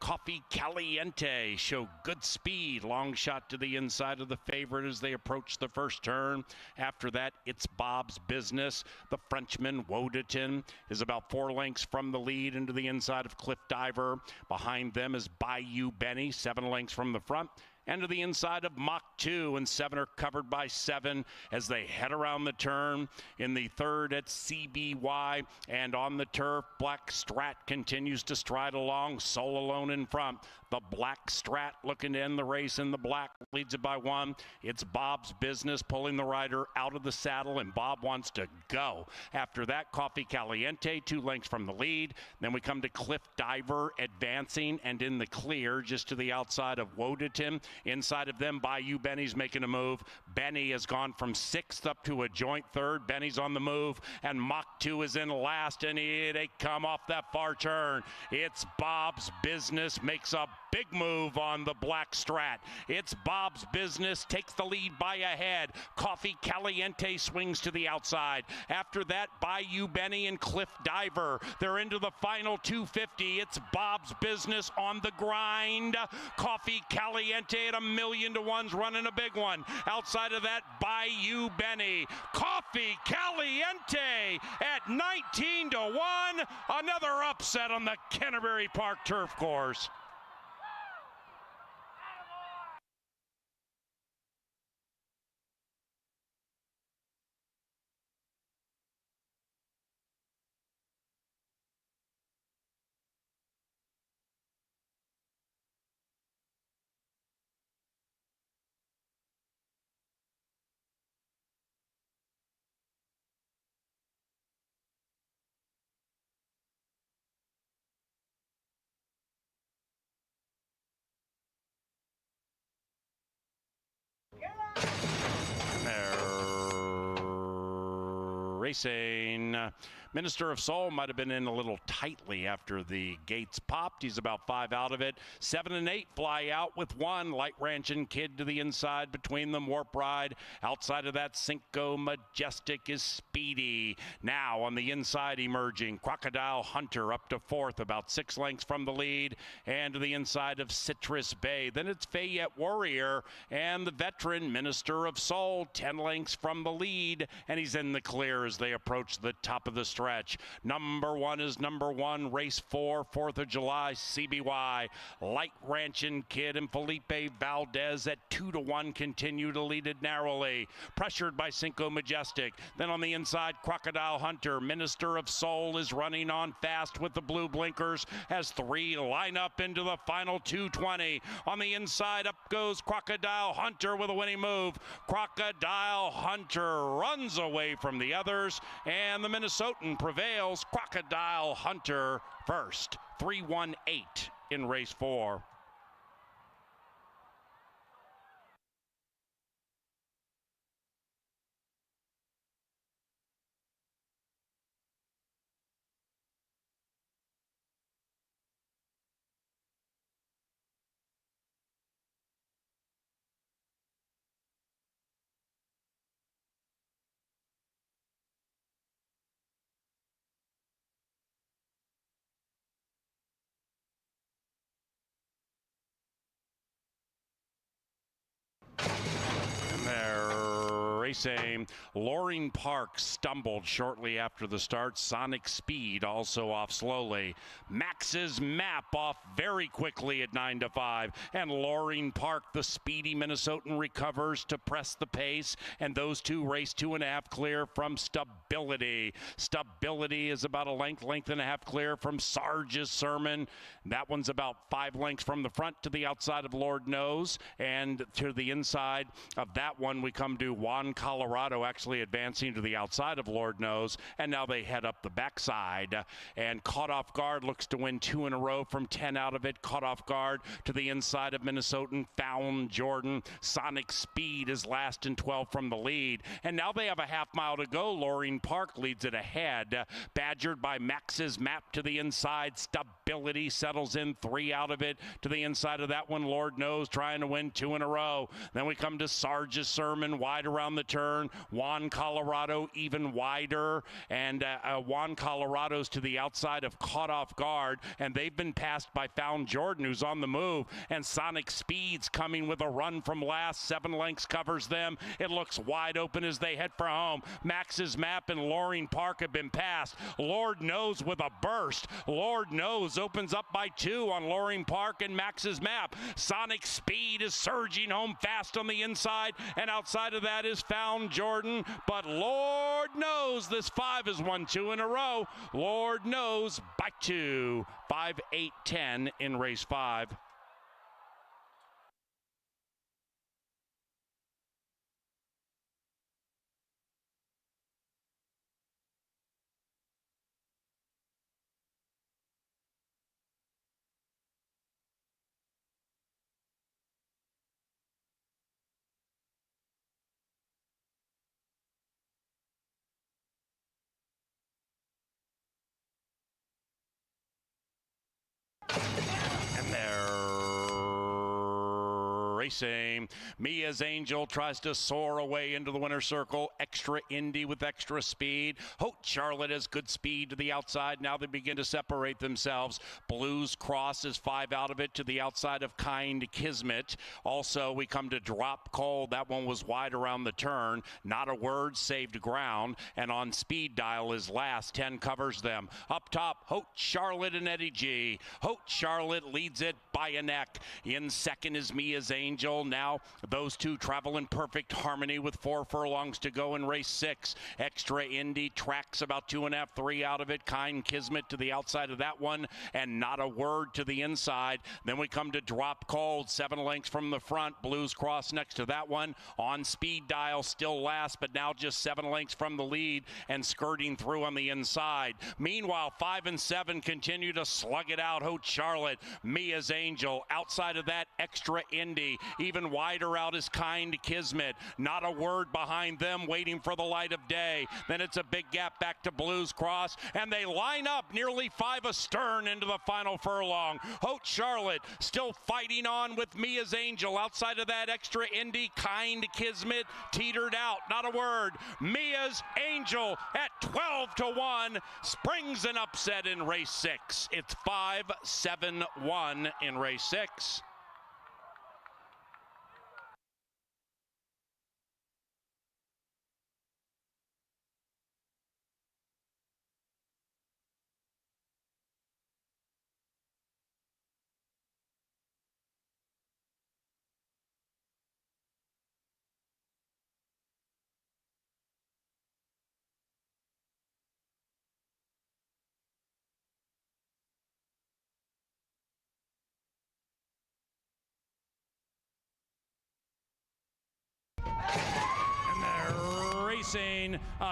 Coffee Caliente show good speed. Long shot to the inside of the favorite as they approach the first turn. After that, it's Bob's Business. The Frenchman, Wodeton, is about 4 lengths from the lead into the inside of Cliff Diver. Behind them is Bayou Benny, 7 lengths from the front. And to the inside of Mach 2, and 7 are covered by 7 as they head around the turn. In the third at CBY, and on the turf, Black Strat continues to stride along, Soul Alone in front. The Black Strat looking to end the race in the black, leads it by 1. It's Bob's Business pulling the rider out of the saddle, and Bob wants to go. After that, Coffee Caliente, 2 lengths from the lead. Then we come to Cliff Diver advancing and in the clear just to the outside of Wodeton. Inside of them, Bayou Benny's making a move. Benny has gone from 6th up to a joint 3rd. Benny's on the move, and Mach 2 is in last, and they come off that far turn. It's Bob's Business makes a big move on the Black Strat. It's Bob's Business takes the lead by a head. Coffee Caliente swings to the outside. After that, Bayou Benny and Cliff Diver. They're into the final 250. It's Bob's Business on the grind. Coffee Caliente at 1,000,000 to 1's running a big one. Outside of that, Bayou Benny. Coffee Caliente at 19 to 1. Another upset on the Canterbury Park turf course. Racing. Minister of Soul might have been in a little tightly after the gates popped. He's about 5 out of it. 7 and 8 fly out with 1. Light Ranching Kid to the inside. Between them, Warp Ride. Outside of that, Cinco Majestic is Speedy. Now on the inside emerging, Crocodile Hunter up to 4th, about 6 lengths from the lead. And to the inside of Citrus Bay. Then it's Fayette Warrior and the veteran Minister of Soul, 10 lengths from the lead. And he's in the clear as they approach the top of the stretch. Number 1 is number 1, race 4, 4th of July, CBY. Light Ranching Kid and Felipe Valdez at 2 to 1 continue to lead it narrowly. Pressured by Cinco Majestic. Then on the inside, Crocodile Hunter. Minister of Soul is running on fast with the blue blinkers as 3 line up into the final 220. On the inside, up goes Crocodile Hunter with a winning move. Crocodile Hunter runs away from the others, and the Minnesotan prevails. Crocodile Hunter first. 3-1-8 in race 4. Racing. Loring Park stumbled shortly after the start. Sonic Speed also off slowly. Max's Map off very quickly at 9 to 5. And Loring Park, the speedy Minnesotan, recovers to press the pace. And those two race 2.5 clear from Stability. Stability is about a length and a half clear from Sarge's Sermon. That one's about 5 lengths from the front to the outside of Lord Knows. And to the inside of that one, we come to Juan Colorado, actually advancing to the outside of Lord Knows, and now they head up the backside. And Caught Off Guard looks to win 2 in a row from 10 out of it. Caught Off Guard to the inside of Minnesotan, Found Jordan. Sonic Speed is last in 12 from the lead. And now they have a half mile to go. Loring Park leads it ahead. Badgered by Max's Map to the inside. Stability settles in 3 out of it. To the inside of that one, Lord Knows, trying to win 2 in a row. Then we come to Sarge's Sermon, wide around the turn. Juan Colorado even wider, and Juan Colorado's to the outside of Caught Off Guard, and they've been passed by Found Jordan, who's on the move, and Sonic Speed's coming with a run from last. 7 lengths covers them. It looks wide open as they head for home. Max's Map and Loring Park have been passed. Lord Knows with a burst. Lord Knows opens up by 2 on Loring Park and Max's Map. Sonic Speed is surging home fast on the inside, and outside of that is Found Jordan, but Lord Knows this 5 has won 2 in a row. Lord Knows by 2. 5, 8, 10 in race 5. And they're racing. Mia's Angel tries to soar away into the winner's circle. Extra Indy with extra speed. Haute Charlotte has good speed to the outside. Now they begin to separate themselves. Blues Cross is 5 out of it to the outside of Kind Kismet. Also, we come to Drop Cold. That one was wide around the turn. Not a Word saved ground. And on Speed Dial is last. 10 covers them. Up top, Haute Charlotte and Eddie G. Haute Charlotte leads it by a neck. In second is Mia's Angel. Now those two travel in perfect harmony with 4 furlongs to go in race 6. Extra Indy tracks about 2.5, 3 out of it. Kind Kismet to the outside of that one, and Not a Word to the inside. Then we come to Drop Cold, 7 lengths from the front. Blues Cross next to that one. On Speed Dial still last, but now just 7 lengths from the lead and skirting through on the inside. Meanwhile, 5 and 7 continue to slug it out. Haute Charlotte, Mia's Angel. Outside of that, Extra Indy. Even wider out is Kind Kismet. Not a Word behind them, waiting for the light of day. Then it's a big gap back to Blues Cross, and they line up nearly 5 astern into the final furlong. Haute Charlotte still fighting on with Mia's Angel. Outside of that, Extra Indy, Kind Kismet teetered out. Not a Word. Mia's Angel at 12 to 1 springs an upset in race 6. It's 5-7-1 in race 6.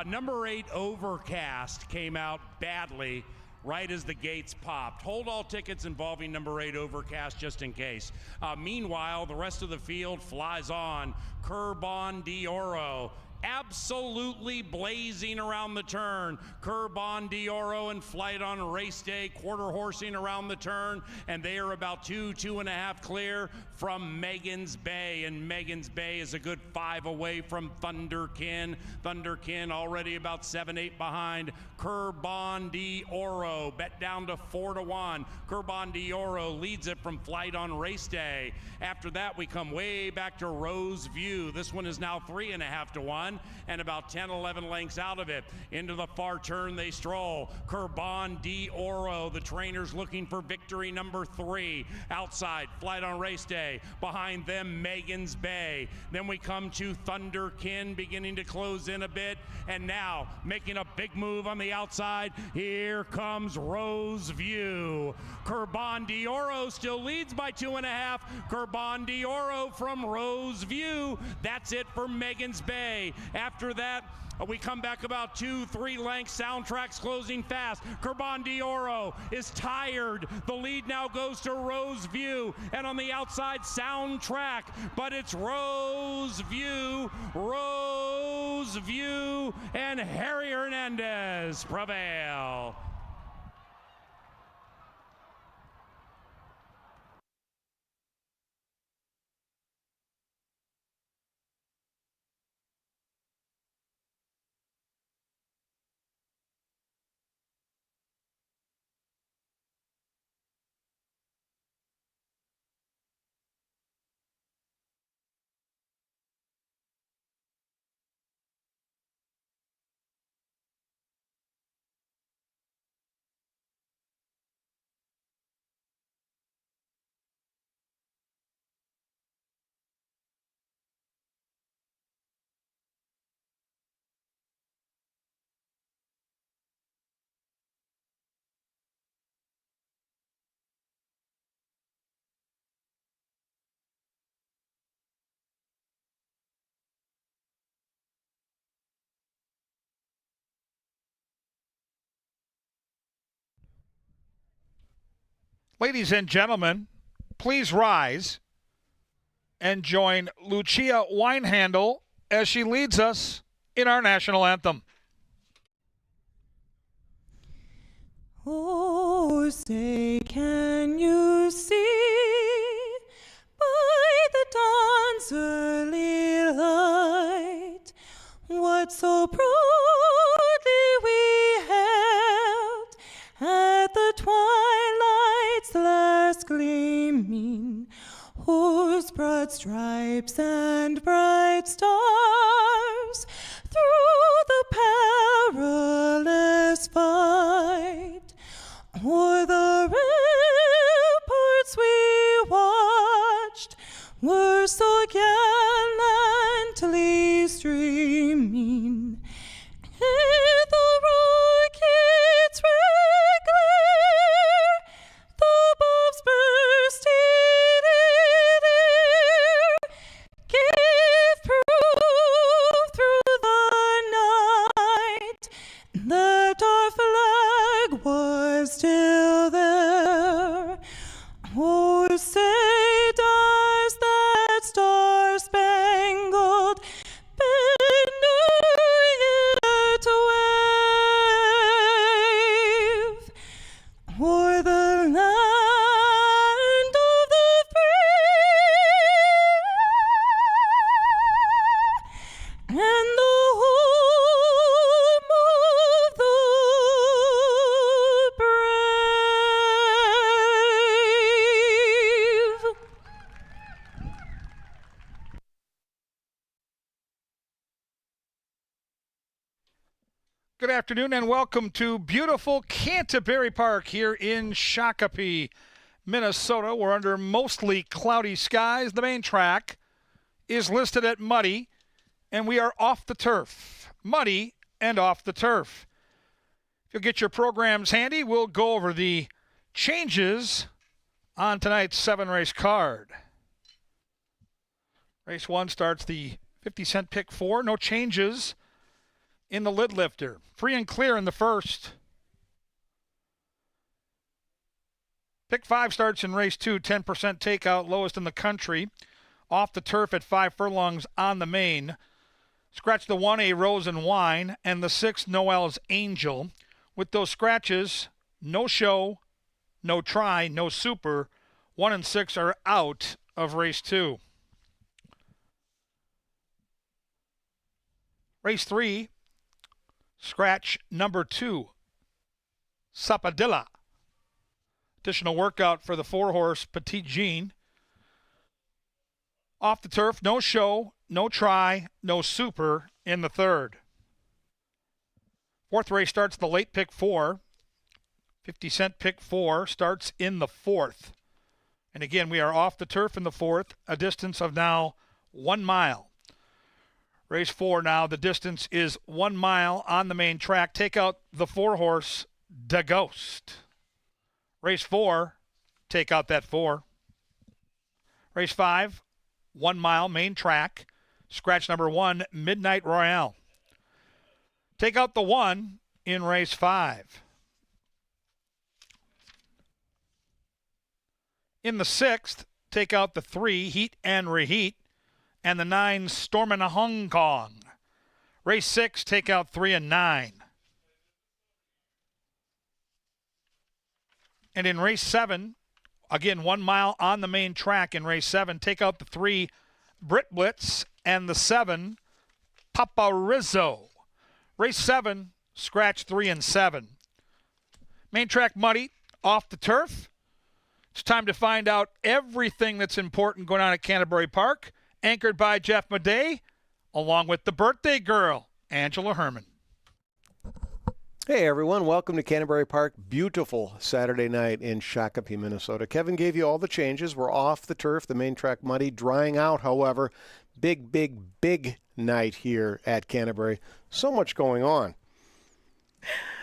Number 8 Overcast came out badly right as the gates popped. Hold all tickets involving number 8 Overcast just in case. Meanwhile, the rest of the field flies on. Curbon d'Oro absolutely blazing around the turn. Curbon d'Oro and Flight on Race Day quarter horsing around the turn, and they are about 2.5 clear from Megan's Bay, and Megan's Bay is a good 5 away from Thunderkin. Thunderkin already about 7-8 behind. Curbon d'Oro bet down to 4 to 1. Curbon d'Oro leads it from Flight on Race Day. After that, we come way back to Rose View. This one is now 3.5 to 1. And about 10, 11 lengths out of it. Into the far turn they stroll. Curbon d'Oro, the trainer's looking for victory number 3. Outside, Flight on Race Day. Behind them, Megan's Bay. Then we come to Thunderkin beginning to close in a bit. And now, making a big move on the outside, here comes Rose View. Curbon d'Oro still leads by 2.5. Curbon d'Oro from Rose View. That's it for Megan's Bay. After that, we come back about 2-3 lengths. Soundtrack's closing fast. Curbon d'Oro is tired. The lead now goes to Rose View. And on the outside, Soundtrack. But it's Rose View, and Harry Hernandez prevail. Ladies and gentlemen, please rise and join Lucia Winehandle as she leads us in our national anthem. Oh, say, can you see by the dawn's early light what so proudly we hailed at the twilight's last gleaming, whose broad stripes and bright stars through the perilous fight o'er the ramparts we watched were so gallantly streaming, and the rocket's red glare, the bombs bursting in air, gave proof through the night that our flag was still there. Oh, say does that star-spangled banner yet wave o'er the land of the free and the home of the brave. Good afternoon and welcome to beautiful Canterbury Park here in Shakopee, Minnesota. We're under mostly cloudy skies. The main track is listed at muddy, and we are off the turf. Muddy and off the turf. If you'll get your programs handy, we'll go over the changes on tonight's 7-race card. Race 1 starts the 50-cent pick 4. No changes in the lid lifter. Free and clear in the first. Pick 5 starts in race 2, 10% takeout, lowest in the country. Off the turf at 5 furlongs on the main. Scratch the 1, A Rose and Wine, and the 6, Noel's Angel. With those scratches, no show, no try, no super. 1 and 6 are out of race 2. Race 3, scratch number 2, Sapadilla. Additional workout for the 4-horse Petit Jean. Off the turf, no show, no try, no super in the third. Fourth race starts the late pick 4. 50-cent pick 4 starts in the fourth. And again, we are off the turf in the fourth, a distance of now 1 mile. Race 4 now, the distance is 1 mile on the main track. Take out the 4-horse, Da Ghost. Race 4, take out that 4. Race 5, 1 mile main track. Scratch number 1, Midnight Royale. Take out the 1 in race 5. In the 6th, take out the 3, Heat and Reheat, and the 9, Stormin' Hong Kong. Race 6, take out 3 and 9. And in race 7, again 1 mile on the main track in race 7, take out the 3, Brit Blitz, and the 7, Paparizzo. Race 7, scratch 3 and 7. Main track muddy, off the turf. It's time to find out everything that's important going on at Canterbury Park. Anchored by Jeff Madej, along with the birthday girl, Angela Herman. Hey everyone, welcome to Canterbury Park. Beautiful Saturday night in Shakopee, Minnesota. Kevin gave you all the changes. We're off the turf, the main track muddy, drying out, however. Big night here at Canterbury. So much going on.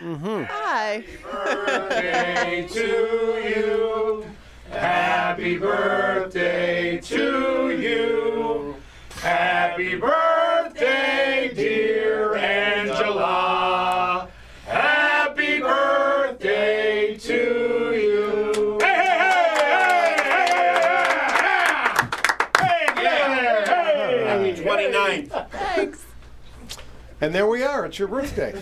Hi. Birthday to you. Happy birthday to you. Happy birthday, dear Angela. Happy birthday to you. Hey, hey, hey! And there we are. It's your birthday.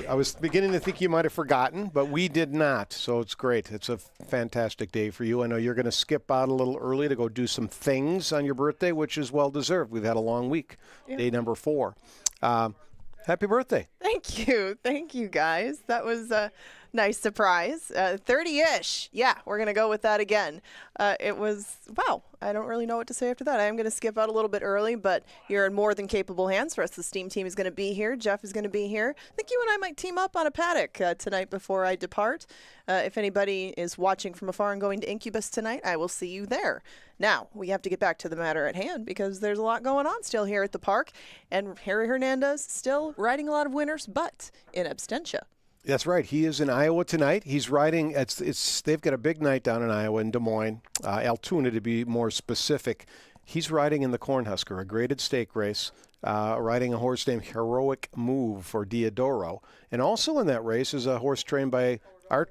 I was beginning to think you might have forgotten, but we did not. So it's great. It's a fantastic day for you. I know you're going to skip out a little early to go do some things on your birthday, which is well deserved. We've had a long week. Yeah. Day number 4. Happy birthday. Thank you. Thank you, guys. That was a nice surprise. 30-ish. Yeah, we're going to go with that again. It was, wow, I don't really know what to say after that. I am going to skip out a little bit early, but you're in more than capable hands for us. The STEAM team is going to be here. Jeff is going to be here. I think you and I might team up on a paddock tonight before I depart. If anybody is watching from afar and going to Incubus tonight, I will see you there. Now, we have to get back to the matter at hand because there's a lot going on still here at the park, and Harry Hernandez still riding a lot of winners, but in absentia. That's right. He is in Iowa tonight. He's riding. They've got a big night down in Iowa, in Des Moines, Altoona to be more specific. He's riding in the Cornhusker, a graded stake race, riding a horse named Heroic Move for Diodoro. And also in that race is a horse trained by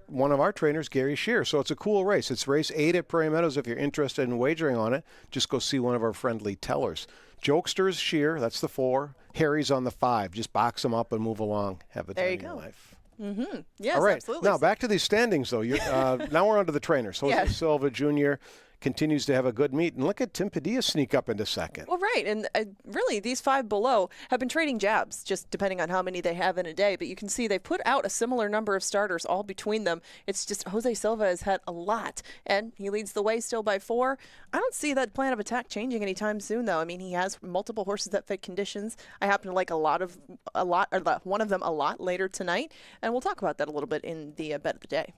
one of our trainers, Gary Shear. So it's a cool race. It's race 8 at Prairie Meadows. If you're interested in wagering on it, just go see one of our friendly tellers. Jokester's Shear, that's the 4. Harry's on the 5. Just box them up and move along. Have a time in your life. Mm-hmm. Yes, all right. Absolutely. Now back to these standings, though. Now we're on to the trainers. Jose Silva Jr. continues to have a good meet. And look at Tim Padilla sneak up into second. Well, right. And really, these 5 below have been trading jabs, just depending on how many they have in a day. But you can see they put out a similar number of starters all between them. It's just Jose Silva has had a lot, and he leads the way still by 4. I don't see that plan of attack changing anytime soon, though. I mean, he has multiple horses that fit conditions. I happen to like one of them a lot later tonight, and we'll talk about that a little bit in the bet of the day.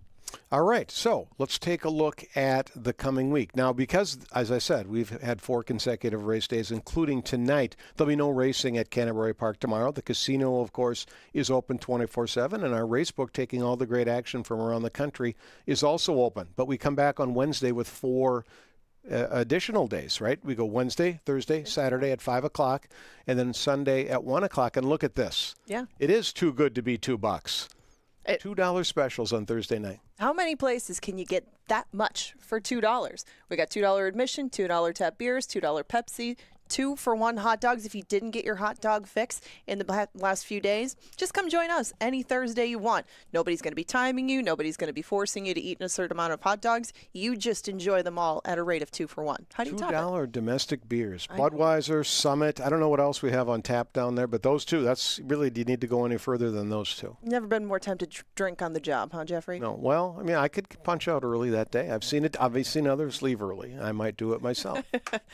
All right, so let's take a look at the coming week. Now, because, as I said, we've had 4 consecutive race days, including tonight, there'll be no racing at Canterbury Park tomorrow. The casino, of course, is open 24/7, and our race book, taking all the great action from around the country, is also open. But we come back on Wednesday with 4 additional days, right? We go Wednesday, Thursday, Saturday at 5 o'clock, and then Sunday at 1 o'clock. And look at this. Yeah. It is too good to be $2. $2 specials on Thursday night. How many places can you get that much for $2? We got $2 admission, $2 tap beers, $2 Pepsi, 2-for-1 hot dogs if you didn't get your hot dog fix in the last few days. Just come join us any Thursday you want. Nobody's going to be timing you. Nobody's going to be forcing you to eat a certain amount of hot dogs. You just enjoy them all at a rate of 2-for-1. How do you top it? $2 domestic beers. Budweiser, Summit. I don't know what else we have on tap down there, but those 2, that's really, do you need to go any further than those 2? Never been more tempted to drink on the job, huh, Jeffrey? No. Well, I mean, I could punch out early that day. I've seen it. I've seen others leave early. I might do it myself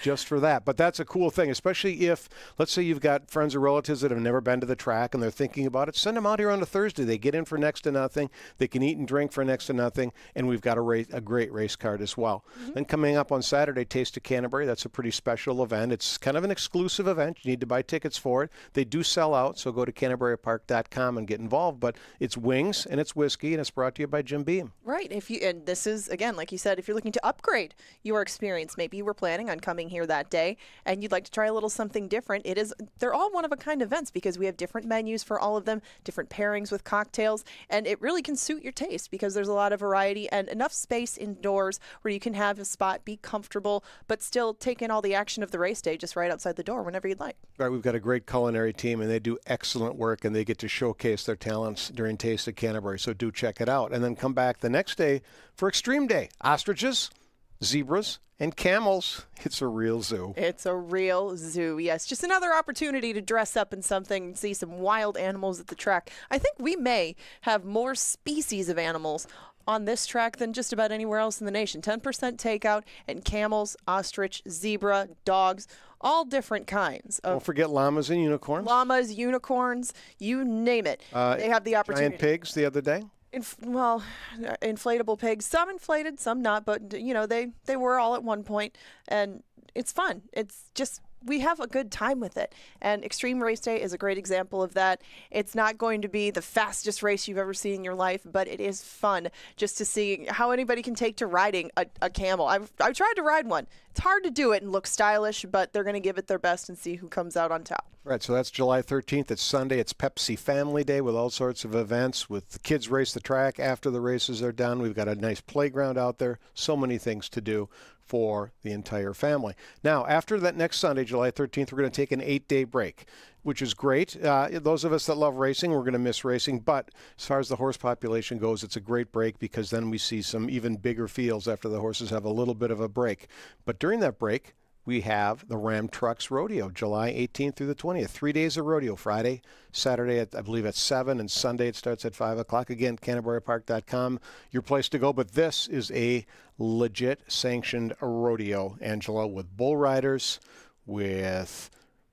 just for that. But that's a cool thing, especially if, let's say you've got friends or relatives that have never been to the track and they're thinking about it. Send them out here on a Thursday. They get in for next to nothing. They can eat and drink for next to nothing. And we've got a great race card as well. Mm-hmm. Then coming up on Saturday, Taste of Canterbury. That's a pretty special event. It's kind of an exclusive event. You need to buy tickets for it. They do sell out, so go to CanterburyPark.com and get involved. But it's wings and it's whiskey, and it's brought to you by Jim Beam. Right. And this is, again, like you said, if you're looking to upgrade your experience, maybe you were planning on coming here that day and you'd like to try a little something different. They're all one-of-a-kind events because we have different menus for all of them, different pairings with cocktails, and it really can suit your taste because there's a lot of variety and enough space indoors where you can have a spot, be comfortable, but still take in all the action of the race day just right outside the door whenever you'd like. Right, we've got a great culinary team, and they do excellent work, and they get to showcase their talents during Taste of Canterbury, so do check it out. And then come back the next day for Extreme Day. Ostriches, zebras, and camels. It's a real zoo. It's a real zoo, yes. Just another opportunity to dress up in something and see some wild animals at the track. I think we may have more species of animals on this track than just about anywhere else in the nation. 10% takeout, and camels, ostrich, zebra, dogs, all different kinds. Don't forget llamas and unicorns. Llamas, unicorns, you name it. They have the opportunity. Giant pigs the other day. Inflatable pigs, some inflated, some not, but they were all at one point, and it's fun. It's just, we have a good time with it, and Extreme Race Day is a great example of that. It's not going to be the fastest race you've ever seen in your life, but it is fun just to see how anybody can take to riding a camel. I've tried to ride one. It's hard to do it and look stylish, but they're going to give it their best and see who comes out on top. Right, so that's July 13th. It's Sunday. It's Pepsi Family Day with all sorts of events with the kids race the track after the races are done. We've got a nice playground out there. So many things to do for the entire family. Now, after that next Sunday, July 13th, we're going to take an 8-day break, which is great. Those of us that love racing, we're going to miss racing. But as far as the horse population goes, it's a great break because then we see some even bigger fields after the horses have a little bit of a break. But during that break, we have the Ram Trucks Rodeo, July 18th through the 20th. 3 days of rodeo, Friday, Saturday, I believe at 7, and Sunday it starts at 5 o'clock. Again, CanterburyPark.com, your place to go. But this is a legit sanctioned rodeo, Angela, with bull riders, with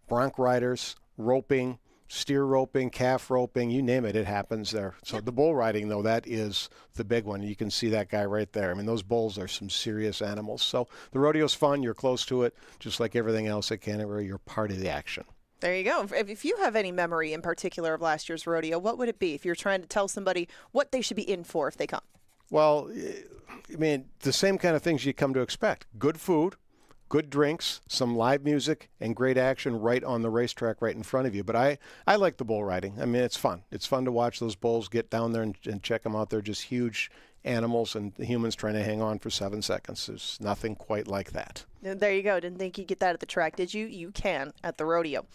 bronc riders, roping, steer roping, calf roping, you name it, it happens there. So the bull riding, though, that is the big one. You can see that guy right there. I mean, those bulls are some serious animals. So the rodeo's fun. You're close to it. Just like everything else at Canterbury, you're part of the action. There you go. If you have any memory in particular of last year's rodeo, what would it be if you're trying to tell somebody what they should be in for if they come? Well, I mean, the same kind of things you come to expect. Good food, good drinks, some live music, and great action right on the racetrack right in front of you. But I like the bull riding. I mean, it's fun. It's fun to watch those bulls get down there and check them out. They're just huge animals, and the humans trying to hang on for 7 seconds. There's nothing quite like that. There you go. Didn't think you'd get that at the track, did you? You can at the rodeo.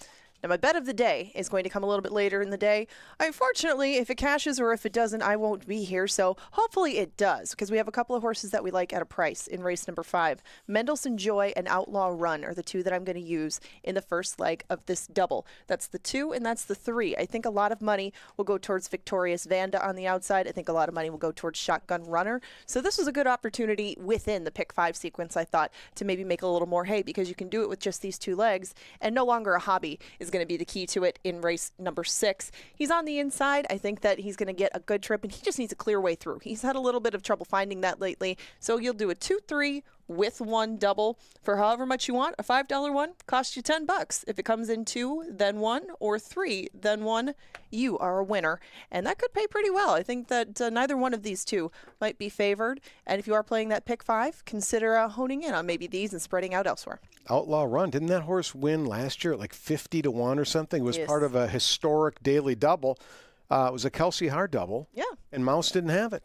Now, my bet of the day is going to come a little bit later in the day. Unfortunately, if it cashes or if it doesn't, I won't be here. So hopefully it does, because we have a couple of horses that we like at a price in race number 5. Mendelssohn Joy and Outlaw Run are the two that I'm going to use in the first leg of this double. That's the 2 and that's the 3. I think a lot of money will go towards Victorious Vanda on the outside. I think a lot of money will go towards Shotgun Runner. So this was a good opportunity within the pick 5 sequence, I thought, to maybe make a little more hay, because you can do it with just these 2 legs, and no longer a hobby is going to be the key to it in race number 6. He's on the inside. I think that he's going to get a good trip, and he just needs a clear way through. He's had a little bit of trouble finding that lately. So you'll do a 2-3 with 1 double for however much you want. A $5 one costs you $10. If it comes in 2, then 1, or 3, then 1, you are a winner. And that could pay pretty well. I think that neither one of these two might be favored. And if you are playing that pick 5, consider honing in on maybe these and spreading out elsewhere. Outlaw Run, didn't that horse win last year at like 50-1 or something? It was part of a historic daily double. It was a Kelsey Hart double. Yeah. And Mouse didn't have it.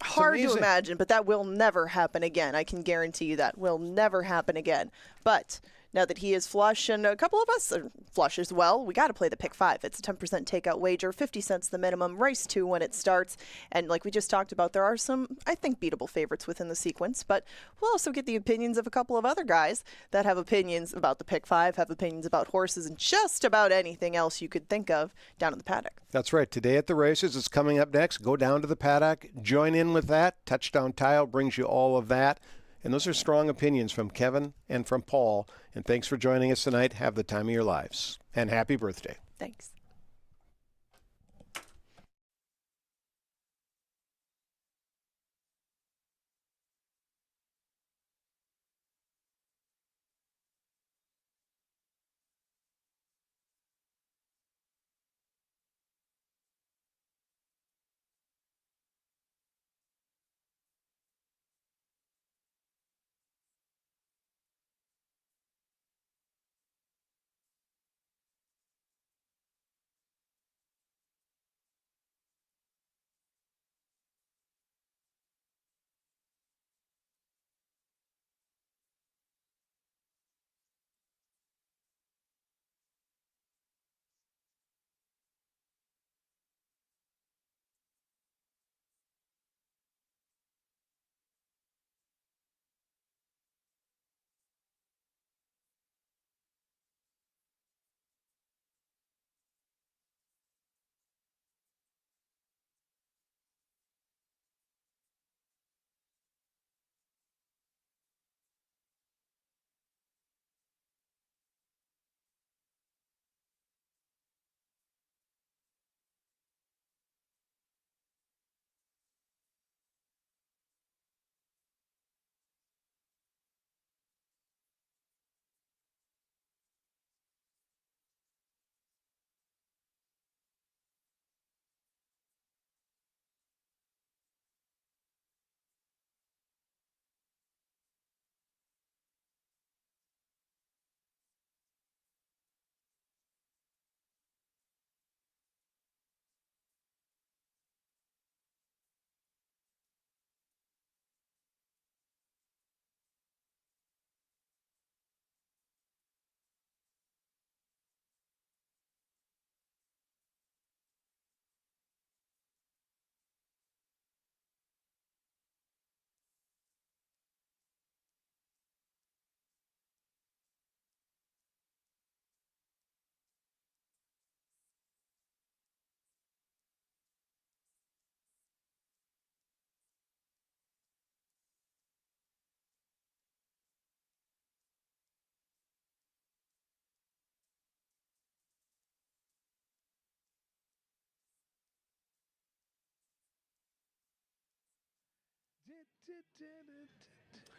Hard to imagine, but that will never happen again. I can guarantee you that will never happen again. But now that he is flush, and a couple of us are flush as well, we got to play the pick 5. It's a 10% takeout wager, 50 cents the minimum, race 2 when it starts. And like we just talked about, there are some, I think, beatable favorites within the sequence, but we'll also get the opinions of a couple of other guys that have opinions about the pick 5, have opinions about horses, and just about anything else you could think of down in the paddock. That's right. Today at the races, it's coming up next. Go down to the paddock, join in with that. Touchdown Tile brings you all of that. And those are strong opinions from Kevin and from Paul. And thanks for joining us tonight. Have the time of your lives. And happy birthday. Thanks.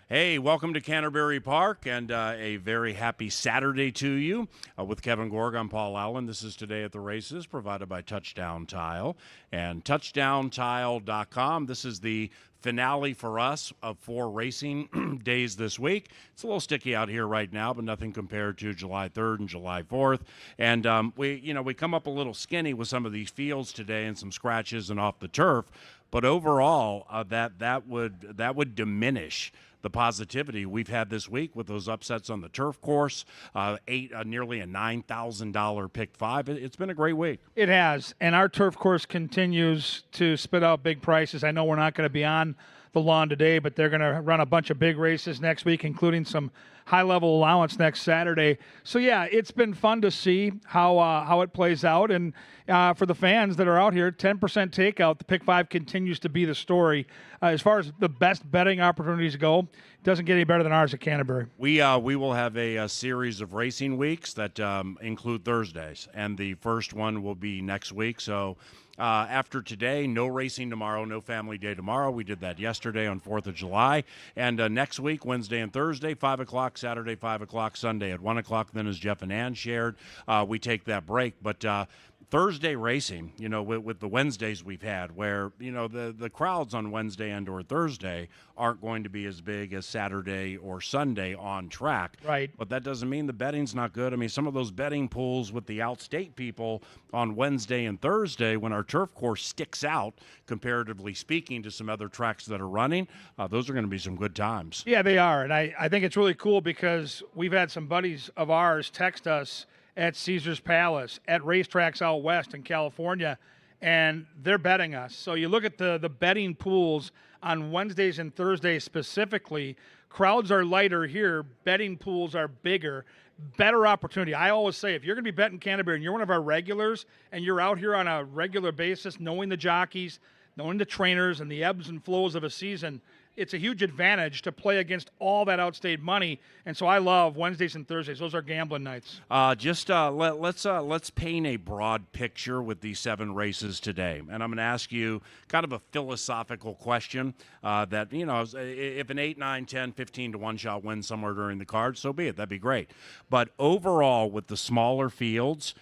Hey, welcome to Canterbury Park, and a very happy Saturday to you. With Kevin Gorg, I'm Paul Allen. This is Today at the Races, provided by Touchdown Tile and touchdowntile.com. This is the finale for us of 4 racing days this week. It's a little sticky out here right now, but nothing compared to July 3rd and July 4th. And we come up a little skinny with some of these fields today and some scratches and off the turf. But overall, that would diminish the positivity we've had this week with those upsets on the turf course. Nearly a $9,000 pick 5. It's been a great week. It has, and our turf course continues to spit out big prices. I know we're not going to be on the lawn today, but they're going to run a bunch of big races next week, including some high-level allowance next Saturday. So, yeah, it's been fun to see how it plays out. And for the fans that are out here, 10% takeout, the Pick 5 continues to be the story. As far as the best betting opportunities go, it doesn't get any better than ours at Canterbury. We will have a series of racing weeks that include Thursdays, and the first one will be next week. So after today, no racing tomorrow, no family day tomorrow. We did that yesterday on 4th of July. And next week, Wednesday and Thursday, 5 o'clock, Saturday, 5 o'clock, Sunday at 1 o'clock. Then, as Jeff and Ann shared, we take that break. But Thursday racing, with the Wednesdays we've had, where, the crowds on Wednesday and or Thursday aren't going to be as big as Saturday or Sunday on track. Right. But that doesn't mean the betting's not good. I mean, some of those betting pools with the outstate people on Wednesday and Thursday, when our turf course sticks out, comparatively speaking, to some other tracks that are running, those are going to be some good times. Yeah, they are. And I think it's really cool because we've had some buddies of ours text us at Caesar's Palace, at racetracks out west in California, and they're betting us. So you look at the betting pools on Wednesdays and Thursdays specifically, crowds are lighter here, betting pools are bigger, better opportunity. I always say, if you're going to be betting Canterbury and you're one of our regulars and you're out here on a regular basis, knowing the jockeys, knowing the trainers and the ebbs and flows of a season, it's a huge advantage to play against all that outstayed money. And so I love Wednesdays and Thursdays. Those are gambling nights. Let's paint a broad picture with these 7 races today. And I'm going to ask you kind of a philosophical question that, if an 8, 9, 10, 15 to 1 shot wins somewhere during the card, so be it. That'd be great. But overall, with the smaller fields,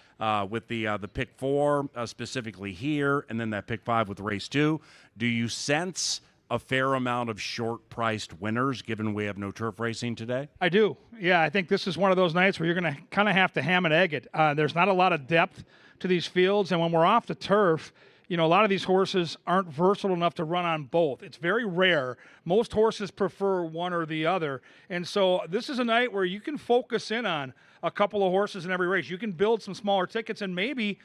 with the pick 4 specifically here, and then that pick 5 with race 2, do you sense a fair amount of short-priced winners, given we have no turf racing today? I do. Yeah, I think this is one of those nights where you're going to kind of have to ham and egg it. There's not a lot of depth to these fields, and when we're off the turf, a lot of these horses aren't versatile enough to run on both. It's very rare. Most horses prefer one or the other, and so this is a night where you can focus in on a couple of horses in every race. You can build some smaller tickets and maybe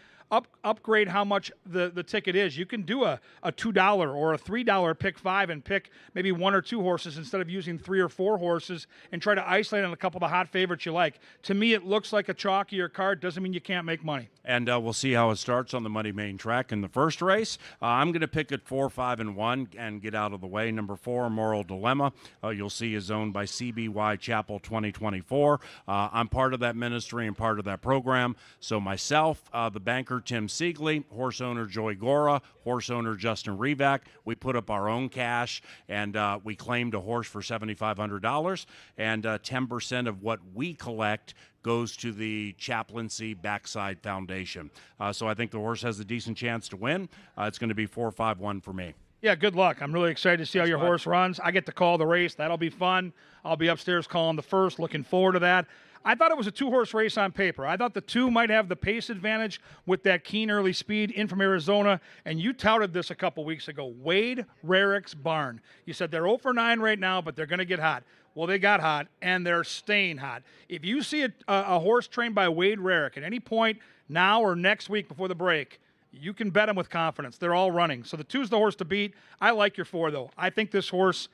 upgrade how much the ticket is. You can do a $2 or a $3 pick 5 and pick maybe 1 or 2 horses instead of using 3 or 4 horses and try to isolate on a couple of the hot favorites you like. To me, it looks like a chalkier card. Doesn't mean you can't make money. And we'll see how it starts on the Muddy Main track in the first race. I'm going to pick at 4, 5, and 1 and get out of the way. Number 4, Moral Dilemma. You'll see is owned by CBY Chapel 2024. I'm part of that ministry and part of that program. So myself, the banker Tim Siegley, horse owner Joey Gora, horse owner Justin Revac, we put up our own cash and we claimed a horse for $7,500, and 10% of what we collect goes to the Chaplaincy Backside Foundation. So I think the horse has a decent chance to win. It's going to be 4, 5, 1 for me. Yeah, good luck. I'm really excited to see how your horse runs. I get to call the race. That'll be fun. I'll be upstairs calling the first. Looking forward to that. I thought it was a 2-horse race on paper. I thought the 2 might have the pace advantage with that keen early speed in from Arizona, and you touted this a couple weeks ago. Wade Rarick's barn. You said they're 0 for 9 right now, but they're going to get hot. Well, they got hot, and they're staying hot. If you see a horse trained by Wade Rarick at any point now or next week before the break, you can bet him with confidence. They're all running. So the 2's the horse to beat. I like your 4, though. I think this horse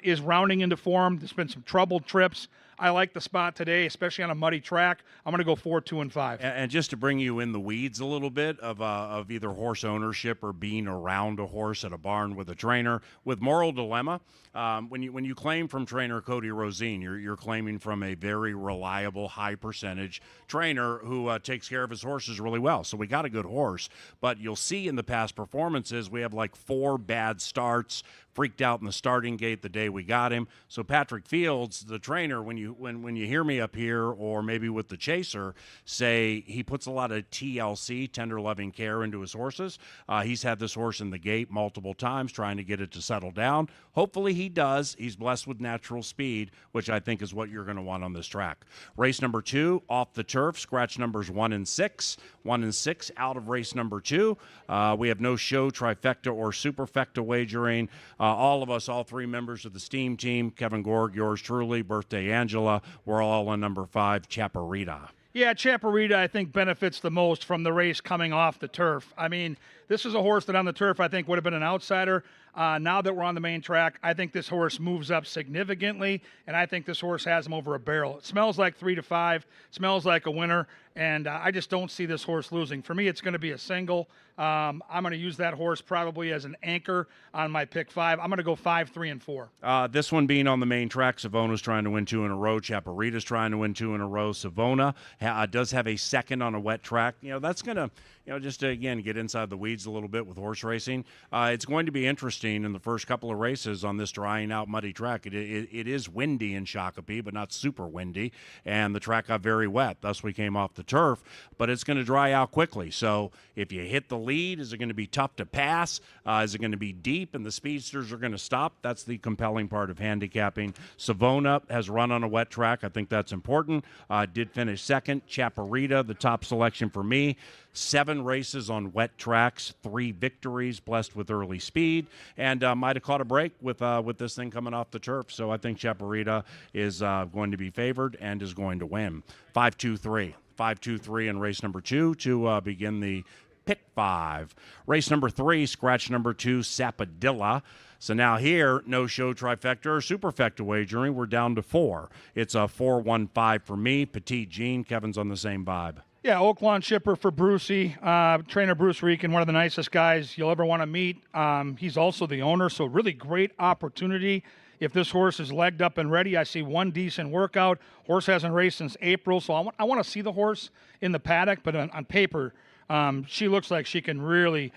is rounding into form. There's been some troubled trips. I like the spot today, especially on a muddy track. I'm going to go 4, 2, and 5. And just to bring you in the weeds a little bit of either horse ownership or being around a horse at a barn with a trainer, with Moral Dilemma, when you claim from trainer Cody Rosine, you're claiming from a very reliable, high percentage trainer who takes care of his horses really well. So we got a good horse, but you'll see in the past performances we have like 4 bad starts, freaked out in the starting gate the day we got him. So Patrick Fields, the trainer, when you hear me up here or maybe with the chaser, say he puts a lot of TLC, tender loving care, into his horses. He's had this horse in the gate multiple times trying to get it to settle down. Hopefully he does. He's blessed with natural speed, which I think is what you're going to want on this track. Race number 2, off the turf, scratch numbers 1 and 6. 1 and 6 out of race number 2. We have no show, trifecta, or superfecta wagering. All of us, all 3 members of the Steam team, Kevin Gorg, yours truly, Birthday Angela, we're all on number 5, Chaparita. Yeah, Chaparita, I think, benefits the most from the race coming off the turf. I mean, this is a horse that on the turf I think would have been an outsider. Now that we're on the main track, I think this horse moves up significantly, and I think this horse has him over a barrel. It smells like 3 to 5, smells like a winner, and I just don't see this horse losing. For me, it's going to be a single. I'm going to use that horse probably as an anchor on my pick 5. I'm going to go 5, 3, and 4. This one being on the main track, Savona's trying to win 2 in a row. Chaparita's trying to win 2 in a row. Savona does have a second on a wet track. That's going to, just to, again, get inside the weeds a little bit with horse racing. It's going to be interesting in the first couple of races on this drying out muddy track. It is windy in Shakopee, but not super windy, and the track got very wet. Thus, we came off the turf, but it's going to dry out quickly. So if you hit the lead, is it going to be tough to pass? Is it going to be deep and the speedsters are going to stop? That's the compelling part of handicapping. Savona has run on a wet track. I think that's important. Did finish second. Chaparita, the top selection for me. 7 races on wet tracks, 3 victories, blessed with early speed, and might have caught a break with this thing coming off the turf. So I think Chaparita is going to be favored and is going to win. 5-2-3. 5-2-3 in race number 2 to begin the pick 5. Race number 3, scratch number 2, Sapadilla. So now here, no show, trifecta, or superfecta wagering. We're down to 4. It's a 4-1-5 for me. Petite Jean, Kevin's on the same vibe. Yeah, Oak Lawn shipper for Brucey, trainer Bruce Reekin, one of the nicest guys you'll ever want to meet. He's also the owner, so really great opportunity. If this horse is legged up and ready, I see one decent workout. Horse hasn't raced since April, so I want to see the horse in the paddock, but on paper, she looks like she can really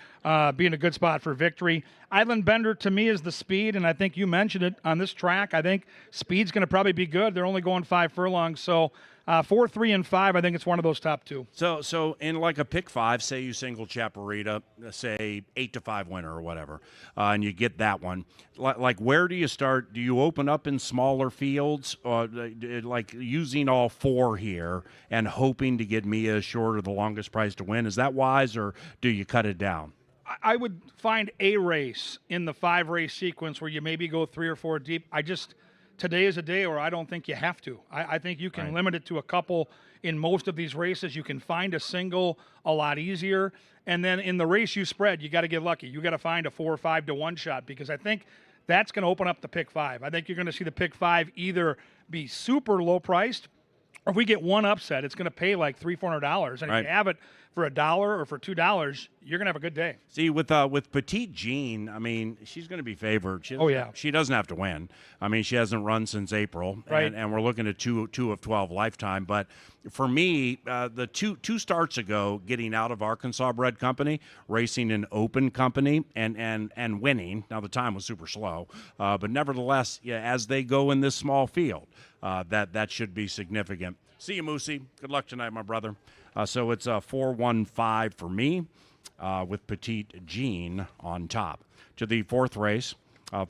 be in a good spot for victory. Island Bender, to me, is the speed, and I think you mentioned it on this track. I think speed's going to probably be good. They're only going 5 furlongs, so 4, 3, and 5, I think it's one of those top 2. So in like a pick 5, say you single Chaparita, say 8-5 winner or whatever, and you get that one. Like where do you start? Do you open up in smaller fields, or like using all 4 here and hoping to get Mia short or the longest price to win? Is that wise, or do you cut it down? I would find a race in the 5-race sequence where you maybe go 3 or 4 deep. Today is a day where I don't think you have to. I think you can limit it to a couple in most of these races. You can find a single a lot easier. And then in the race you spread, you got to get lucky. You got to find a 4 or 5 to 1 shot, because I think that's going to open up the pick 5. I think you're going to see the pick 5 either be super low priced, or if we get one upset, it's going to pay like $300-400. And if you have it for $1 or for $2, you're going to have a good day. See, with Petite Jean, I mean, she's going to be favored. She doesn't have to win. I mean, she hasn't run since April, and we're looking at 2 of 12 lifetime. But for me, the two starts ago, getting out of Arkansas bred company, racing in open company, and winning. Now the time was super slow, but nevertheless, as they go in this small field, that should be significant. See you, Moosey. Good luck tonight, my brother. So it's a 4-1-5 for me, with Petite Jean on top. To the 4th race.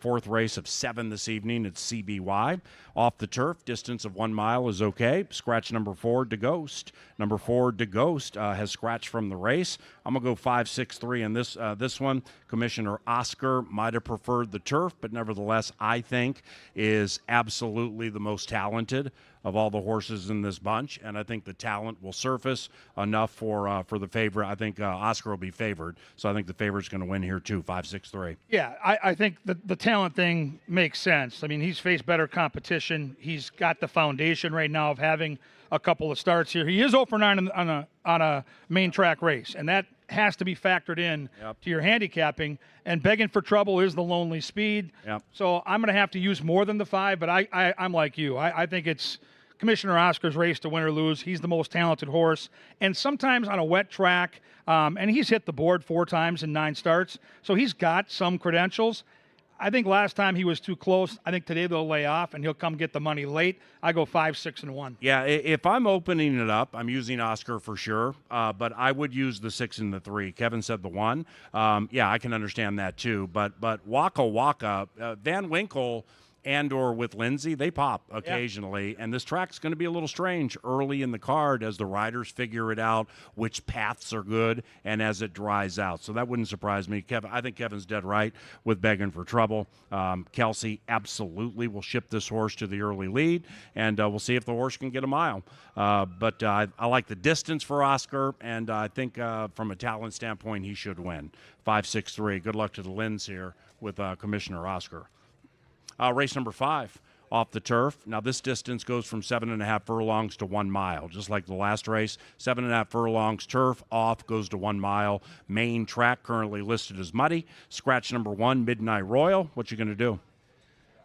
Fourth race of 7 this evening. It's CBY. Off the turf, distance of 1 mile is okay. Scratch number 4, DeGhost. Number 4, DeGhost has scratched from the race. I'm going to go 5-6-3 in this one. Commissioner Oscar might have preferred the turf, but nevertheless, I think is absolutely the most talented of all the horses in this bunch, and I think the talent will surface enough for the favorite. I think Oscar will be favored, so I think the favorite's going to win here too, 5-6-3. Yeah, I think the talent thing makes sense. I mean, he's faced better competition. He's got the foundation right now of having a couple of starts here. He is 0 for 9 on a main track race, and that has to be factored in to your handicapping. And begging for trouble is the lonely speed. Yep. So I'm going to have to use more than the 5, but I'm like you. I think it's Commissioner Oscar's race to win or lose. He's the most talented horse. And sometimes on a wet track, and he's hit the board 4 times in 9 starts, so he's got some credentials. I think last time he was too close. I think today they'll lay off, and he'll come get the money late. I go 5, 6, and 1. Yeah, if I'm opening it up, I'm using Oscar for sure, but I would use the 6 and the 3. Kevin said the 1. Yeah, I can understand that too. But Waka Waka, Van Winkle, and/or with Lindsay, they pop occasionally, and this track's going to be a little strange early in the card as the riders figure it out, which paths are good, and as it dries out. So that wouldn't surprise me. I think Kevin's dead right with begging for trouble. Kelsey absolutely will ship this horse to the early lead, and we'll see if the horse can get a mile. But I like the distance for Oscar, and I think from a talent standpoint, he should win. 5, 6, 3. Good luck to the Linds here with Commissioner Oscar. Race number 5 off the turf. Now this distance goes from 7.5 furlongs to 1 mile, just like the last race. 7.5 furlongs turf off goes to 1 mile. Main track currently listed as muddy. Scratch number 1, Midnight Royal. What you going to do?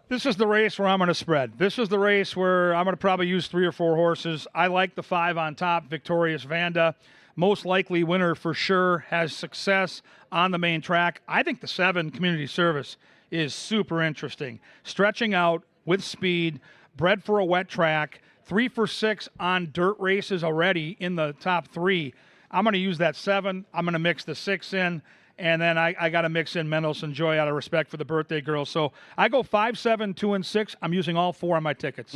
This is the race where I'm going to spread. This is the race where I'm going to probably use 3 or 4 horses. I like the 5 on top, Victorious Vanda. Most likely winner for sure, has success on the main track. I think the 7, Community Service, is super interesting. Stretching out with speed, bred for a wet track, 3 for 6 on dirt races already in the top 3. I'm going to use that 7. I'm going to mix the 6 in, and then I got to mix in Mendelssohn Joy out of respect for the birthday girl. So I go 5, 7, 2, and 6. I'm using all 4 on my tickets.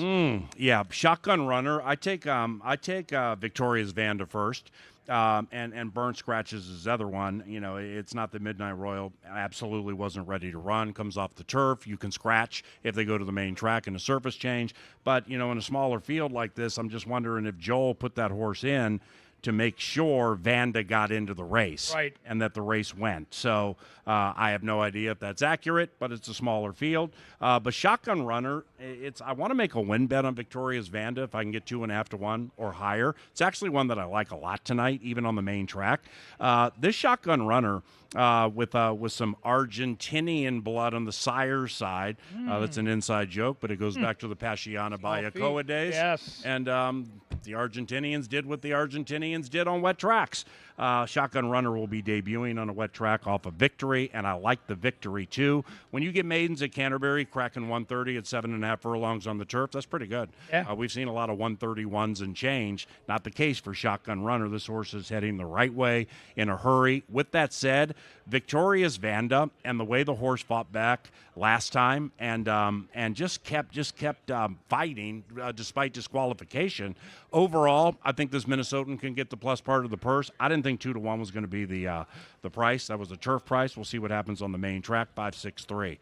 Yeah, Shotgun Runner. I take Victoria's Vanda first. And Burn Scratches his other one. You know, it's not the Midnight Royal. Absolutely wasn't ready to run. Comes off the turf. You can scratch if they go to the main track in a surface change. But, you know, in a smaller field like this, I'm just wondering if Joel put that horse in to make sure Vanda got into the race, right, and that the race went. So I have no idea if that's accurate, but it's a smaller field. But Shotgun Runner, I want to make a win bet on Victoria's Vanda if I can get 2.5 to 1 or higher. It's actually one that I like a lot tonight, even on the main track. This Shotgun Runner with some Argentinian blood on the sire side. That's an inside joke, but it goes back to the Paciana Bayacoa days. Yes. And the Argentinians did what the Argentinians did on wet tracks. Shotgun Runner will be debuting on a wet track off of Victory, and I like the Victory too. When you get maidens at Canterbury cracking 130 at 7.5 furlongs on the turf, that's pretty good. Yeah. We've seen a lot of 131s and change. Not the case for Shotgun Runner. This horse is heading the right way in a hurry. With that said, Victoria's Vanda and the way the horse fought back last time and just kept fighting despite disqualification. Overall, I think this Minnesotan can get the plus part of the purse. I didn't think 2 to 1 was going to be the price. That was the turf price. We'll see what happens on the main track. 5-6-3,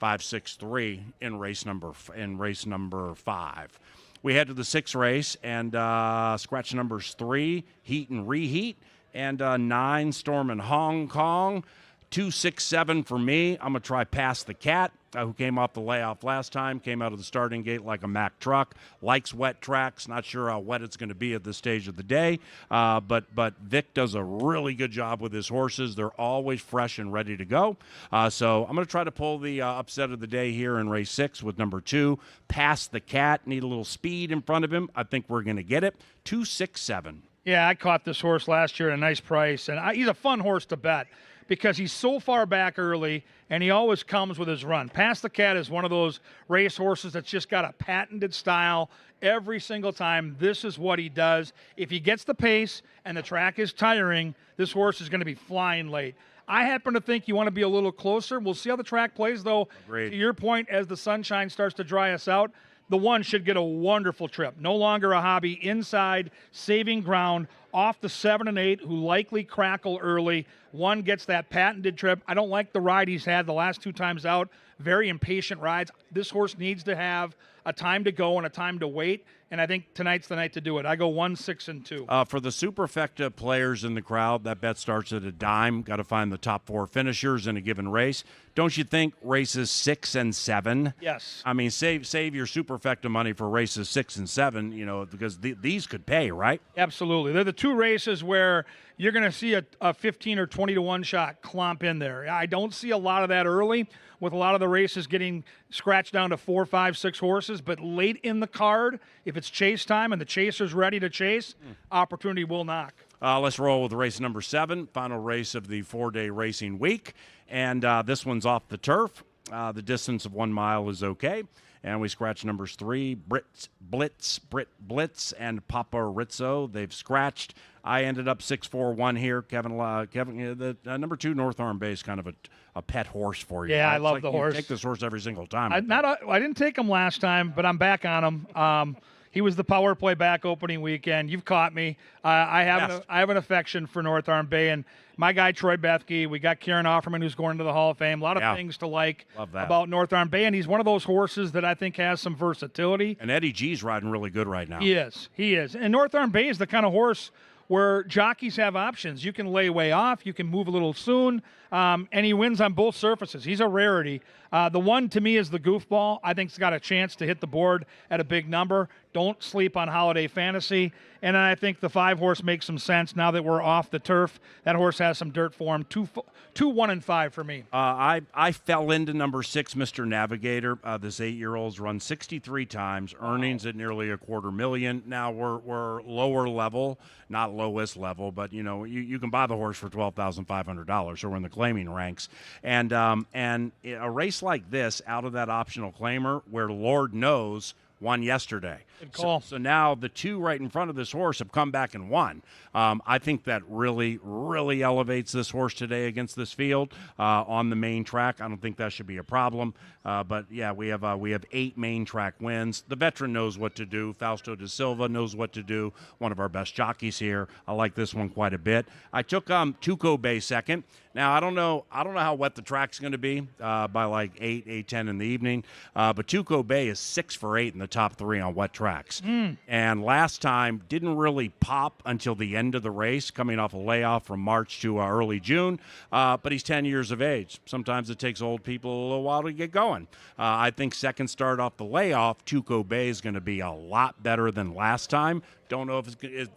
5-6-3 in race number 5. We head to the 6th race and scratch numbers 3, Heat and Reheat, and 9, Storm in Hong Kong. 2, 6, 7 for me. I'm going to try Pass the Cat, who came off the layoff last time, came out of the starting gate like a Mack truck, likes wet tracks, not sure how wet it's going to be at this stage of the day. But Vic does a really good job with his horses. They're always fresh and ready to go. So I'm going to try to pull the upset of the day here in race 6 with number 2, Pass the Cat. Need a little speed in front of him. I think we're going to get it. 2, 6, 7. Yeah, I caught this horse last year at a nice price, and he's a fun horse to bet because he's so far back early, and he always comes with his run. Pass the Cat is one of those race horses that's just got a patented style every single time. This is what he does. If he gets the pace and the track is tiring, this horse is going to be flying late. I happen to think you want to be a little closer. We'll see how the track plays, though. Agreed. To your point, as the sunshine starts to dry us out, the 1 should get a wonderful trip. No longer a hobby, inside, saving ground, off the 7 and 8, who likely crackle early. 1 gets that patented trip. I don't like the ride he's had the last 2 times out. Very impatient rides. This horse needs to have a time to go and a time to wait, and I think tonight's the night to do it. I go 1, 6, and 2. For the superfecta players in the crowd, that bet starts at a dime. Got to find the top 4 finishers in a given race. Don't you think races 6 and 7? Yes. I mean, save your superfecta money for races 6 and 7, you know, because these could pay, right? Absolutely. They're the 2 races where you're going to see a 15 or 20 to 1 shot clomp in there. I don't see a lot of that early, with a lot of the races getting scratched down to 4, 5, 6 horses. But late in the card, if it's chase time and the chaser's ready to chase, opportunity will knock. Let's roll with race number 7, final race of the 4-day racing week. And this one's off the turf. The distance of 1 mile is okay. And we scratch numbers 3, Brit Blitz, and Papa Rizzo. They've scratched. I ended up 6-4-1 here. Kevin, the number 2 North Arm Bay is kind of a pet horse for you. Yeah, right? I It's love like the you horse. take this horse every single time. I didn't take him last time, but I'm back on him. He was the power play back opening weekend. You've caught me. I have an affection for North Arm Bay, and my guy Troy Bethke. We got Kieran Offerman, who's going to the Hall of Fame. A lot of things to like about North Arm Bay, and he's one of those horses that I think has some versatility. And Eddie G's riding really good right now. He is. And North Arm Bay is the kind of horse where jockeys have options. You can lay way off, you can move a little soon, and he wins on both surfaces. He's a rarity. The one to me is the goofball. I think it's got a chance to hit the board at a big number. Don't sleep on Holiday Fantasy. And then I think the 5-horse makes some sense now that we're off the turf. That horse has some dirt for him. 2, 1, and 5 for me. I fell into number 6, Mr. Navigator. This 8-year-old's run 63 times, earnings at nearly $250,000. Now we're lower level, not lowest level, but you can buy the horse for $12,500. So we're in the claiming ranks, and a race like this out of that optional claimer, where Lord knows won yesterday. Good call. So now the 2 right in front of this horse have come back and won. I think that really, really elevates this horse today against this field on the main track. I don't think that should be a problem. But yeah, we have 8 main track wins. The veteran knows what to do. Fausto da Silva knows what to do. One of our best jockeys here. I like this one quite a bit. I took Tuco Bay second. Now I don't know how wet the track's going to be by like 8:10 in the evening. But Tuco Bay is 6 for 8 in the top 3 on wet tracks. And last time didn't really pop until the end of the race, coming off a layoff from March to early June. But he's 10 years of age. Sometimes it takes old people a little while to get going. I think second start off the layoff, Tuco Bay is going to be a lot better than last time. Don't know if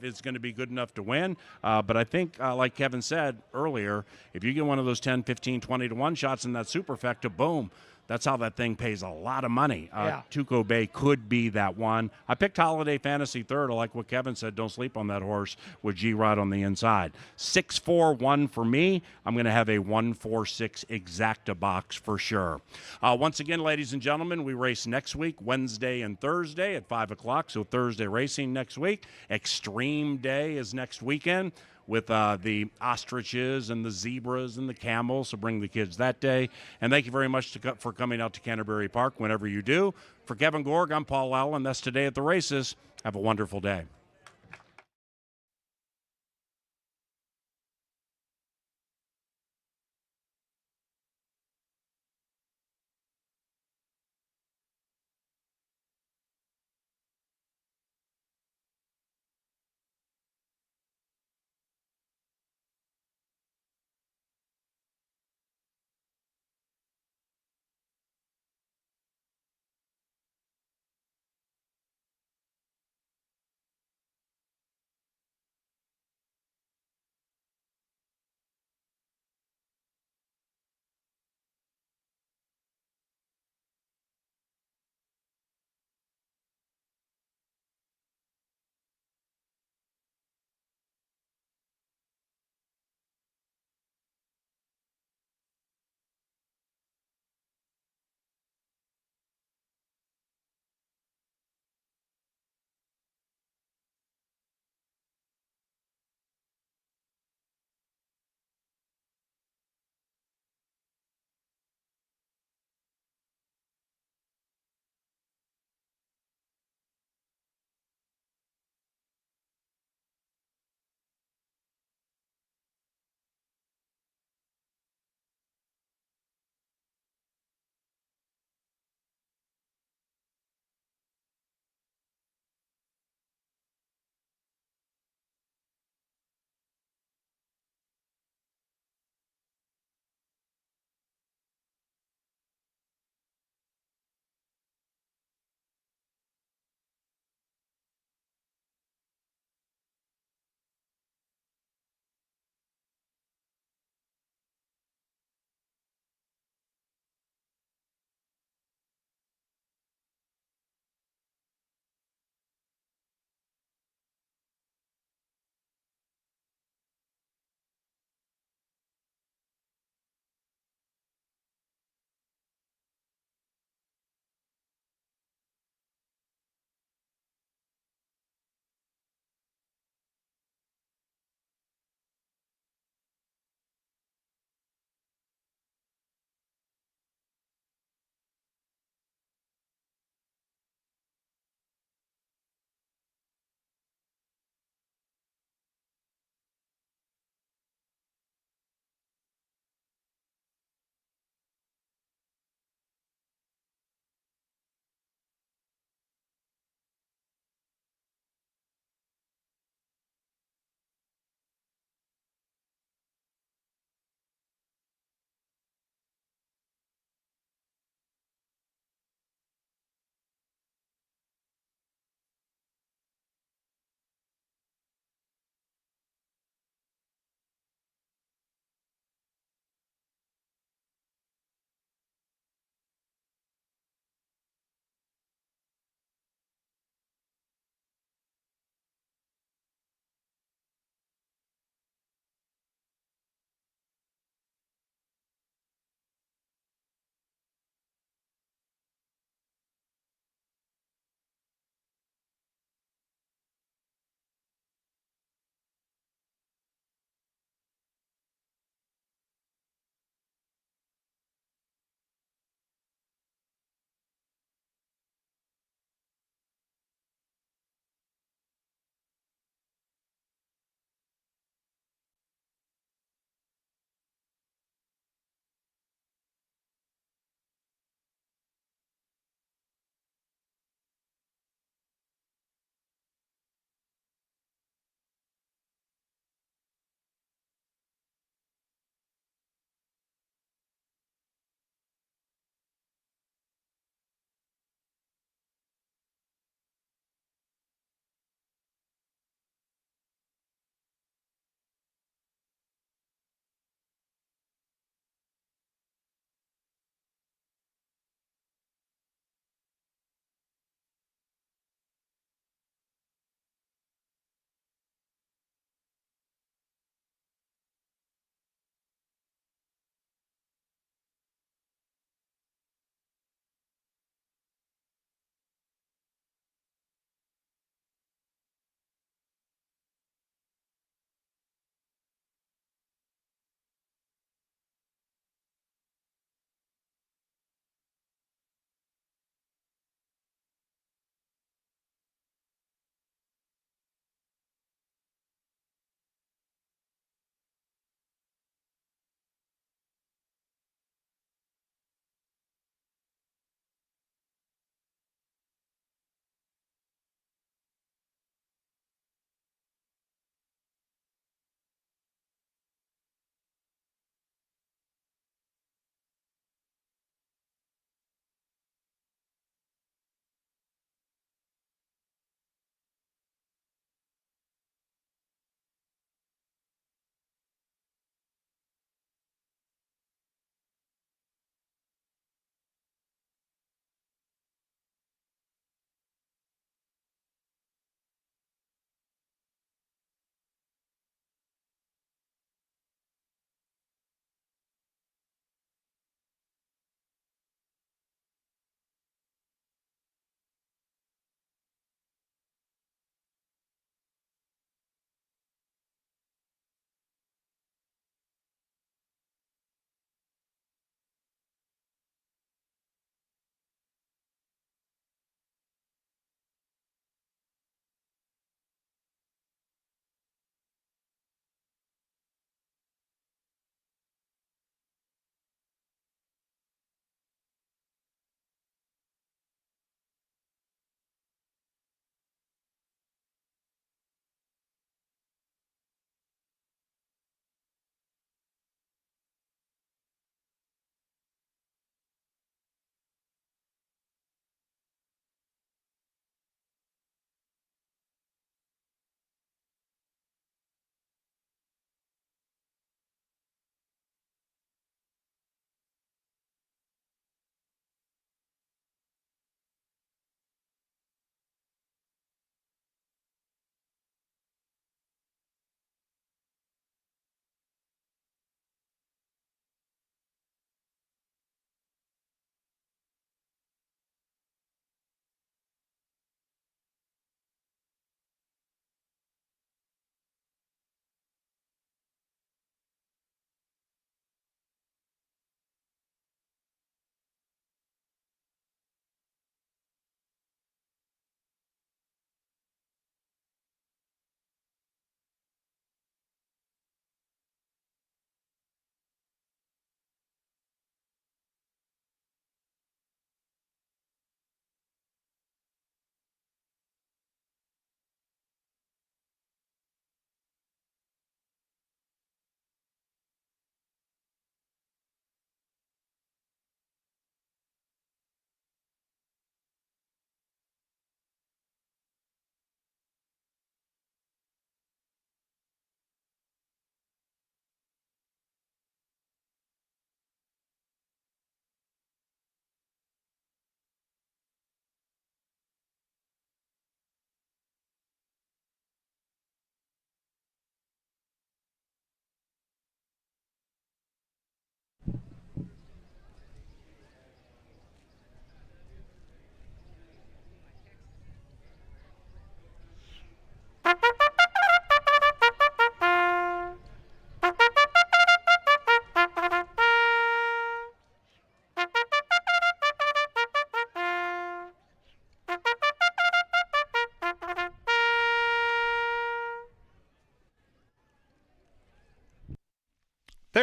it's going to be good enough to win, but I think, like Kevin said earlier, if you get one of those 10, 15, 20 to 1 shots in that superfecta, boom. That's how that thing pays a lot of money. Tuco Bay could be that one. I picked Holiday Fantasy third. I like what Kevin said. Don't sleep on that horse with G-Rod on the inside. 6-4-1 for me. I'm going to have a 1-4-6 exacta box for sure. Once again, ladies and gentlemen, we race next week, Wednesday and Thursday at 5 o'clock. So Thursday racing next week. Extreme Day is next weekend, with the ostriches and the zebras and the camels. So bring the kids that day. And thank you very much for coming out to Canterbury Park whenever you do. For Kevin Gorg, I'm Paul Allen. That's Today at the Races. Have a wonderful day.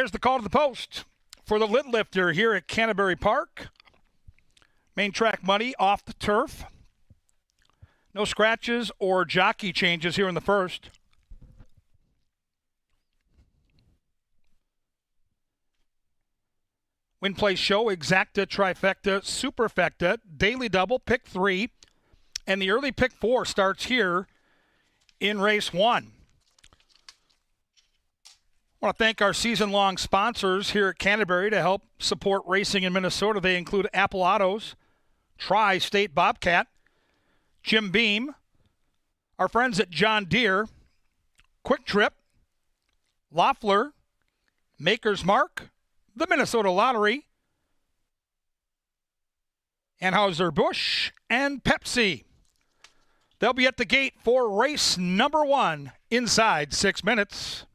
there's the call to the post for the lid lifter here at Canterbury Park. Main track muddy off the turf. No scratches or jockey changes here in the first. Win, play, show, exacta, trifecta, superfecta, daily double, pick 3. And the early pick 4 starts here in race 1. I want to thank our season-long sponsors here at Canterbury to help support racing in Minnesota. They include Apple Autos, Tri-State Bobcat, Jim Beam, our friends at John Deere, Quick Trip, Loeffler, Maker's Mark, the Minnesota Lottery, Anheuser-Busch, and Pepsi. They'll be at the gate for race number 1 inside 6 minutes.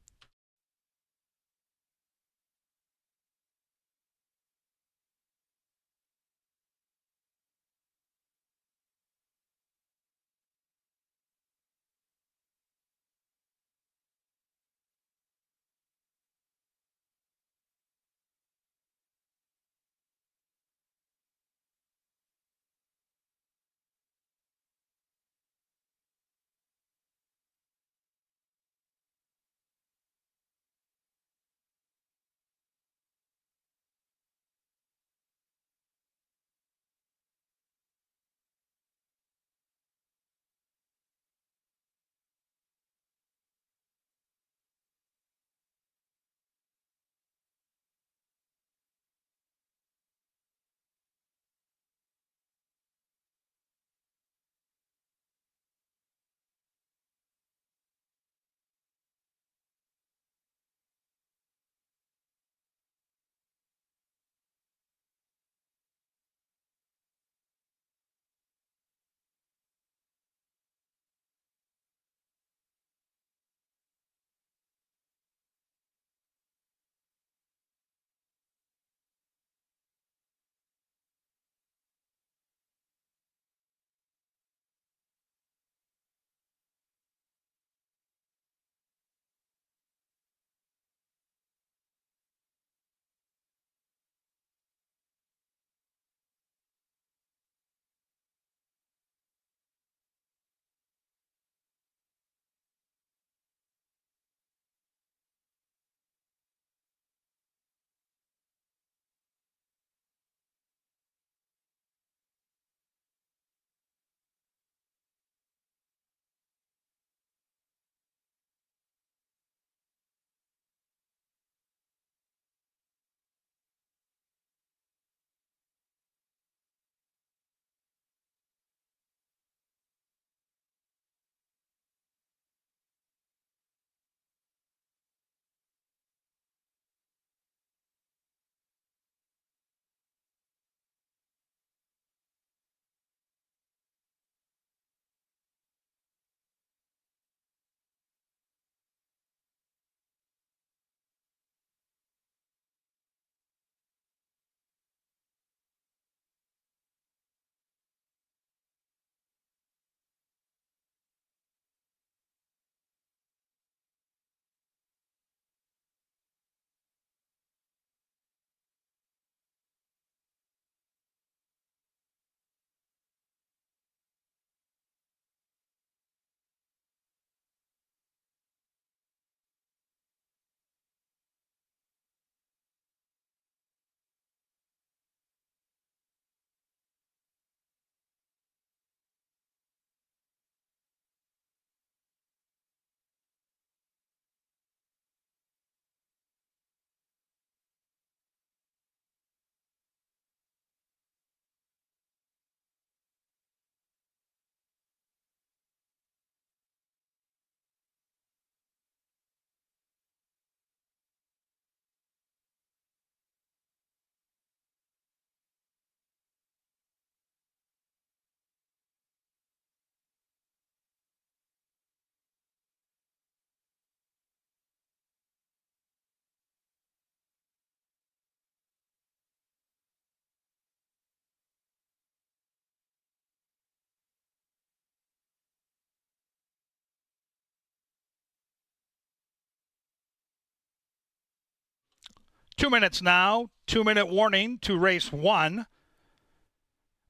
2 minutes now. 2-minute warning to race 1.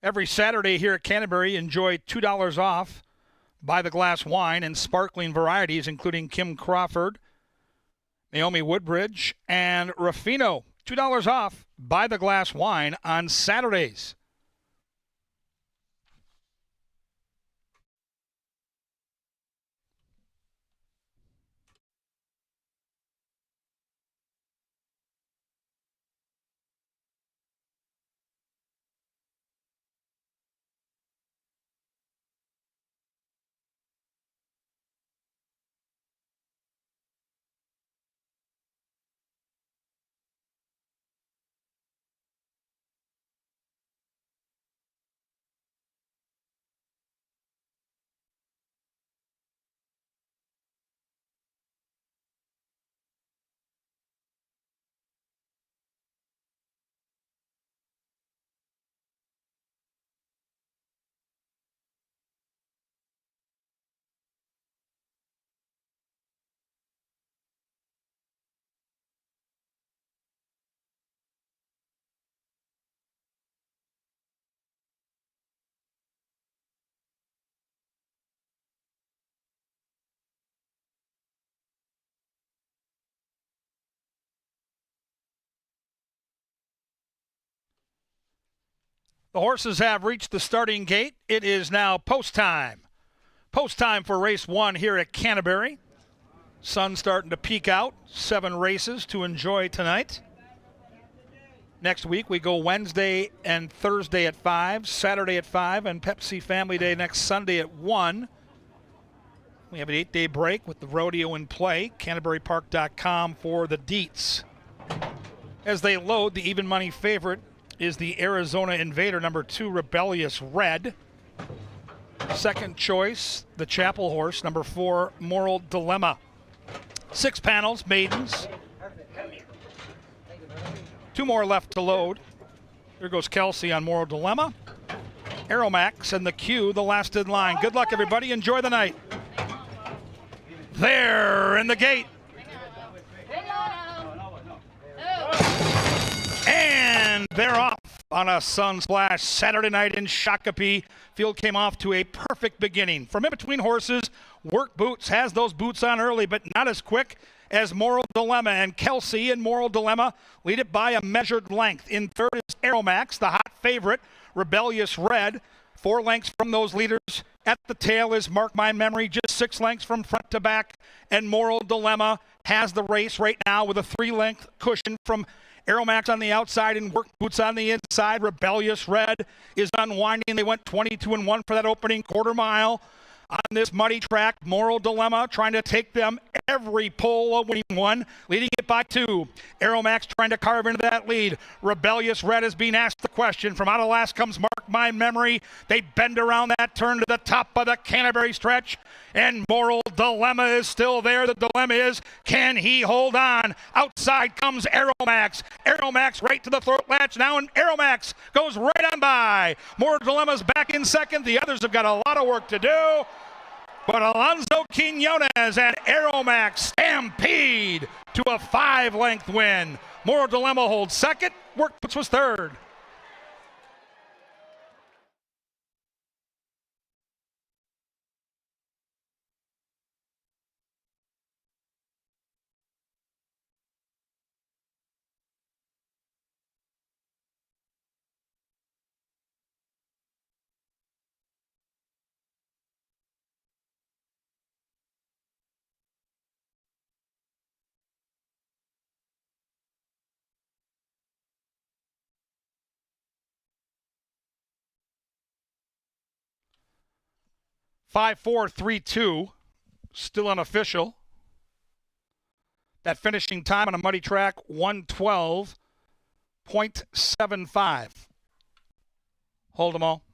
Every Saturday here at Canterbury, enjoy $2 off by the glass wine and sparkling varieties, including Kim Crawford, Naomi Woodbridge, and Ruffino. $2 off by the glass wine on Saturdays. The horses have reached the starting gate. It is now post time. Post time for race 1 here at Canterbury. Sun starting to peek out. 7 races to enjoy tonight. Next week we go Wednesday and Thursday at 5, Saturday at 5, and Pepsi Family Day next Sunday at 1. We have an 8-day break with the rodeo in play. CanterburyPark.com for the deets. As they load, the even money favorite is the Arizona Invader, number 2, Rebellious Red. Second choice, the Chapel Horse, number 4, Moral Dilemma. 6 panels, maidens. 2 more left to load. There goes Kelsey on Moral Dilemma. Aeromax and the Q, the last in line. Good luck, everybody. Enjoy the night. There in the gate. And they're off on a sun splash Saturday night in Shakopee. Field came off to a perfect beginning. From in between horses, Work Boots has those boots on early, but not as quick as Moral Dilemma. And Kelsey and Moral Dilemma lead it by a measured length. In third is Aeromax, the hot favorite, Rebellious Red. 4 lengths from those leaders. At the tail is Mark My Memory, just 6 lengths from front to back. And Moral Dilemma has the race right now with a 3-length cushion from Aeromax on the outside and Work Boots on the inside. Rebellious Red is unwinding. They went 22-1 for that opening quarter mile. On this muddy track, Moral Dilemma trying to take them every pole, a winning one, leading it by 2. Aeromax trying to carve into that lead. Rebellious Red is being asked the question. From out of last comes Mark My Memory. They bend around that turn to the top of the Canterbury stretch, and Moral Dilemma is still there. The dilemma is, can he hold on? Outside comes Aeromax. Aeromax right to the throat latch now, and Aeromax goes right on by. Moral Dilemma's back in second. The others have got a lot of work to do. But Alonzo Quinones and Aeromax stampede to a 5-length win. Moral Dilemma holds second. Work Boots was third. Five, 4, 3, 2, still unofficial. That finishing time on a muddy track, 1:12.75. Hold them all.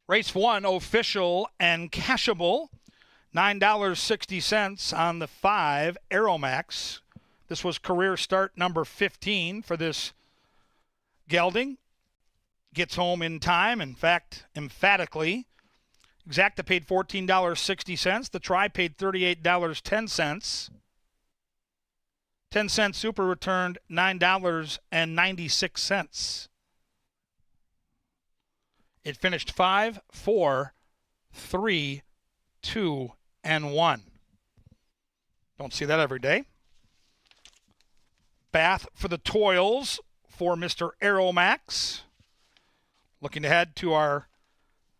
Race 1, official and cashable. $9.60 on the 5, Aeromax. This was career start number 15 for this gelding. Gets home in time, in fact, emphatically. Exacta paid $14.60. The Tri paid $38.10. 10-cent Super returned $9.96. It finished 5, 4, 3, 2, and 1. Don't see that every day. Bath for the toils for Mr. Aeromax. Looking ahead to our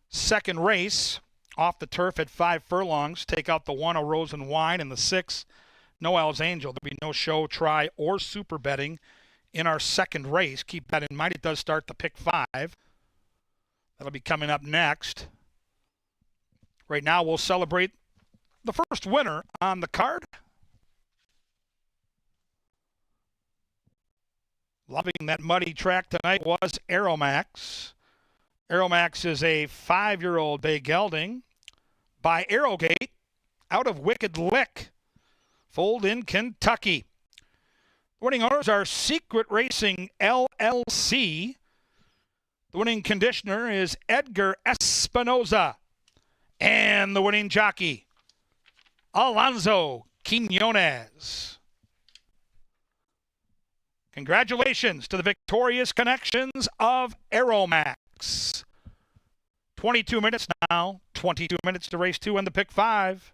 second race off the turf at 5 furlongs. Take out the 1, A Rose and Wine, and the 6, Noel's Angel. There'll be no show, try, or super betting in our second race. Keep that in mind. It does start the pick 5. That'll be coming up next. Right now, we'll celebrate the first winner on the card. Loving that muddy track tonight was Aeromax. Aeromax is a 5-year-old bay gelding by Arrowgate out of Wicked Lick, foaled in Kentucky. The winning owners are Secret Racing LLC. The winning conditioner is Edgar Espinoza. And the winning jockey, Alonzo Quinones. Congratulations to the victorious connections of Aeromax. 22 minutes now, 22 minutes to race 2 and the pick 5.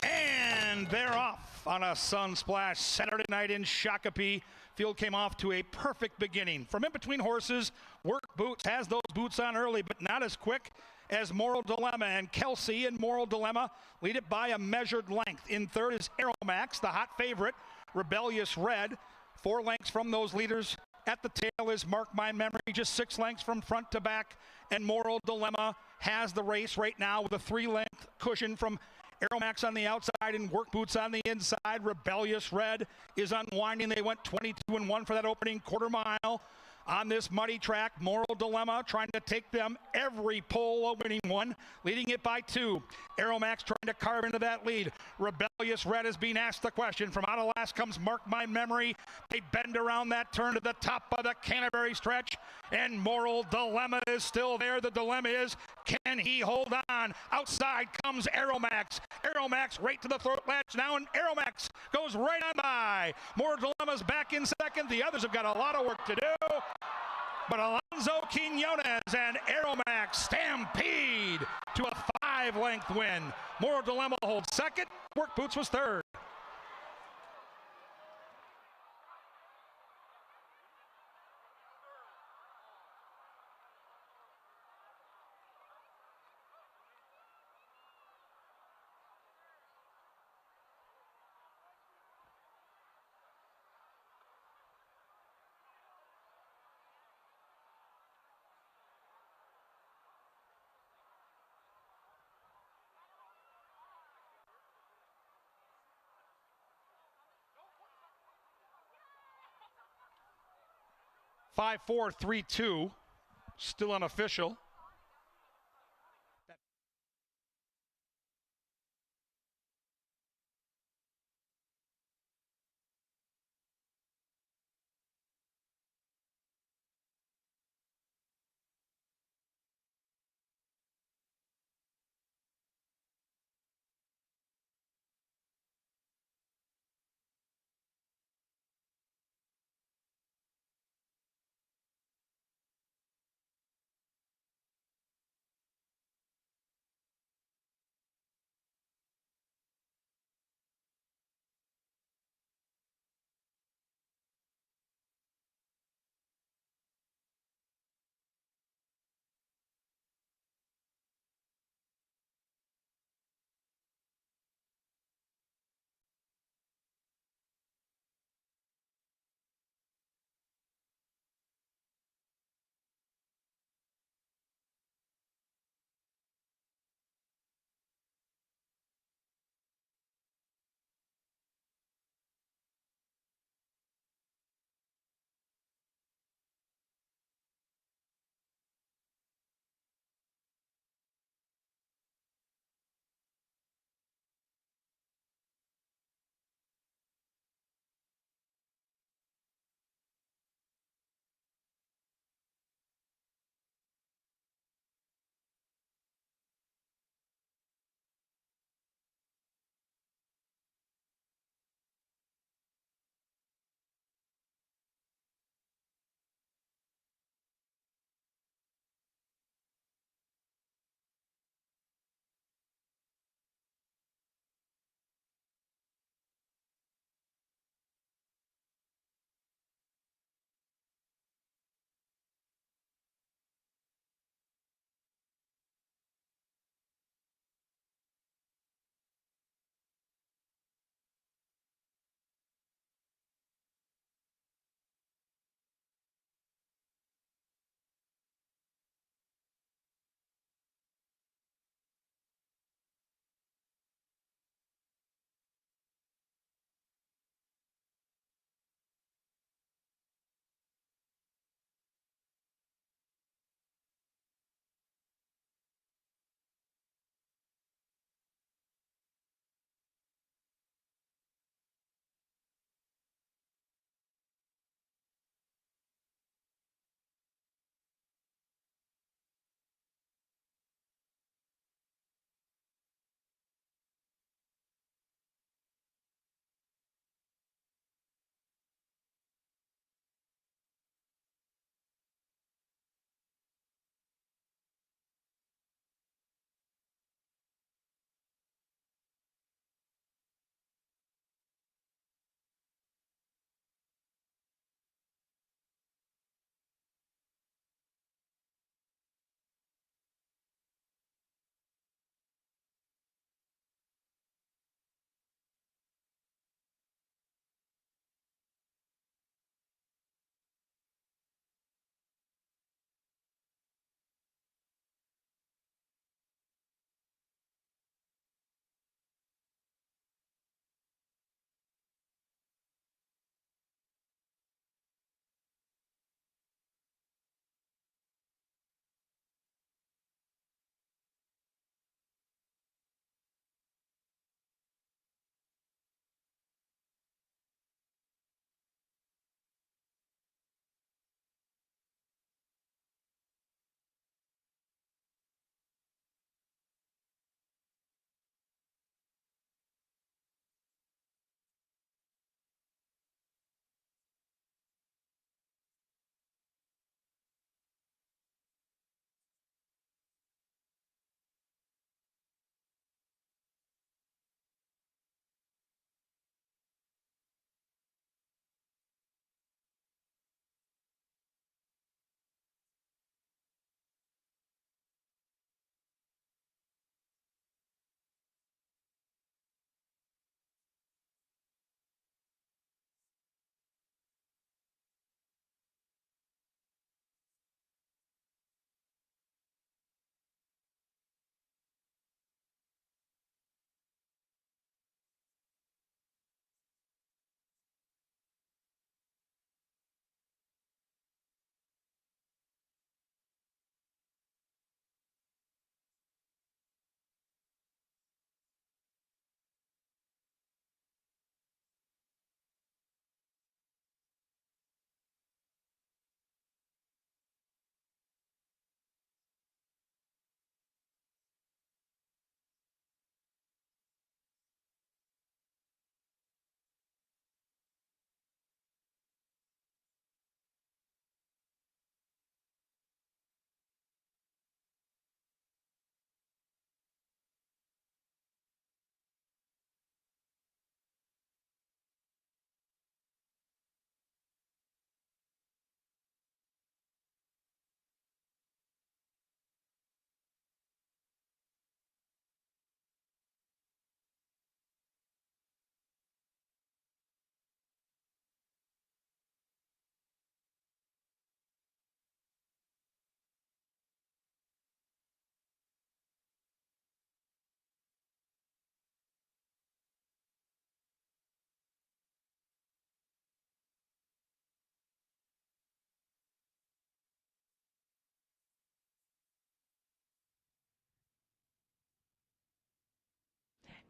And they're off on a Sunsplash Saturday night in Shakopee. Field came off to a perfect beginning. From in between horses, Work Boots has those boots on early, but not as quick as Moral Dilemma. And Kelsey and Moral Dilemma lead it by a measured length. In third is Aeromax, the hot favorite. Rebellious Red, 4 lengths from those leaders. At the tail is Mark My Memory, just 6 lengths from front to back. And Moral Dilemma has the race right now with a 3-length cushion from Aeromax on the outside and Work Boots on the inside. Rebellious Red is unwinding. They went 22-1 for that opening quarter mile. On this muddy track, Moral Dilemma trying to take them every pole, a winning one, leading it by 2. Aeromax trying to carve into that lead. Rebellious Red is being asked the question. From out of last comes Mark My Memory. They bend around that turn to the top of the Canterbury stretch, and Moral Dilemma is still there. The dilemma is, can he hold on? Outside comes Aeromax. Aeromax right to the throat latch now, and Aeromax goes right on by. Moral Dilemma's back in second. The others have got a lot of work to do. But Alonzo Quinones and Aeromax stampede to a 5-length win. Moral Dilemma holds second. Work Boots was third. Five, 4, 3, 2, still unofficial.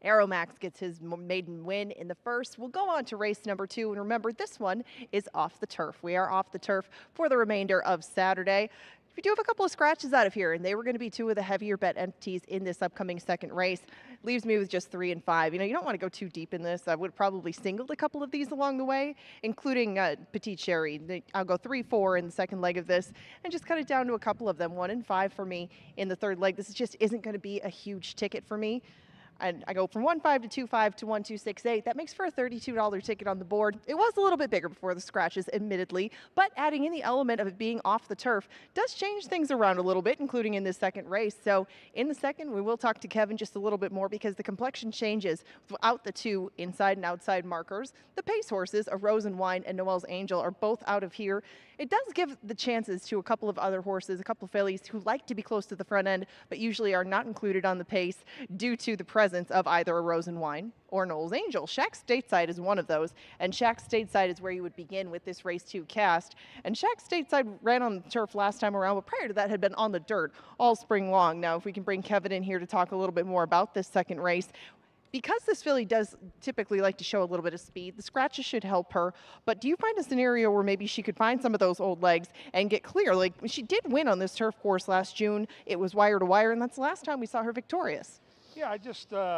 Aeromax gets his maiden win in the first. We'll go on to race number 2. And remember, this one is off the turf. We are off the turf for the remainder of Saturday. We do have a couple of scratches out of here, and they were going to be 2 of the heavier bet entities in this upcoming second race. Leaves me with just 3 and 5. You don't want to go too deep in this. I would probably singled a couple of these along the way, including Petite Sherry. I'll go 3, 4 in the second leg of this, and just cut it down to a couple of them. 1 and 5 for me in the third leg. This just isn't going to be a huge ticket for me. And I go from 1-5 to 2-5 to 1-2-6-8. That makes for a $32 ticket on the board. It was a little bit bigger before the scratches, admittedly, but adding in the element of it being off the turf does change things around a little bit, including in this second race. So in the second, we will talk to Kevin just a little bit more because the complexion changes without the 2 inside and outside markers. The pace horses of Rose and Wine and Noel's Angel are both out of here. It does give the chances to a couple of other horses, a couple of fillies who like to be close to the front end, but usually are not included on the pace due to the presence of either a Rose and Wine or Noel's Angel. Shack Stateside is one of those, and Shack Stateside is where you would begin with this race 2 cast. And Shack Stateside ran on the turf last time around, but prior to that had been on the dirt all spring long. Now, if we can bring Kevin in here to talk a little bit more about this second race, because this filly does typically like to show a little bit of speed, the scratches should help her. But do you find a scenario where maybe she could find some of those old legs and get clear? Like, she did win on this turf course last June. It was wire to wire, and that's the last time we saw her victorious. Yeah,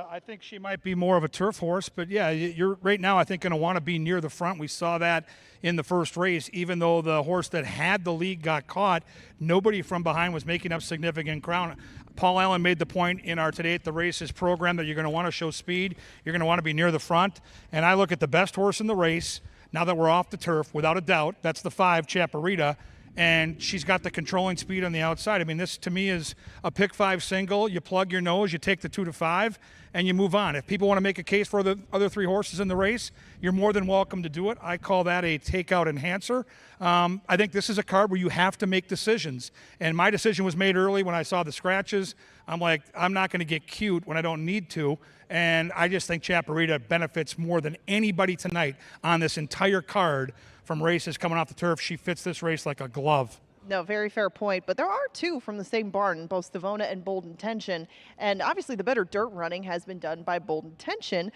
I think she might be more of a turf horse, but yeah, you're right now, I think, going to want to be near the front. We saw that in the first race. Even though the horse that had the lead got caught, nobody from behind was making up significant ground. Paul Allen made the point in our Today at the Races program that you're going to want to show speed. You're going to want to be near the front. And I look at the best horse in the race, now that we're off the turf, without a doubt, that's the 5, Chaparita. And she's got the controlling speed on the outside. I mean, this to me is a pick 5 single. You plug your nose, you take the 2 to 5, and you move on. If people want to make a case for the other 3 horses in the race, you're more than welcome to do it. I call that a takeout enhancer. I think this is a card where you have to make decisions. And my decision was made early when I saw the scratches. I'm like, I'm not going to get cute when I don't need to. And I just think Chaparita benefits more than anybody tonight on this entire card from races coming off the turf. She fits this race like a glove. No, very fair point. But there are 2 from the same barn, both Savona and Bold Intention. And obviously the better dirt running has been done by Bold Intention.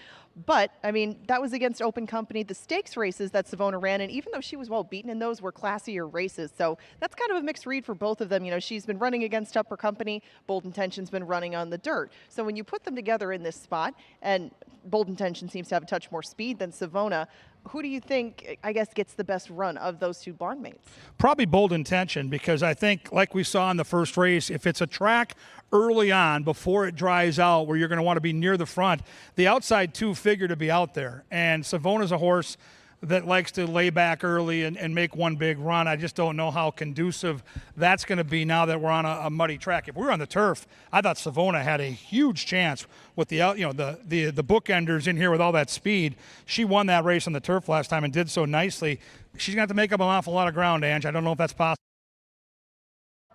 But, I mean, that was against Open Company. The stakes races that Savona ran, and even though she was well beaten in those, were classier races. So that's kind of a mixed read for both of them. She's been running against Upper Company. Bold Intention's been running on the dirt. So when you put them together in this spot, and Bold Intention seems to have a touch more speed than Savona, who do you think, I guess, gets the best run of those 2 barn mates? Probably Bold Intention, because I think, like we saw in the first race, if it's a track early on before it dries out where you're going to want to be near the front, the outside 2 figure to be out there. And Savona's a horse that likes to lay back early and make one big run. I just don't know how conducive that's going to be now that we're on a muddy track. If we were on the turf, I thought Savona had a huge chance with the bookenders in here with all that speed. She won that race on the turf last time and did so nicely. She's going to have to make up an awful lot of ground, Ange. I don't know if that's possible.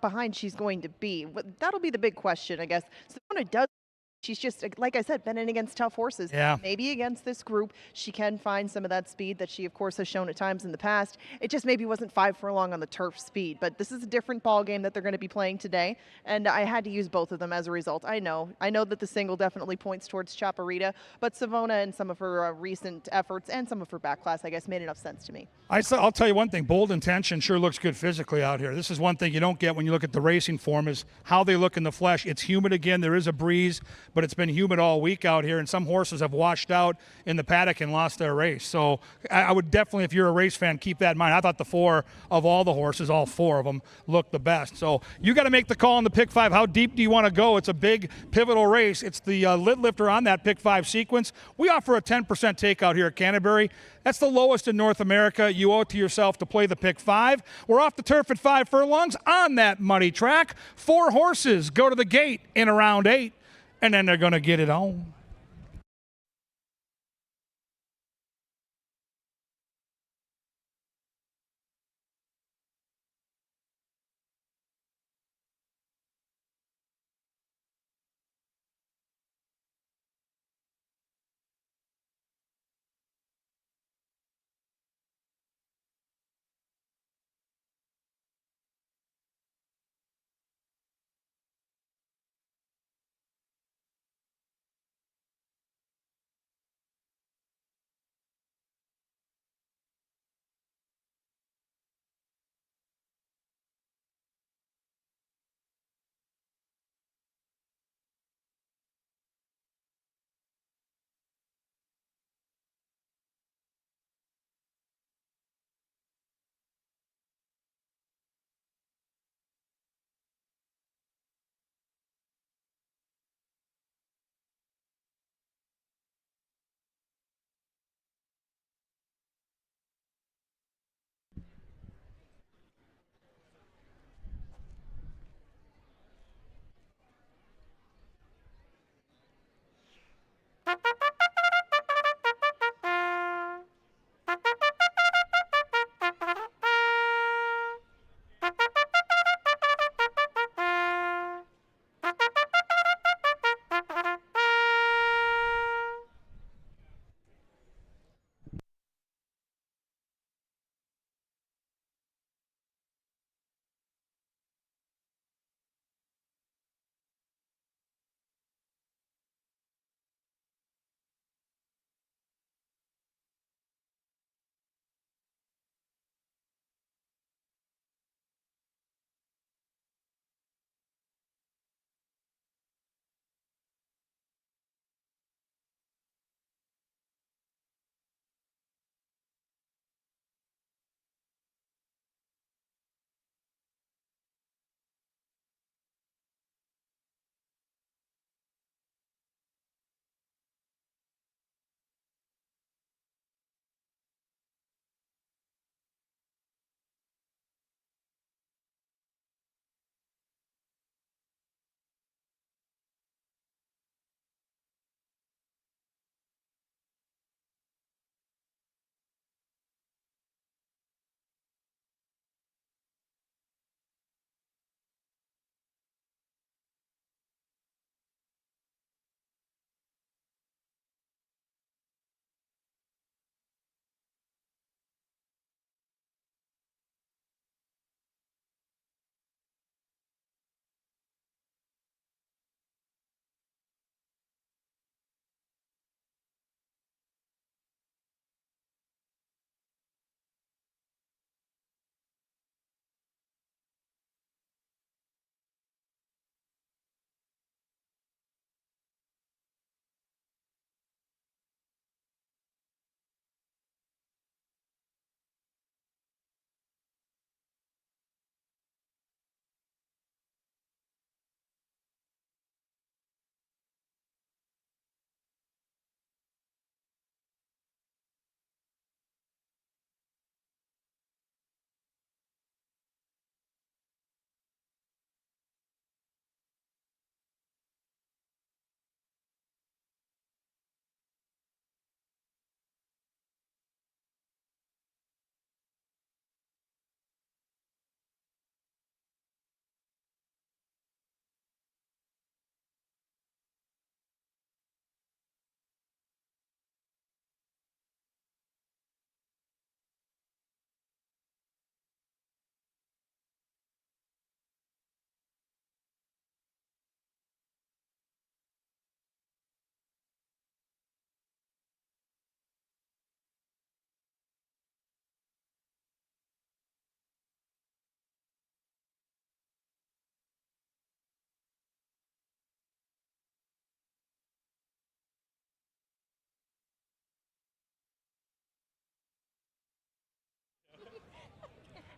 Behind she's going to be. That'll be the big question, I guess. Savona does. She's just, like I said, been in against tough horses. Yeah. Maybe against this group, she can find some of that speed that she, of course, has shown at times in the past. It just maybe wasn't 5 furlong on the turf speed. But this is a different ball game that they're going to be playing today, and I had to use both of them as a result. I know that the single definitely points towards Chaparita, but Savona and some of her recent efforts and some of her back class, I guess, made enough sense to me. I'll tell you one thing. Bold Intention sure looks good physically out here. This is one thing you don't get when you look at the racing form is how they look in the flesh. It's humid again. There is a breeze, but it's been humid all week out here, and some horses have washed out in the paddock and lost their race. So I would definitely, if you're a race fan, keep that in mind. I thought the 4 of all the horses, all 4 of them, looked the best. So you got to make the call on the pick 5. How deep do you want to go? It's a big pivotal race. It's the lid lifter on that pick 5 sequence. We offer a 10% takeout here at Canterbury. That's the lowest in North America. You owe it to yourself to play the pick 5. We're off the turf at 5 furlongs on that muddy track. 4 horses go to the gate in around 8, and then they're going to get it on.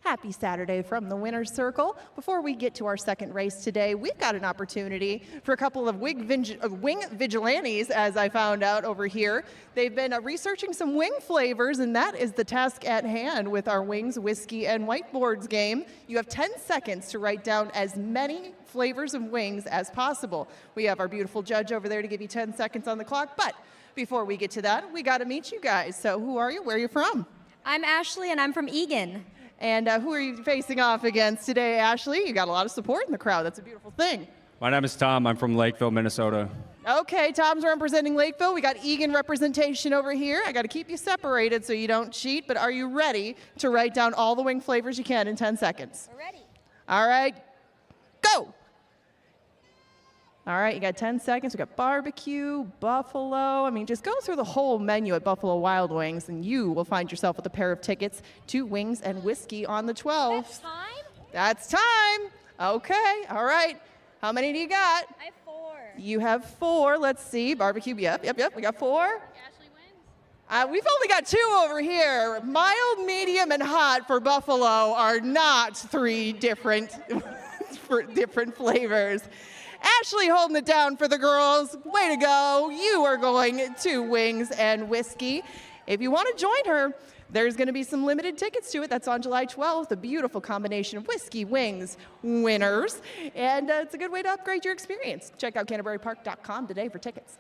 Happy Saturday from the Winner's Circle. Before we get to our second race today, we've got an opportunity for a couple of wing vigilantes, as I found out over here. They've been researching some wing flavors, and that is the task at hand with our Wings, Whiskey, and Whiteboards game. You have 10 seconds to write down as many flavors of wings as possible. We have our beautiful judge over there to give you 10 seconds on the clock, but before we get to that, we got to meet you guys. So who are you? Where are you from? I'm Ashley, and I'm from Egan. And who are you facing off against today, Ashley? You got a lot of support in the crowd. That's a beautiful thing. My name is Tom. I'm from Lakeville, Minnesota. Okay, Tom's representing Lakeville. We got Egan representation over here. I got to keep you separated so you don't cheat, but are you ready to write down all the wing flavors you can in 10 seconds? We're ready. All right, go. All right, you got 10 seconds. We got barbecue, buffalo. I mean, just go through the whole menu at Buffalo Wild Wings, and you will find yourself with a pair of tickets to Wings and Whiskey on the 12th. That's time? That's time. Okay, all right. How many do you got? I have 4. You have 4. Let's see. Barbecue, yep. We got 4. Ashley wins. We've only got 2 over here. Mild, medium, and hot for buffalo are not 3 different, different flavors. Ashley holding it down for the girls. Way to go. You are going to Wings and Whiskey. If you want to join her, there's going to be some limited tickets to it. That's on July 12th. A beautiful combination of whiskey, wings, winners. And it's a good way to upgrade your experience. Check out CanterburyPark.com today for tickets.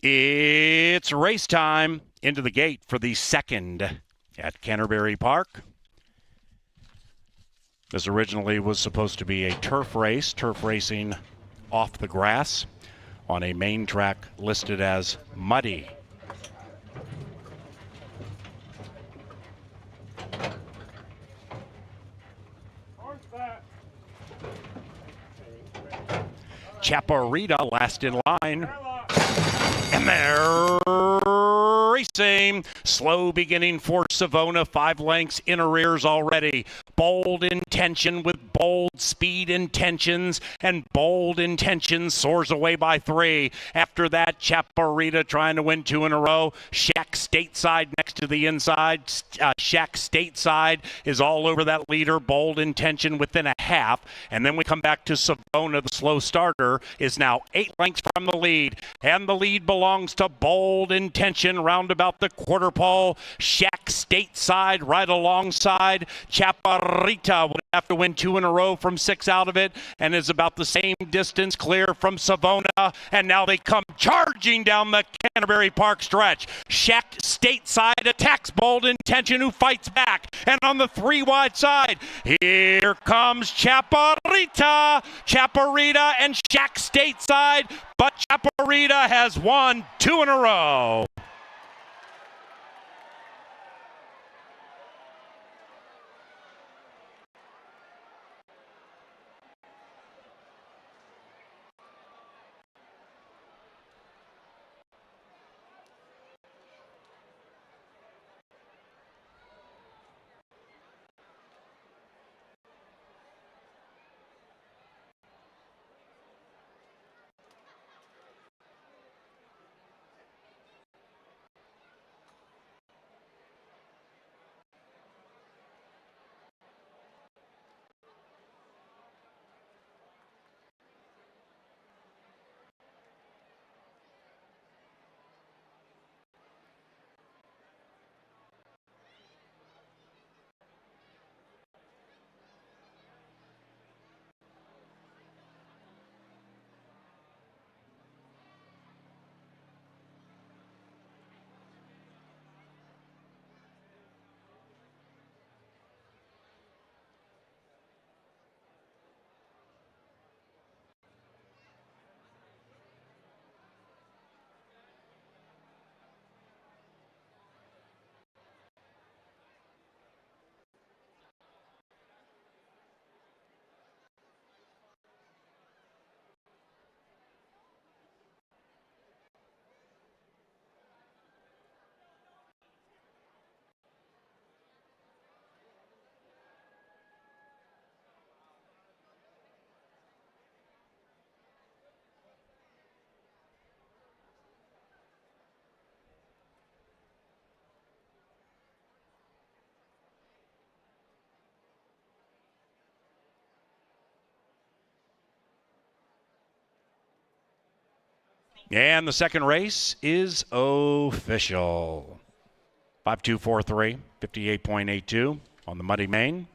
It's race time into the gate for the second at Canterbury Park. This originally was supposed to be a turf race, turf racing off the grass on a main track listed as muddy. Chaparita last in line. And they're racing. Slow beginning for Savona. 5 lengths in arrears already. Bold Intention with bold speed intentions, and Bold Intention soars away by 3. After that, Chaparita trying to win 2 in a row. Shack Stateside next to the inside. Shack Stateside is all over that leader. Bold Intention within a half. And then we come back to Savona. The slow starter is now 8 lengths from the lead. And the lead belongs to Bold Intention round about the quarter pole. Shack Stateside right alongside. Chaparita would have to win 2 in a row from 6 out of it, and is about the same distance clear from Savona. And now they come charging down the Canterbury Park stretch. Shack Stateside attacks Bold Intention, who fights back. And on the 3 wide side, here comes Chaparita. Chaparita and Shack Stateside, but Chaparita has won 2 in a row. And the second race is official. 5-2-4-3, 58.82 on the muddy main.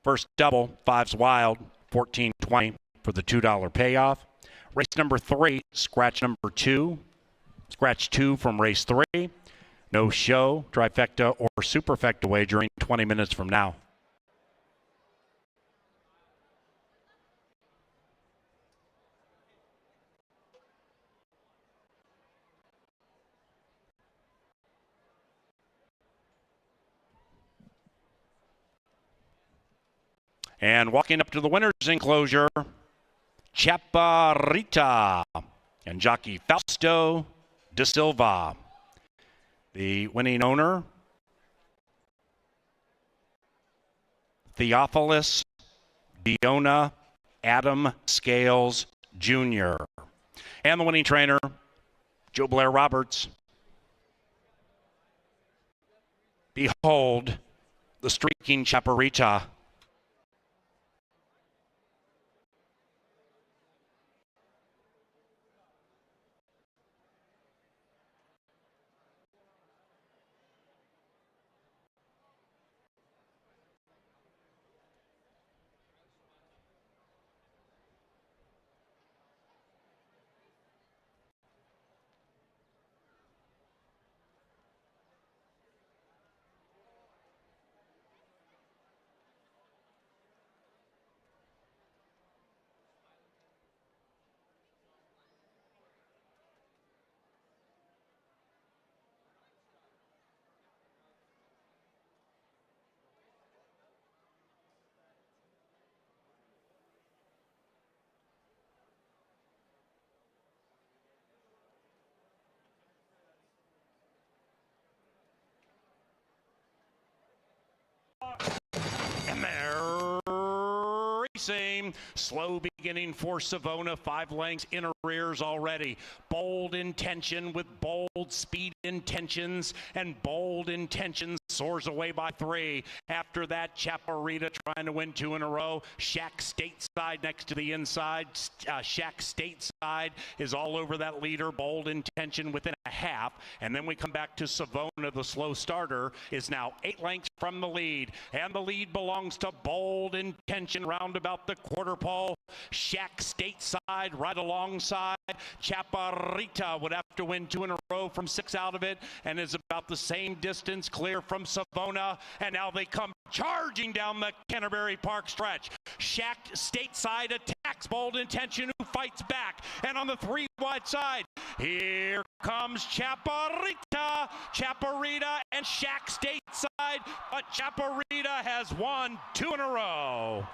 First double, 5's wild, 14.20 for the $2 payoff. Race number 3, scratch number 2. Scratch 2 from race 3. No show, trifecta, or superfecta wagering 20 minutes from now. And walking up to the winner's enclosure, Chaparita and jockey Fausto da Silva. The winning owner, Theophilus Diona Adam Scales Jr. And the winning trainer, Joe Blair Roberts. Behold the streaking Chaparita. racing. Slow beginning for Savona, 5 lengths in arrears already. Bold Intention with Bold Speed Intentions, and Bold Intentions soars away by 3. After that, Chaparita trying to win 2 in a row. Shack Stateside next to the inside. Shack Stateside is all over that leader. Bold Intention within a half. And then we come back to Savona, the slow starter, is now 8 lengths from the lead. And the lead belongs to Bold Intention round about the quarter pole. Shack Stateside right alongside. Chaparita would have to win 2 in a row from 6 out of it, and is about the same distance clear from Savona. And now they come charging down the Canterbury Park stretch. Shack Stateside attacks Bold Intention, who fights back. And on the 3 wide side, here comes Chaparita. Chaparita and Shack Stateside, but Chaparita has won 2 in a row.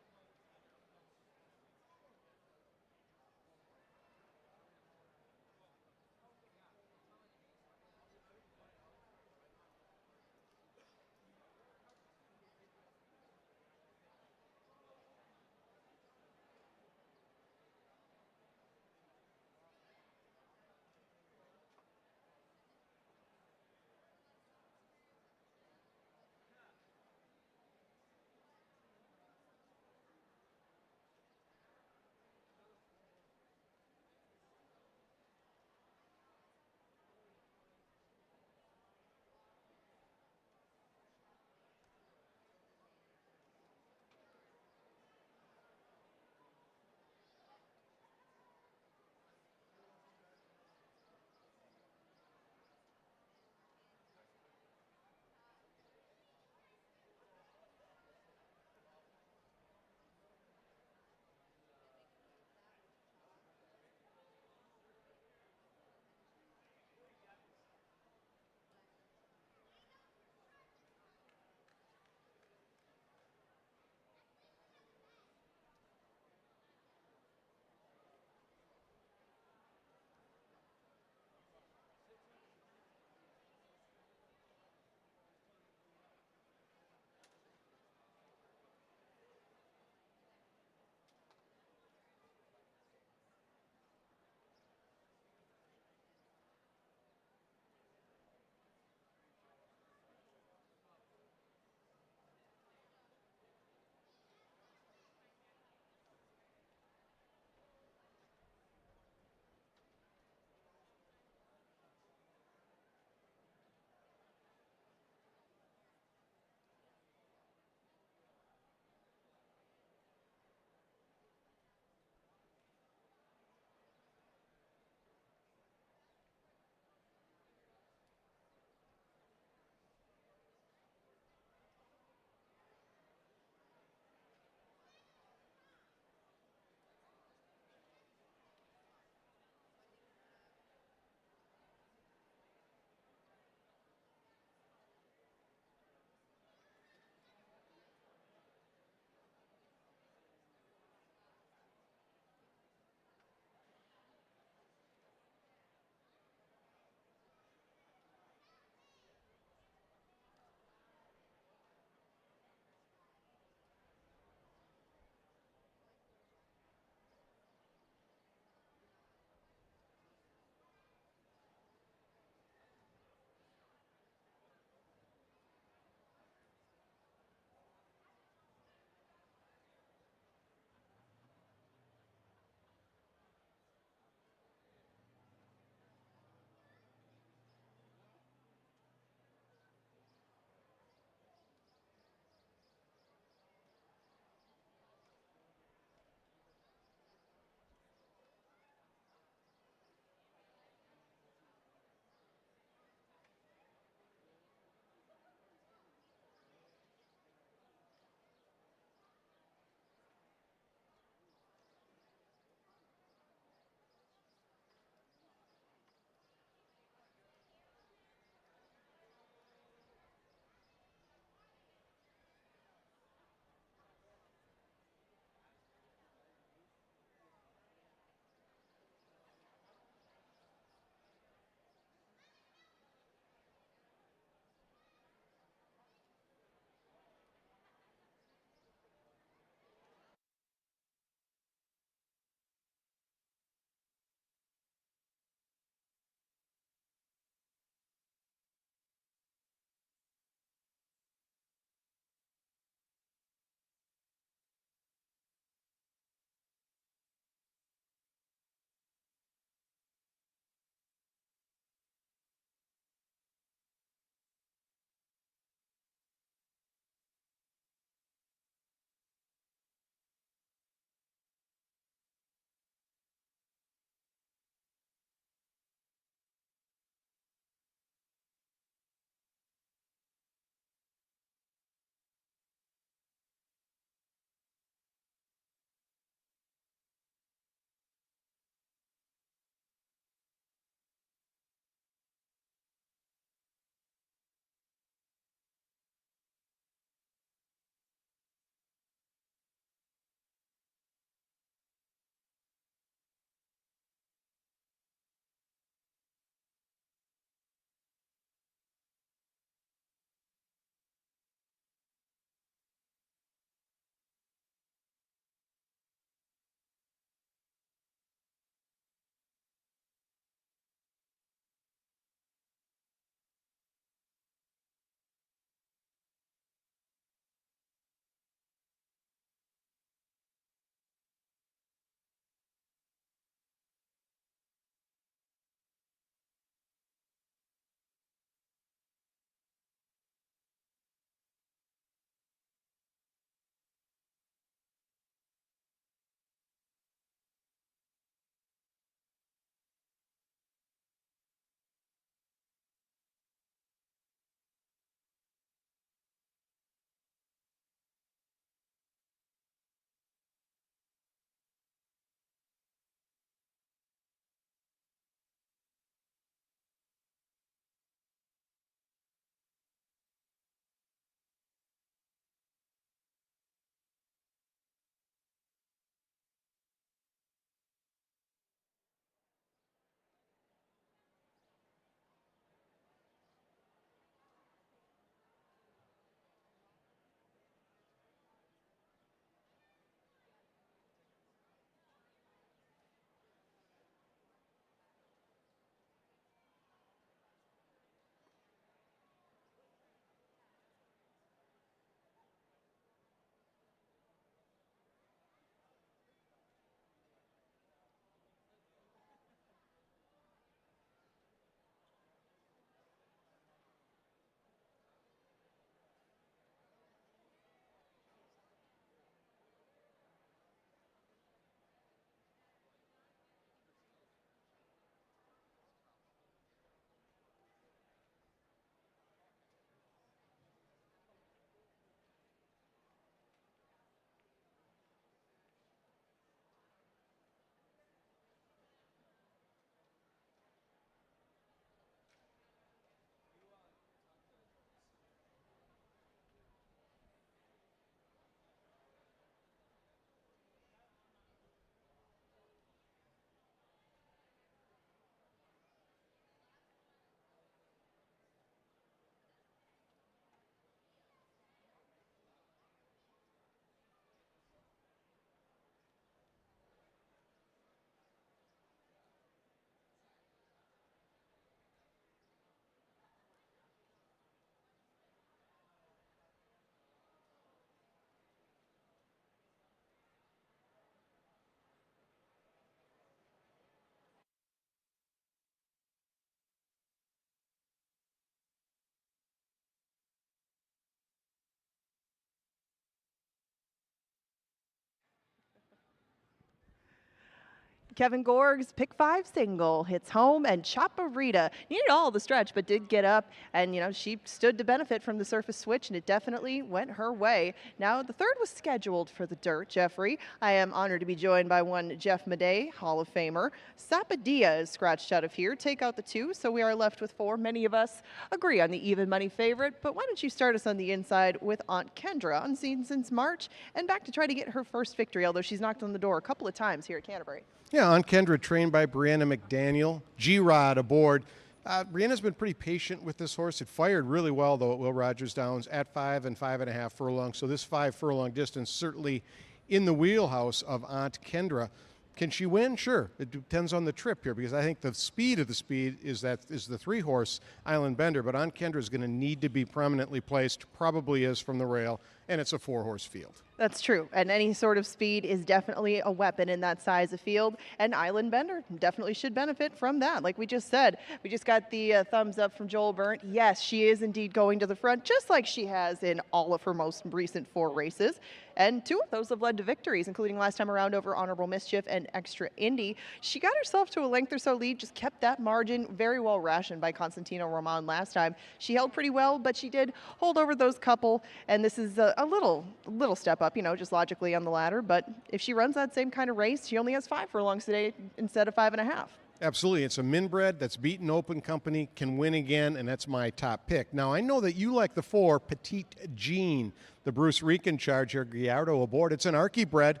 Kevin Gorg's pick 5 single hits home, and Chaparita needed all the stretch, but did get up, and she stood to benefit from the surface switch, and it definitely went her way. Now the third was scheduled for the dirt, Jeffrey. I am honored to be joined by one Jeff Madej, Hall of Famer. Sapadilla is scratched out of here. Take out the 2, so we are left with 4. Many of us agree on the even money favorite, but why don't you start us on the inside with Aunt Kendra, unseen since March, and back to try to get her first victory, although she's knocked on the door a couple of times here at Canterbury. Yeah, Aunt Kendra, trained by Brianna McDaniel. G-Rod aboard. Brianna's been pretty patient with this horse. It fired really well, though, at Will Rogers Downs at 5 and 5.5 furlongs. So this 5 furlong distance certainly in the wheelhouse of Aunt Kendra. Can she win? Sure. It depends on the trip here, because I think the speed of the speed is the 3-horse Island Bender, but Aunt Kendra is going to need to be prominently placed, probably is from the rail, and it's a 4-horse field. That's true, and any sort of speed is definitely a weapon in that size of field, and Island Bender definitely should benefit from that. Like we just said, we just got the thumbs up from Joel Burnt. Yes, she is indeed going to the front, just like she has in all of her most recent 4 races, and 2 of those have led to victories, including last time around over Honorable Mischief and Extra Indy. She got herself to a length or so lead, just kept that margin very well rationed by Constantino Roman last time. She held pretty well, but she did hold over those couple, and this is a little step up, just logically on the ladder. But if she runs that same kind of race, she only has 5 furlongs today instead of 5.5. Absolutely. It's a Minbred that's beaten Open Company, can win again, and that's my top pick. Now, I know that you like the 4, Petite Jean, the Bruce Rican charge here, Gallardo aboard. It's an Archie bred.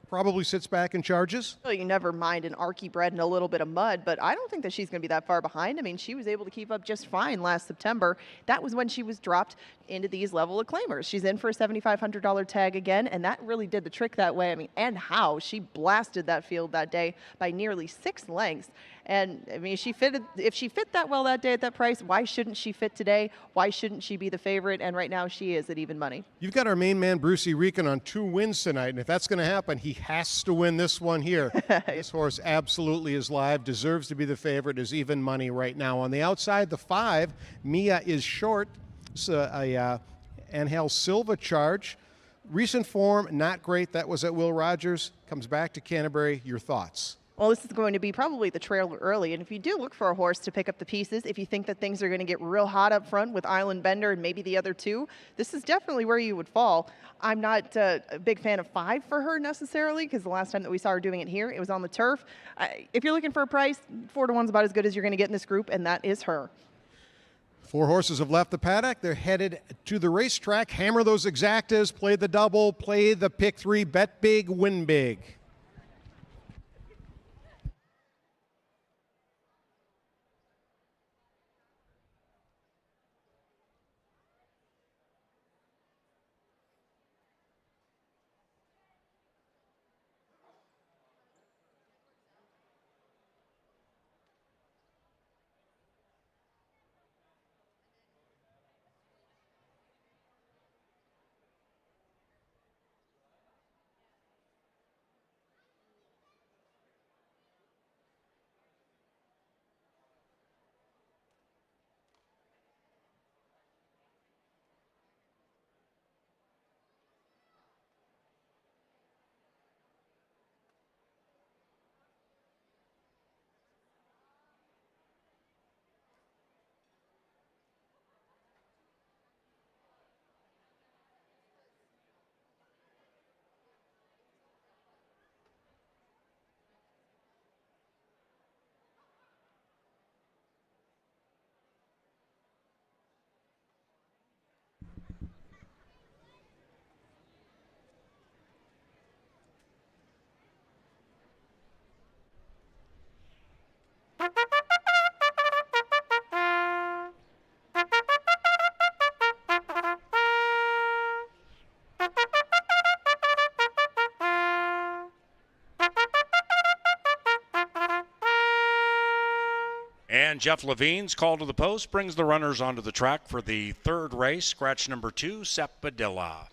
Probably sits back and charges. Well, you never mind an Archie bred and a little bit of mud, but I don't think that she's going to be that far behind. I mean, she was able to keep up just fine last September. That was when she was dropped into these level of claimers. She's in for a $7,500 tag again, and that really did the trick that way. I mean, and how she blasted that field that day by nearly 6 lengths. And I mean, if she fit that well that day at that price, why shouldn't she fit today? Why shouldn't she be the favorite? And right now she is at even money. You've got our main man, Brucey Rican, on 2 wins tonight. And if that's going to happen, he has to win this one here. This horse absolutely is live, deserves to be the favorite, is even money right now. On the outside, the 5, Mia is short. It's a Angel Silva charge. Recent form, not great. That was at Will Rogers. Comes back to Canterbury. Your thoughts? Well, this is going to be probably the trailer early, and if you do look for a horse to pick up the pieces, if you think that things are going to get real hot up front with Island Bender and maybe the other 2, this is definitely where you would fall. I'm not a big fan of 5 for her necessarily, because the last time that we saw her doing it here, it was on the turf. If you're looking for a price, 4 to 1's about as good as you're going to get in this group, and that is her. 4 horses have left the paddock. They're headed to the racetrack. Hammer those exactas, play the double, play the pick 3, bet big, win big. And Jeff Levine's call to the post brings the runners onto the track for the 3rd race, scratch number 2, Sapadilla.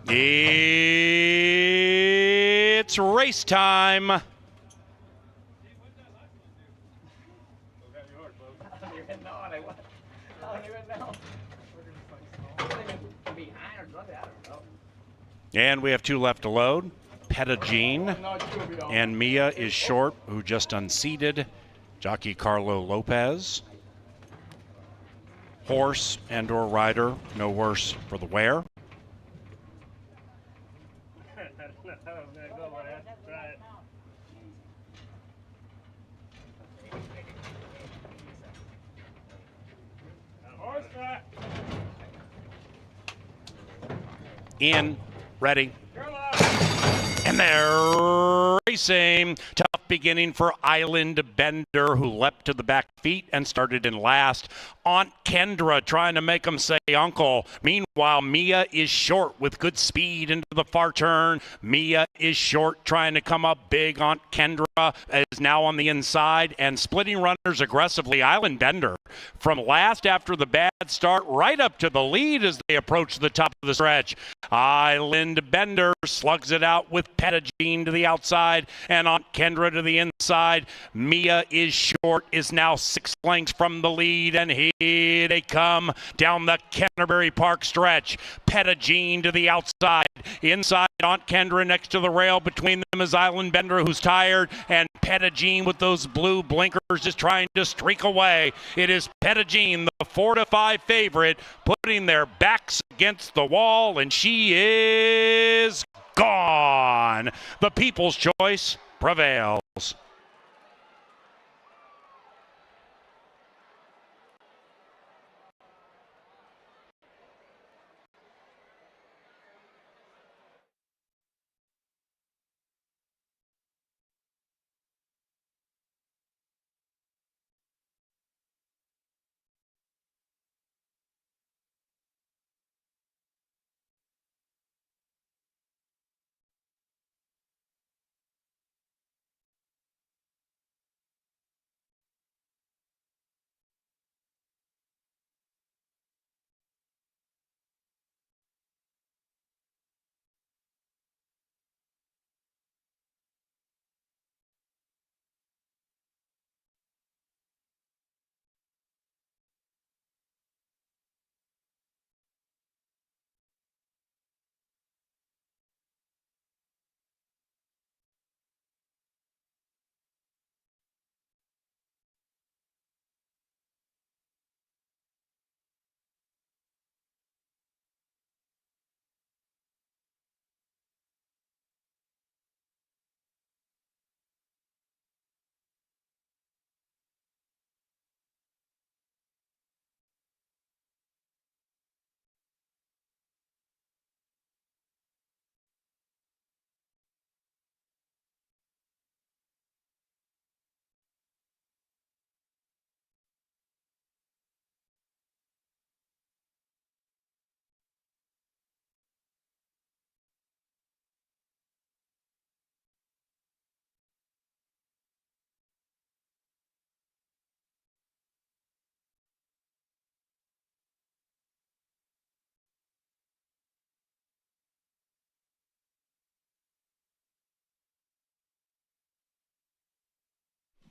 It's race time. And we have 2 left to load. Pettigene and Mia is short, who just unseated. Jockey Carlo Lopez. Horse and or rider, no worse for the wear. In, ready, and they're racing. Tough beginning for Island Bender, who leapt to the back feet and started in last. Aunt Kendra trying to make him say uncle. Meanwhile, Mia is short with good speed into the far turn. Mia is short trying to come up big. Aunt Kendra is now on the inside and splitting runners aggressively. Island Bender from last after the bad start right up to the lead as they approach the top of the stretch. Island Bender slugs it out with Pettigene to the outside and Aunt Kendra to the inside. Mia is short, is now 6 lengths from the lead, and here they come down the Canterbury Park stretch. Pettigene to the outside. Inside, Aunt Kendra next to the rail. Between them is Island Bender, who's tired, and Pettigene with those blue blinkers just trying to streak away. It is Pettigene, the 4-5 favorite, putting their backs against the wall, and she is gone. The People's Choice prevails.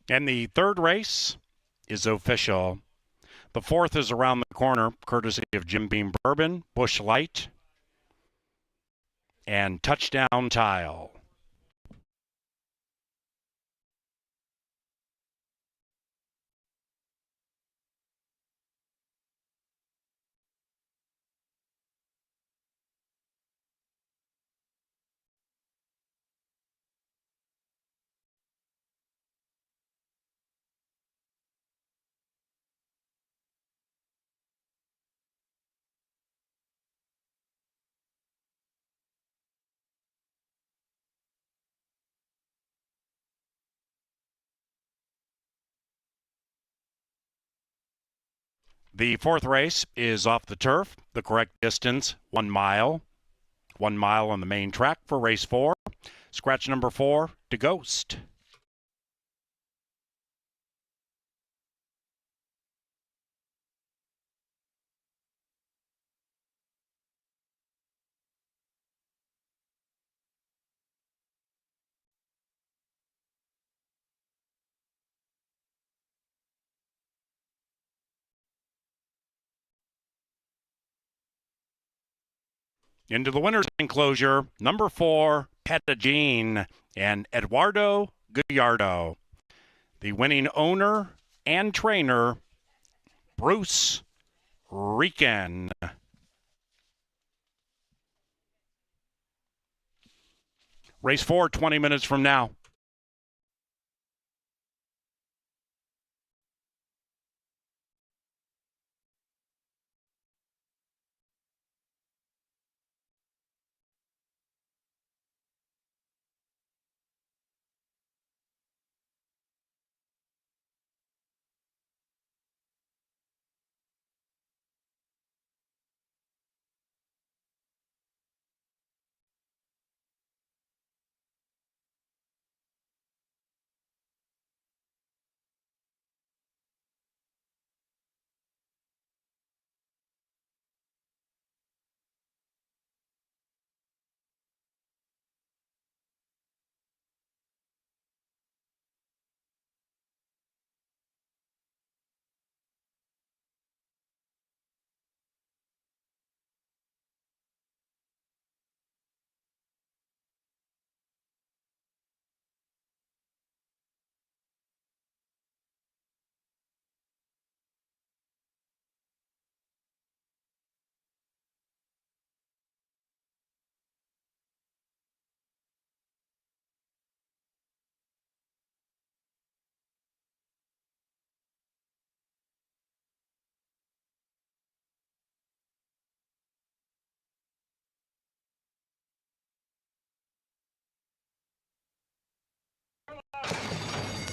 And the third race is official. The fourth is around the corner, courtesy of Jim Beam Bourbon, Busch Light, and Touchdown Tile. The fourth race is off the turf. The correct distance, 1 mile. 1 mile on the main track for race 4. Scratch number 4 to Ghost. Into the winner's enclosure, number 4, Petagene and Eduardo Gallardo. The winning owner and trainer, Bruce Rican. Race 4, 20 minutes from now.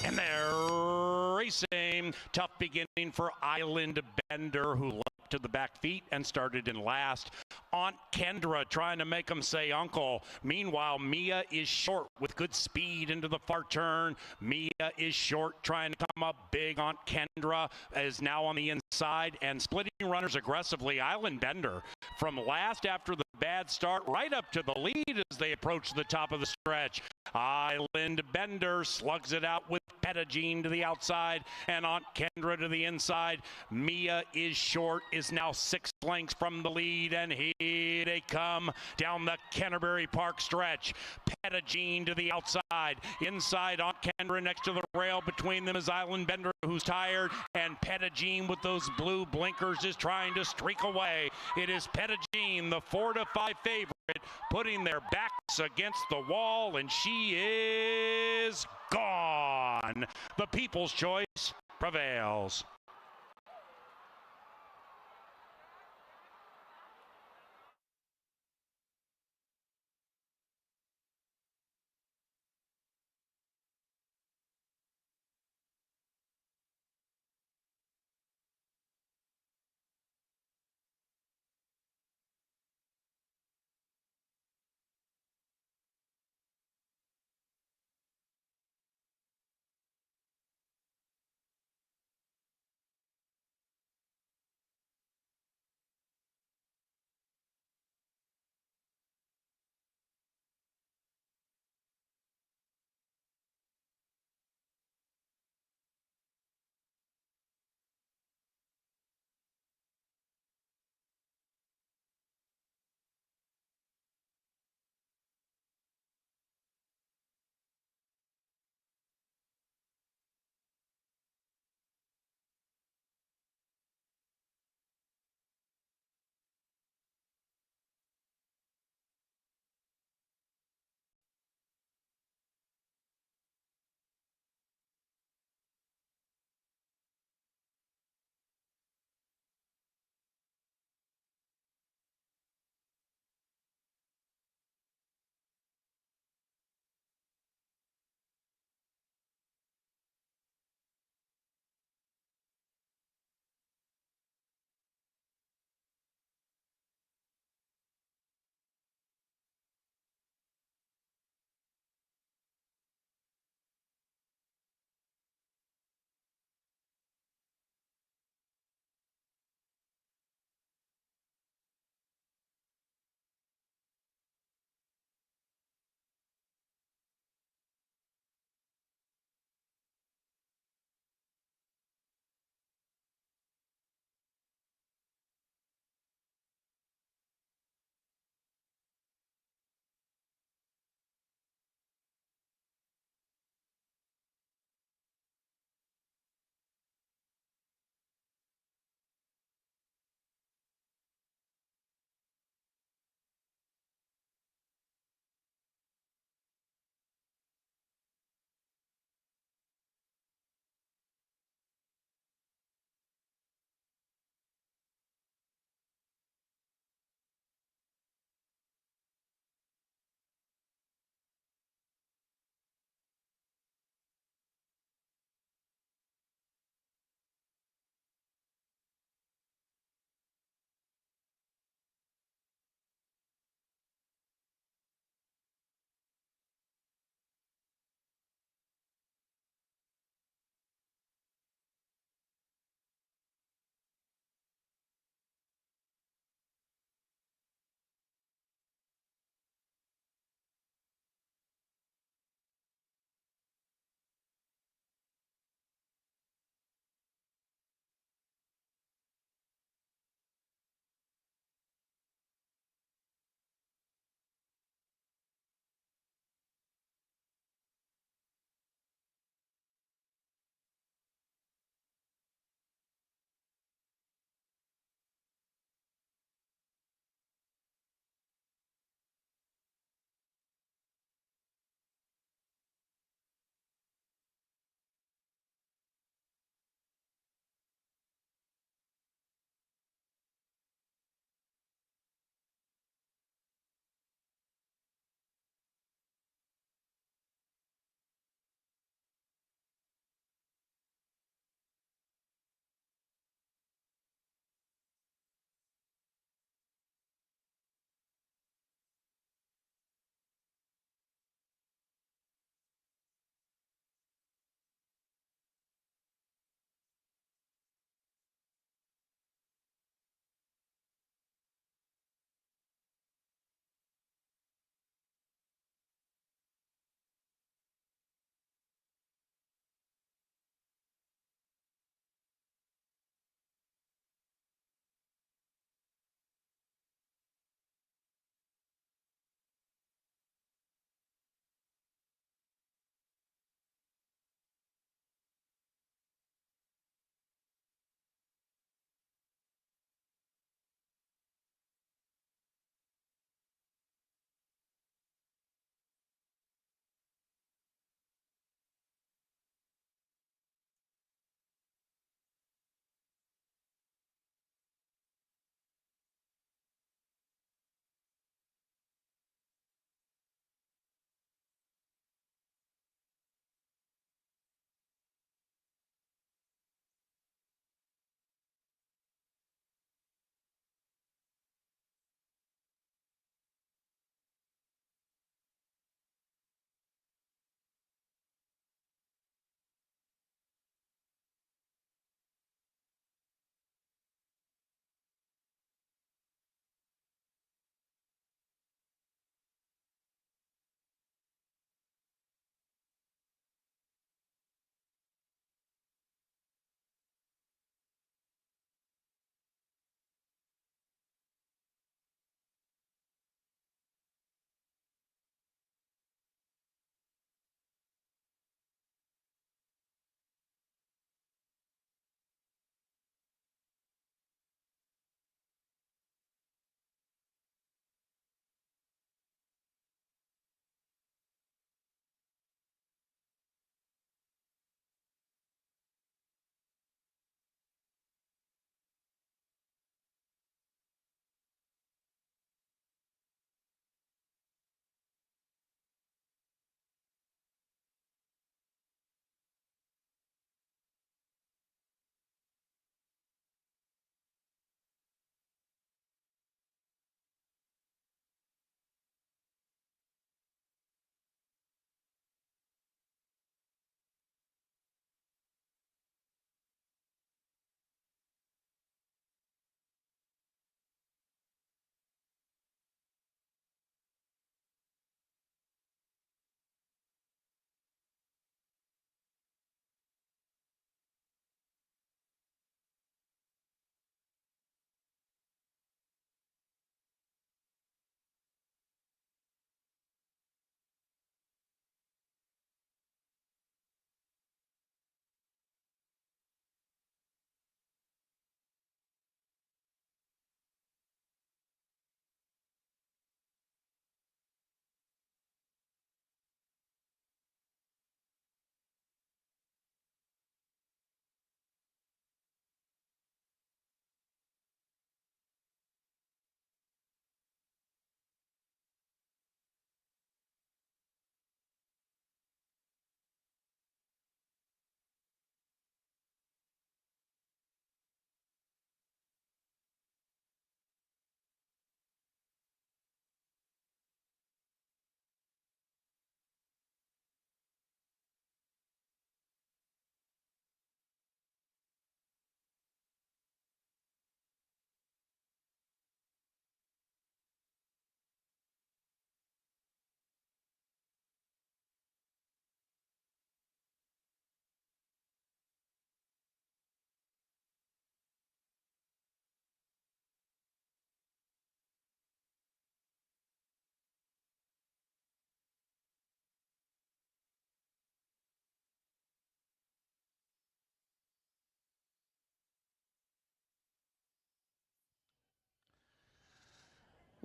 And they're racing. Tough beginning for Island Bender, who leapt to the back feet and started in last. Aunt Kendra trying to make him say uncle. Meanwhile, Mia is short with good speed into the far turn. Mia is short, trying to come up big. Aunt Kendra is now on the inside and splitting runners aggressively. Island Bender from last after the bad start right up to the lead as they approach the top of the stretch. Island Bender slugs it out with Petagene to the outside and Aunt Kendra to the inside. Mia is short, is now 6 lengths from the lead, and here they come down the Canterbury Park stretch. Petagene to the outside. Inside, Aunt Kendra next to the rail. Between them is Island Bender, who's tired, and Petagene with those blue blinkers is trying to streak away. It is Petagene, the 4-5 favorite, putting their backs against the wall, and she is gone. The People's Choice prevails.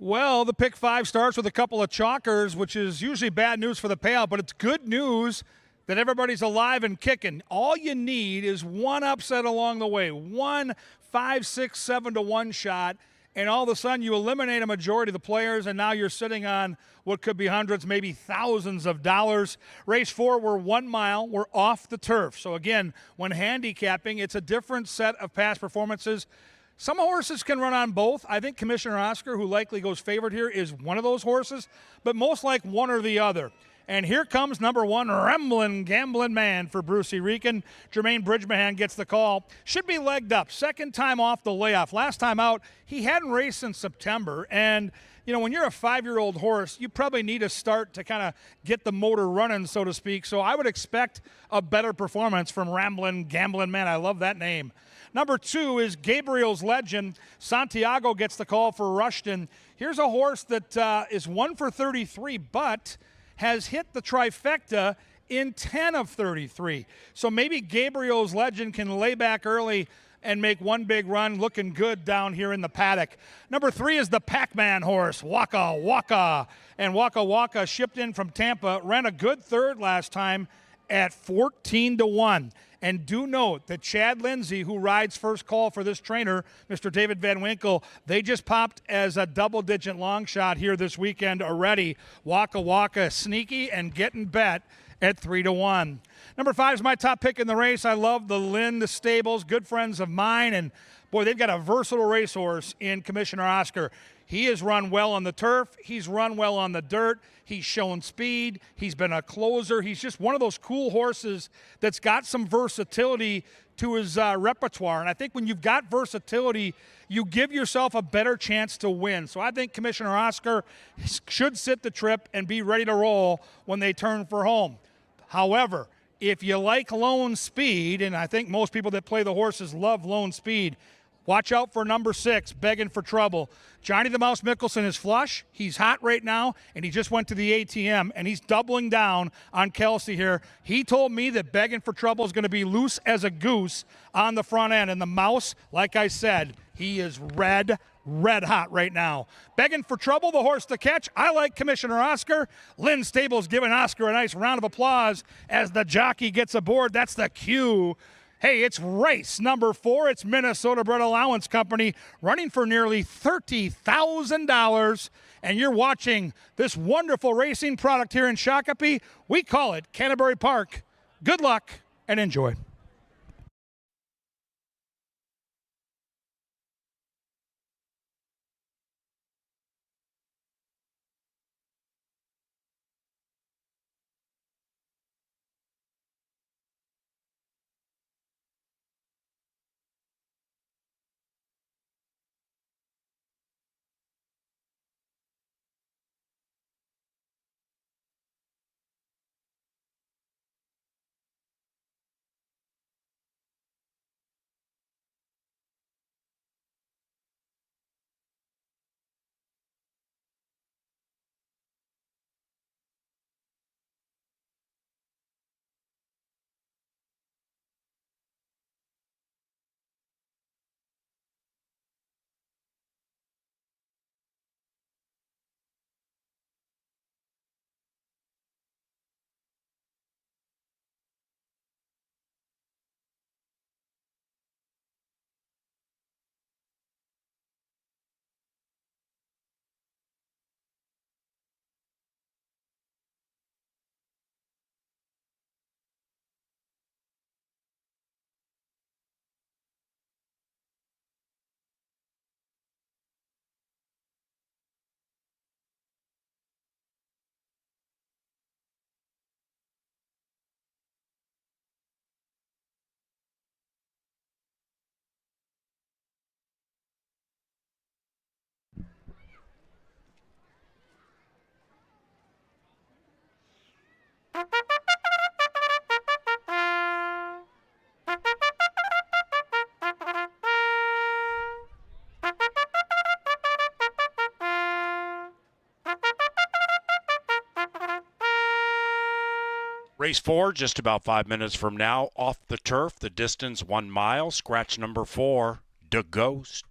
Well, the pick 5 starts with a couple of chalkers, which is usually bad news for the payout, but it's good news that everybody's alive and kicking. All you need is one upset along the way, 1, 5, 6, 7 to 1 shot, and all of a sudden you eliminate a majority of the players, and now you're sitting on what could be hundreds, maybe thousands of dollars. Race 4, we're 1 mile. We're off the turf. So again, when handicapping, it's a different set of past performances. Some horses can run on both. I think Commissioner Oscar, who likely goes favorite here, is one of those horses, but most like one or the other. And here comes number 1, Ramblin' Gamblin' Man for Brucey Rican. Jermaine Bridgman gets the call. Should be legged up. Second time off the layoff. Last time out, he hadn't raced since September. And, you know, when you're a 5-year-old horse, you probably need a start to kind of get the motor running, so to speak. So I would expect a better performance from Ramblin' Gamblin' Man. I love that name. Number 2 is Gabriel's Legend. Santiago gets the call for Rushton. Here's a horse that is 1 for 33, but has hit the trifecta in 10 of 33. So maybe Gabriel's Legend can lay back early and make one big run, looking good down here in the paddock. Number 3 is the Pac-Man horse, Waka Waka. And Waka Waka shipped in from Tampa, ran a good third last time at 14 to 1. And do note that Chad Lindsay, who rides first call for this trainer, Mr. David Van Winkle, they just popped as a double-digit long shot here this weekend already. Waka Waka sneaky and getting bet at 3 to 1. Number 5 is my top pick in the race. I love the Lynn Stables, good friends of mine, and boy, they've got a versatile racehorse in Commissioner Oscar. He has run well on the turf. He's run well on the dirt. He's shown speed. He's been a closer. He's just one of those cool horses that's got some versatility to his repertoire. And I think when you've got versatility, you give yourself a better chance to win. So I think Commissioner Oscar should sit the trip and be ready to roll when they turn for home. However, if you like Lone Speed, and I think most people that play the horses love Lone Speed, watch out for number 6, Begging for Trouble. Johnny the Mouse Mickelson is flush. He's hot right now, and he just went to the ATM, and he's doubling down on Kelsey here. He told me that Begging for Trouble is going to be loose as a goose on the front end. And the Mouse, like I said, he is red hot right now. Begging for Trouble, the horse to catch. I like Commissioner Oscar. Lynn Stables giving Oscar a nice round of applause as the jockey gets aboard. That's the cue. Hey, it's race number 4. It's Minnesota Bred Allowance Company running for nearly $30,000. And you're watching this wonderful racing product here in Shakopee. We call it Canterbury Park. Good luck and enjoy. Race 4, just about 5 minutes from now, off the turf, the distance 1 mile, scratch number 4, Da Ghost.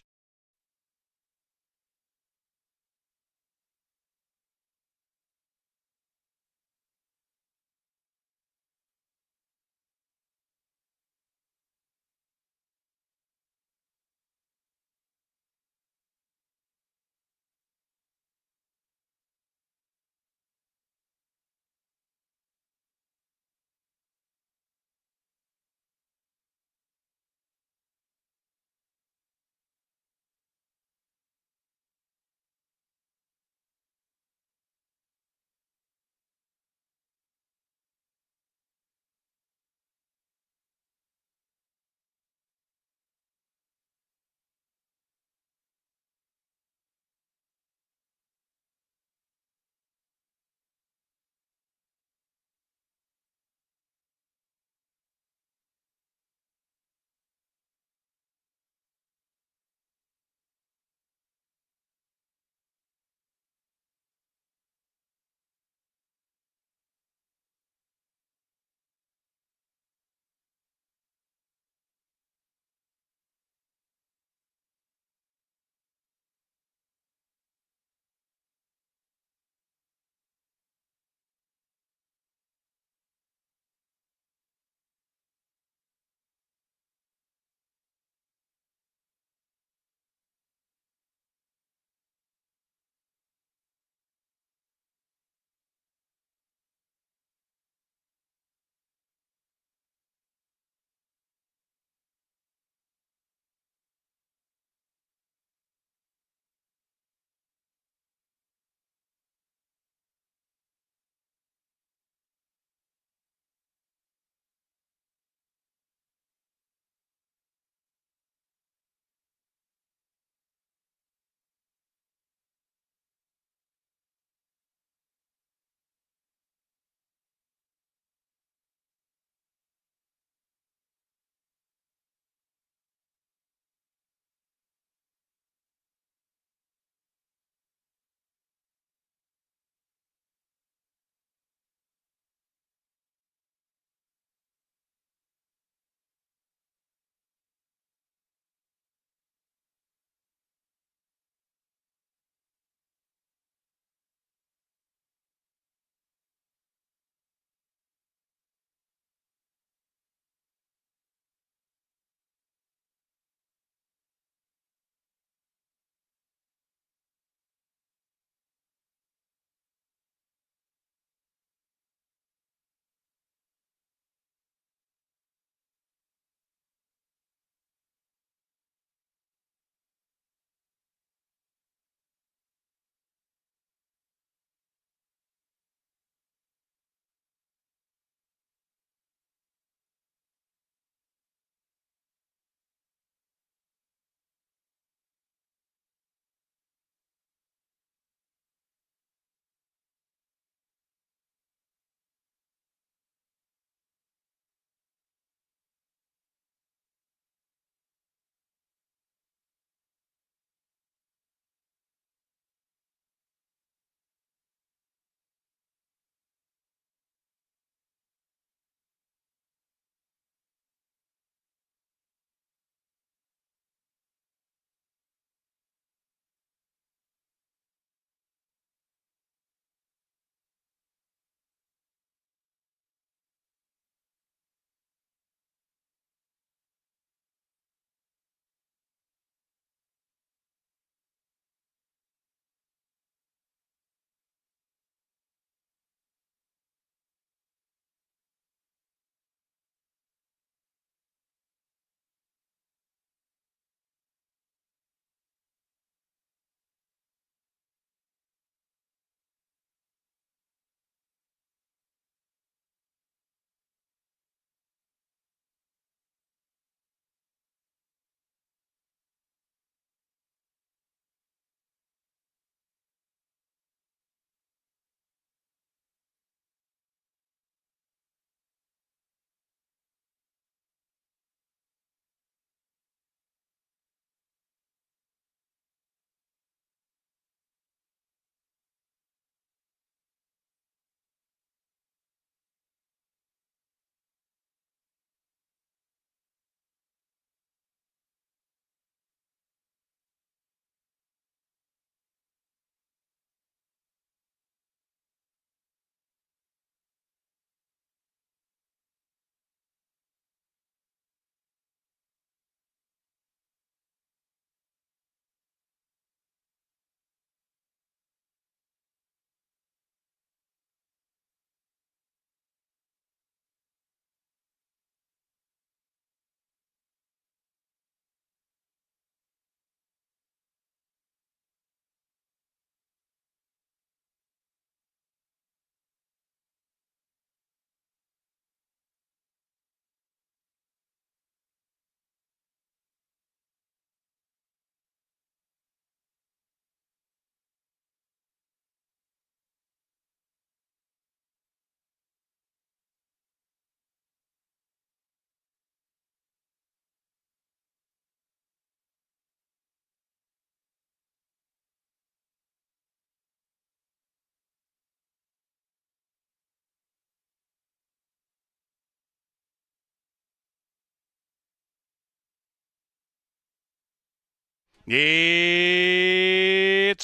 It's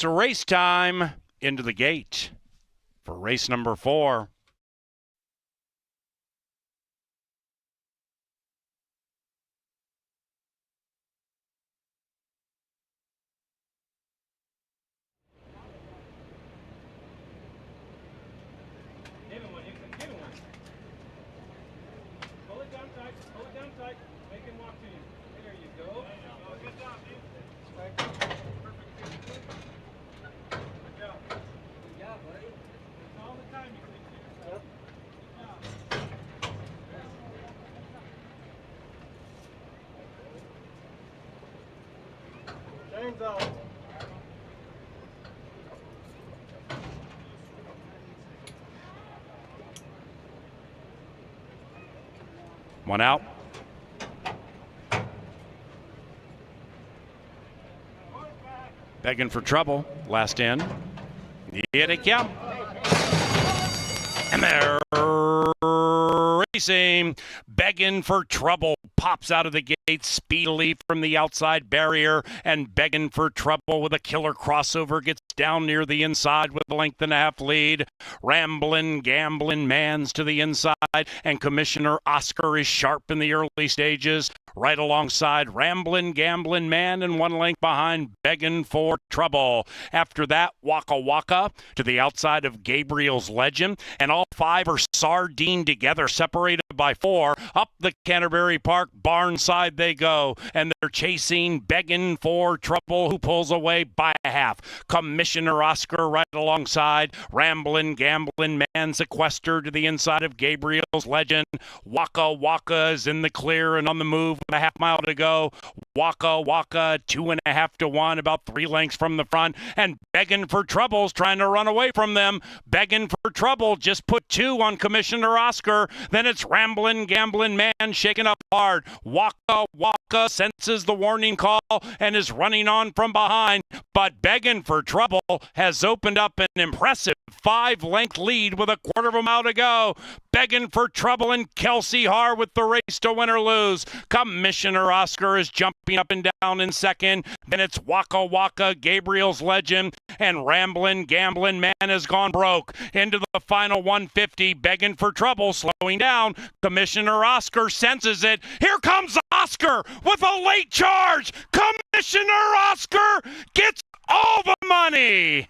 race time. Into the gate for race number 4. One out. Begging for trouble. Last in. Here they come. And they're racing. Begging for trouble. Pops out of the gate speedily from the outside barrier, and Begging for Trouble with a killer crossover gets down near the inside with a length and a half lead. Ramblin' Gamblin' Man's to the inside, and Commissioner Oscar is sharp in the early stages. Right alongside Ramblin' Gamblin' Man, and 1 length behind Beggin' for Trouble. After that, Waka Waka to the outside of Gabriel's Legend, and all 5 are sardined together, separated by 4. Up the Canterbury Park barn side they go, and they're chasing Beggin' for Trouble, who pulls away by a half. Commissioner Oscar right alongside. Ramblin' Gamblin' Man sequestered to the inside of Gabriel's Legend. Waka Waka is in the clear and on the move with a half mile to go. Waka Waka 2.5 to 1, about 3 lengths from the front, and Beggin' for Trouble's trying to run away from them. Beggin' for Trouble just put 2 on Commissioner Oscar. Then it's Ramblin' Gamblin' Man shaking up hard. Waka Waka senses the warning call and is running on from behind, but Beggin' for Trouble has opened up an impressive 5-length lead with a quarter of a mile to go. Beggin' for Trouble and Kelsey Har with the race to win or lose. Commissioner Oscar is jumping up and down in second. Then it's Waka Waka, Gabriel's Legend, and Ramblin' Gamblin' Man has gone broke. Into the final 150, Beggin' for Trouble slowing down. Commissioner Oscar senses it. Here comes Oscar with a late charge. Commissioner Oscar gets all the money.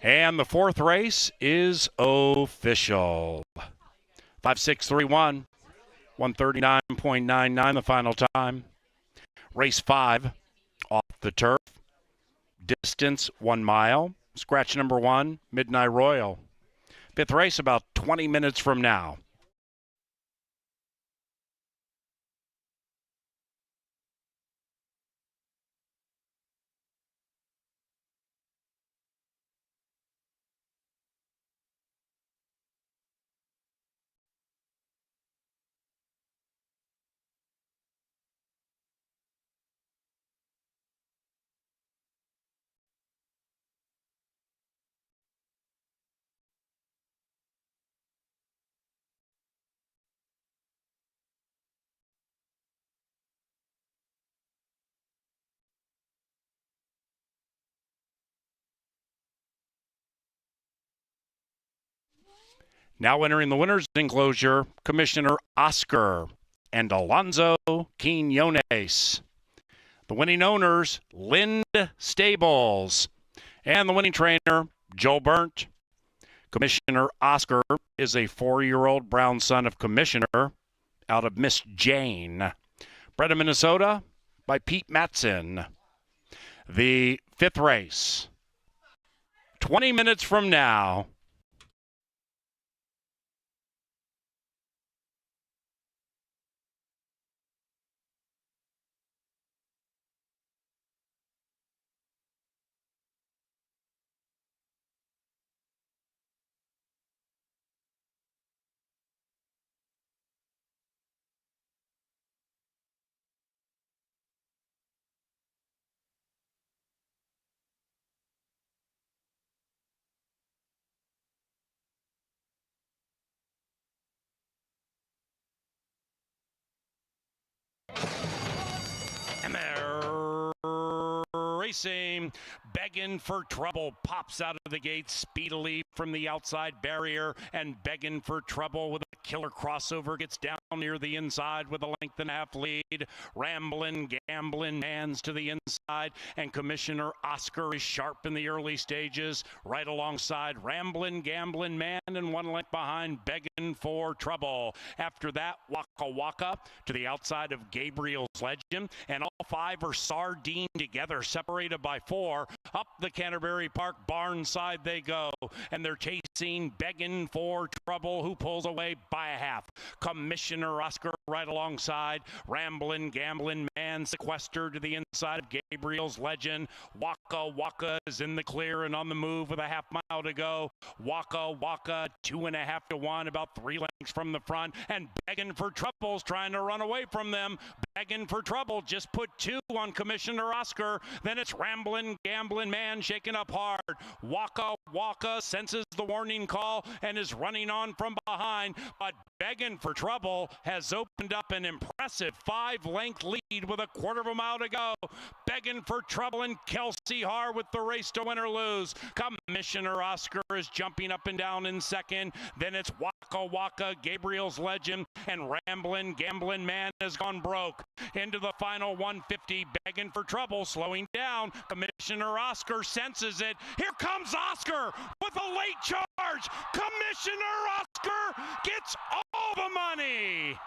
And the 4th race is official. 5-6-3-1, 139.99 the final time. Race 5 off the turf. Distance 1 mile. Scratch number 1, Midnight Royal. 5th race about 20 minutes from now. Now entering the winner's enclosure, Commissioner Oscar and Alonzo Quinones. The winning owners, Lind Stables. And the winning trainer, Joe Burnt. Commissioner Oscar is a 4-year-old brown son of Commissioner out of Miss Jane. Bred in Minnesota by Pete Matson. The 5th race, 20 minutes from now. And they're racing, begging for trouble, pops out of the gate speedily from the outside barrier and begging for trouble with a killer crossover, gets down near the inside with a length and a half lead. Ramblin' Gamblin' Man's to the inside, and Commissioner Oscar is sharp in the early stages, right alongside Ramblin' Gamblin' Man, and 1 length behind begging for trouble. After that, Waka Waka to the outside of Gabriel's Legend, and all 5 are sardined together, separated by 4. Up the Canterbury Park barn side they go, and they're chasing begging for trouble, who pulls away by a half. Commissioner Oscar right alongside. Ramblin' Gamblin' Man sequestered to the inside of Gabriel's Legend. Waka Waka is in the clear and on the move with a half mile to go. Waka Waka 2.5 to 1, about 3 lengths from the front, and begging for trouble's trying to run away from them. Begging for trouble just put 2 on Commissioner Oscar. Then it's Ramblin' Gamblin' Man shaking up hard. Waka Waka senses the warning call and is running on from behind, but begging for trouble has opened up an impressive 5-length lead with a 1/4 mile to go. Begging for trouble and Kelsey Har with the race to win or lose. Commissioner Oscar is jumping up and down in second. Then it's Waka Waka, Gabriel's Legend, and Ramblin' Gamblin' Man has gone broke. Into the final 150, begging for trouble, slowing down. Commissioner Oscar senses it. Here comes Oscar with a late charge. Commissioner Oscar gets all the money.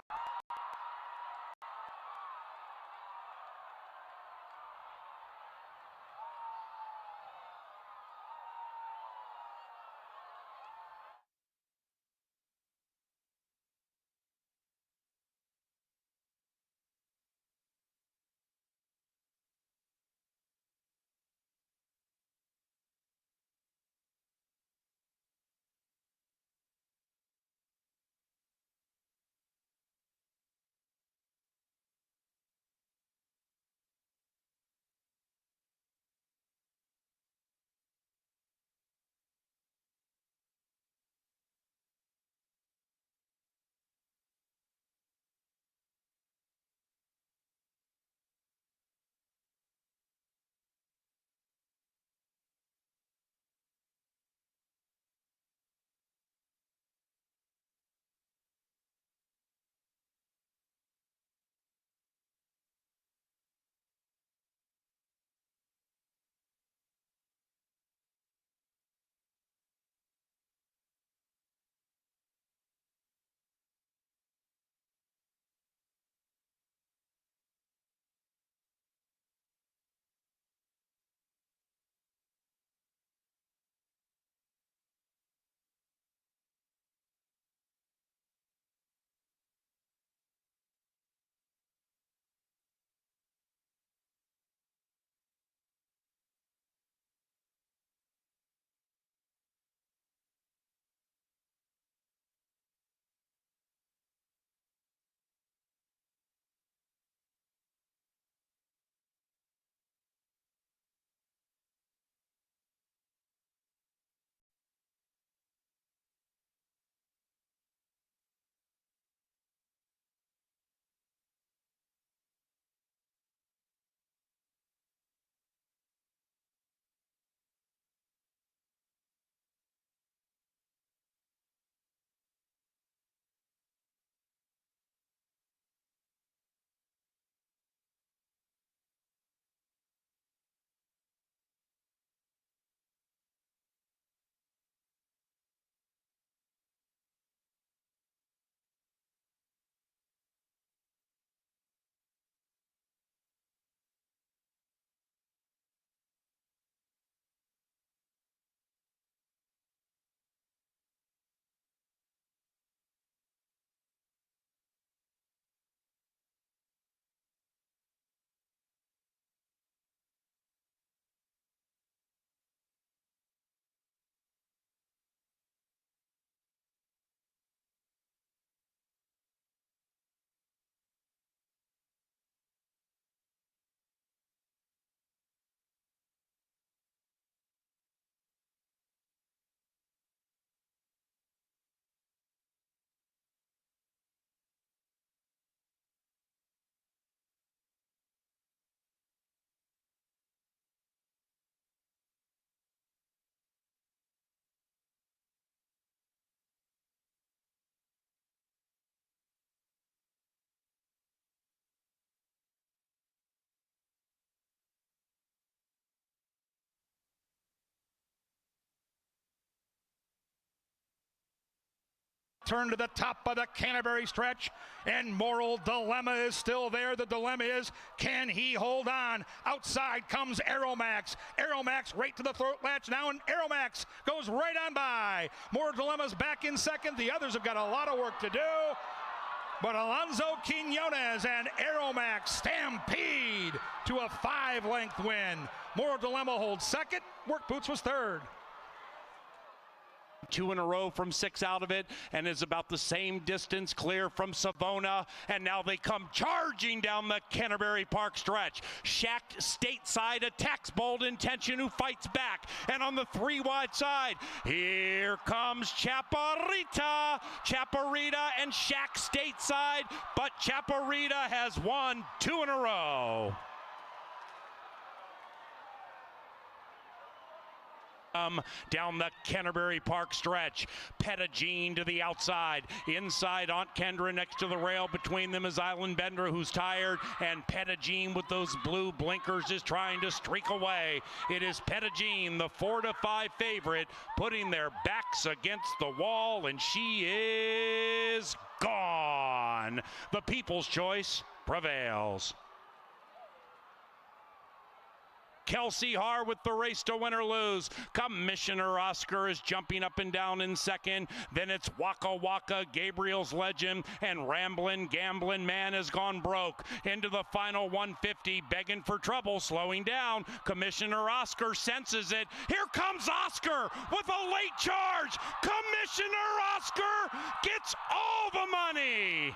Turn to the top of the Canterbury stretch, and Moral Dilemma is still there. The dilemma is, can he hold on? Outside comes Aeromax. Aeromax right to the throat latch now, and Aeromax goes right on by. Moral Dilemma's back in second. The others have got a lot of work to do. But Alonso Quinones and Aeromax stampede to a 5-length win. Moral Dilemma holds second. Work Boots was third. 2 in a row from 6 out of it, and is about the same distance clear from Savona. And now they come charging down the Canterbury Park stretch. Shack stateside attacks Bold Intention, who fights back. And on the 3-wide side, here comes Chaparrita. Chaparrita and Shack stateside, but Chaparrita has won 2 in a row. Down the Canterbury Park stretch. Pettigene to the outside. Inside, Aunt Kendra next to the rail. Between them is Island Bender, who's tired. And Pettigene with those blue blinkers is trying to streak away. It is Pettigene, the 4-5 favorite, putting their backs against the wall, and she is gone. The People's Choice prevails. Kelsey Har with the race to win or lose. Commissioner Oscar is jumping up and down in second. Then it's Waka Waka, Gabriel's Legend, and Ramblin' Gamblin' Man has gone broke. Into the final 150, begging for trouble, slowing down. Commissioner Oscar senses it. Here comes Oscar with a late charge. Commissioner Oscar gets all the money.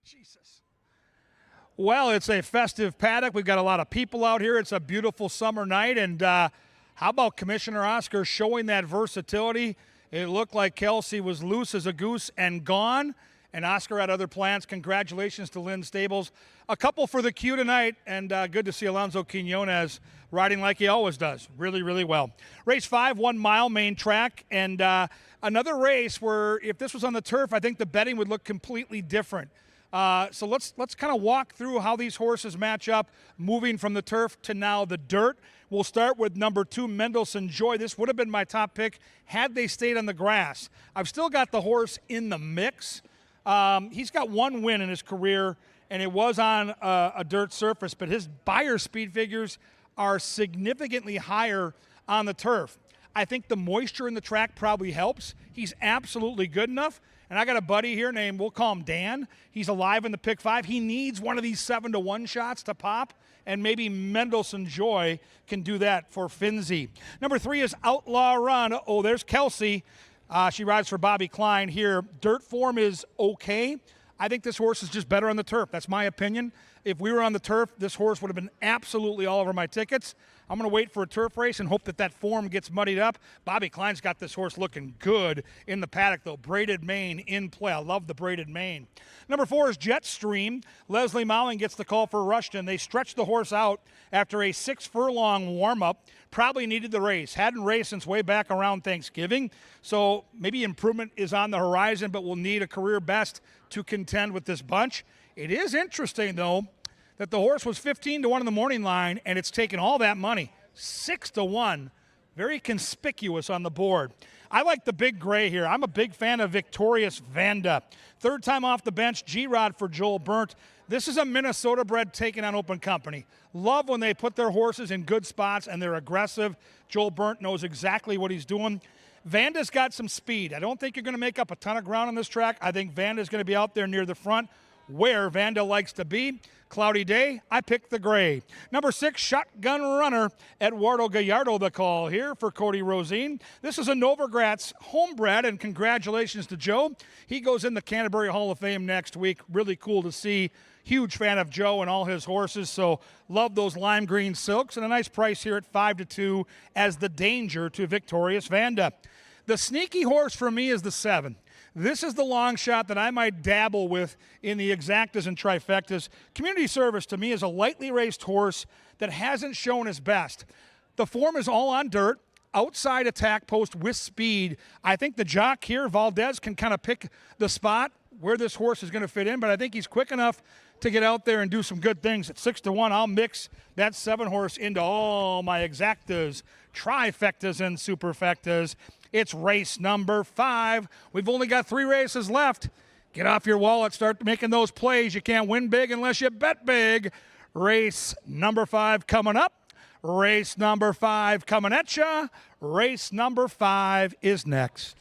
Jesus. Well, it's a festive paddock. We've got a lot of people out here. It's a beautiful summer night. And how about Commissioner Oscar showing that versatility? It looked like Kelsey was loose as a goose and gone. And and Oscar had other plans. Congratulations to Lynn Stables. A couple for the queue tonight, and good to see Alonso Quinones riding like he always does. Really, really well. Race 5, 1 mile main track, and another race where if this was on the turf, I think the betting would look completely different. So let's kind of walk through how these horses match up, moving from the turf to now the dirt. We'll start with number 2, Mendelssohn Joy. This would have been my top pick had they stayed on the grass. I've still got the horse in the mix. He's got 1 win in his career, and it was on a dirt surface, but his Beyer speed figures are significantly higher on the turf. I think the moisture in the track probably helps. He's absolutely good enough. And I got a buddy here named, we'll call him Dan. He's alive in the pick 5. He needs one of these 7-to-1 shots to pop, and maybe Mendelssohn Joy can do that for Finzi. Number 3 is Outlaw Run. Oh, there's Kelsey. She rides for Bobby Klein here. Dirt form is okay. I think this horse is just better on the turf. That's my opinion. If we were on the turf, this horse would have been absolutely all over my tickets. I'm going to wait for a turf race and hope that form gets muddied up. Bobby Klein's got this horse looking good in the paddock, though. Braided mane in play. I love the braided mane. Number 4 is Jetstream. Leslie Mowing gets the call for Rushton. They stretched the horse out after a 6-furlong warm-up. Probably needed the race. Hadn't raced since way back around Thanksgiving. So maybe improvement is on the horizon, but will need a career best to contend with this bunch. It is interesting, though, that the horse was 15-1 in the morning line, and it's taken all that money, 6-1. Very conspicuous on the board. I like the big gray here. I'm a big fan of Victorious Vanda. 3rd time off the bench, G-Rod for Joel Burnt. This is a Minnesota bred taking on open company. Love when they put their horses in good spots and they're aggressive. Joel Burnt knows exactly what he's doing. Vanda's got some speed. I don't think you're going to make up a ton of ground on this track. I think Vanda's going to be out there near the front where Vanda likes to be. Cloudy day, I picked the gray. Number 6, Shotgun Runner. Eduardo Gallardo the call here for Cody Rosine. This is a Novogratz homebred, and congratulations to Joe. He goes in the Canterbury Hall of Fame next week. Really cool to see. Huge fan of Joe and all his horses, so love those lime green silks, and a nice price here at 5-2 as the danger to Victorious Vanda. The sneaky horse for me is the 7. This is the long shot that I might dabble with in the exactas and trifectas. Community Service, to me, is a lightly raced horse that hasn't shown his best. The form is all on dirt, outside attack post with speed. I think the jock here, Valdez, can kind of pick the spot where this horse is going to fit in, but I think he's quick enough to get out there and do some good things. At 6-1, I'll mix that 7 horse into all my exactas, trifectas, and superfectas. It's race number 5. We've only got 3 races left. Get off your wallet, start making those plays. You can't win big unless you bet big. Race number 5 coming up. Race number 5 coming at ya. Race number 5 is next.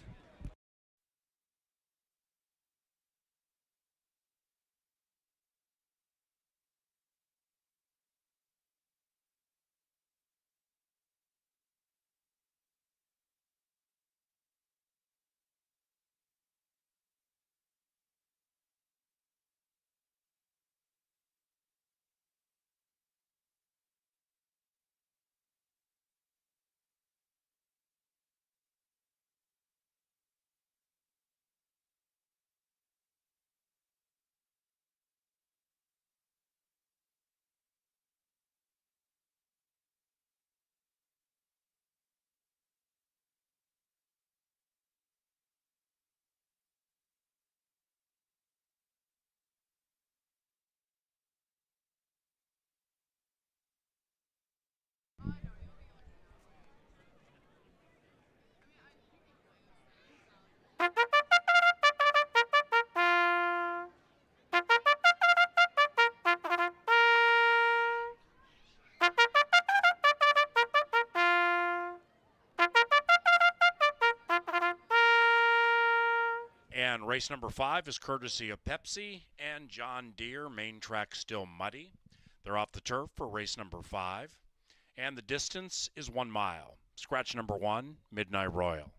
And race number 5 is courtesy of Pepsi and John Deere. Main track still muddy. They're off the turf for race number 5. And the distance is 1 mile. Scratch number 1, Midnight Royal.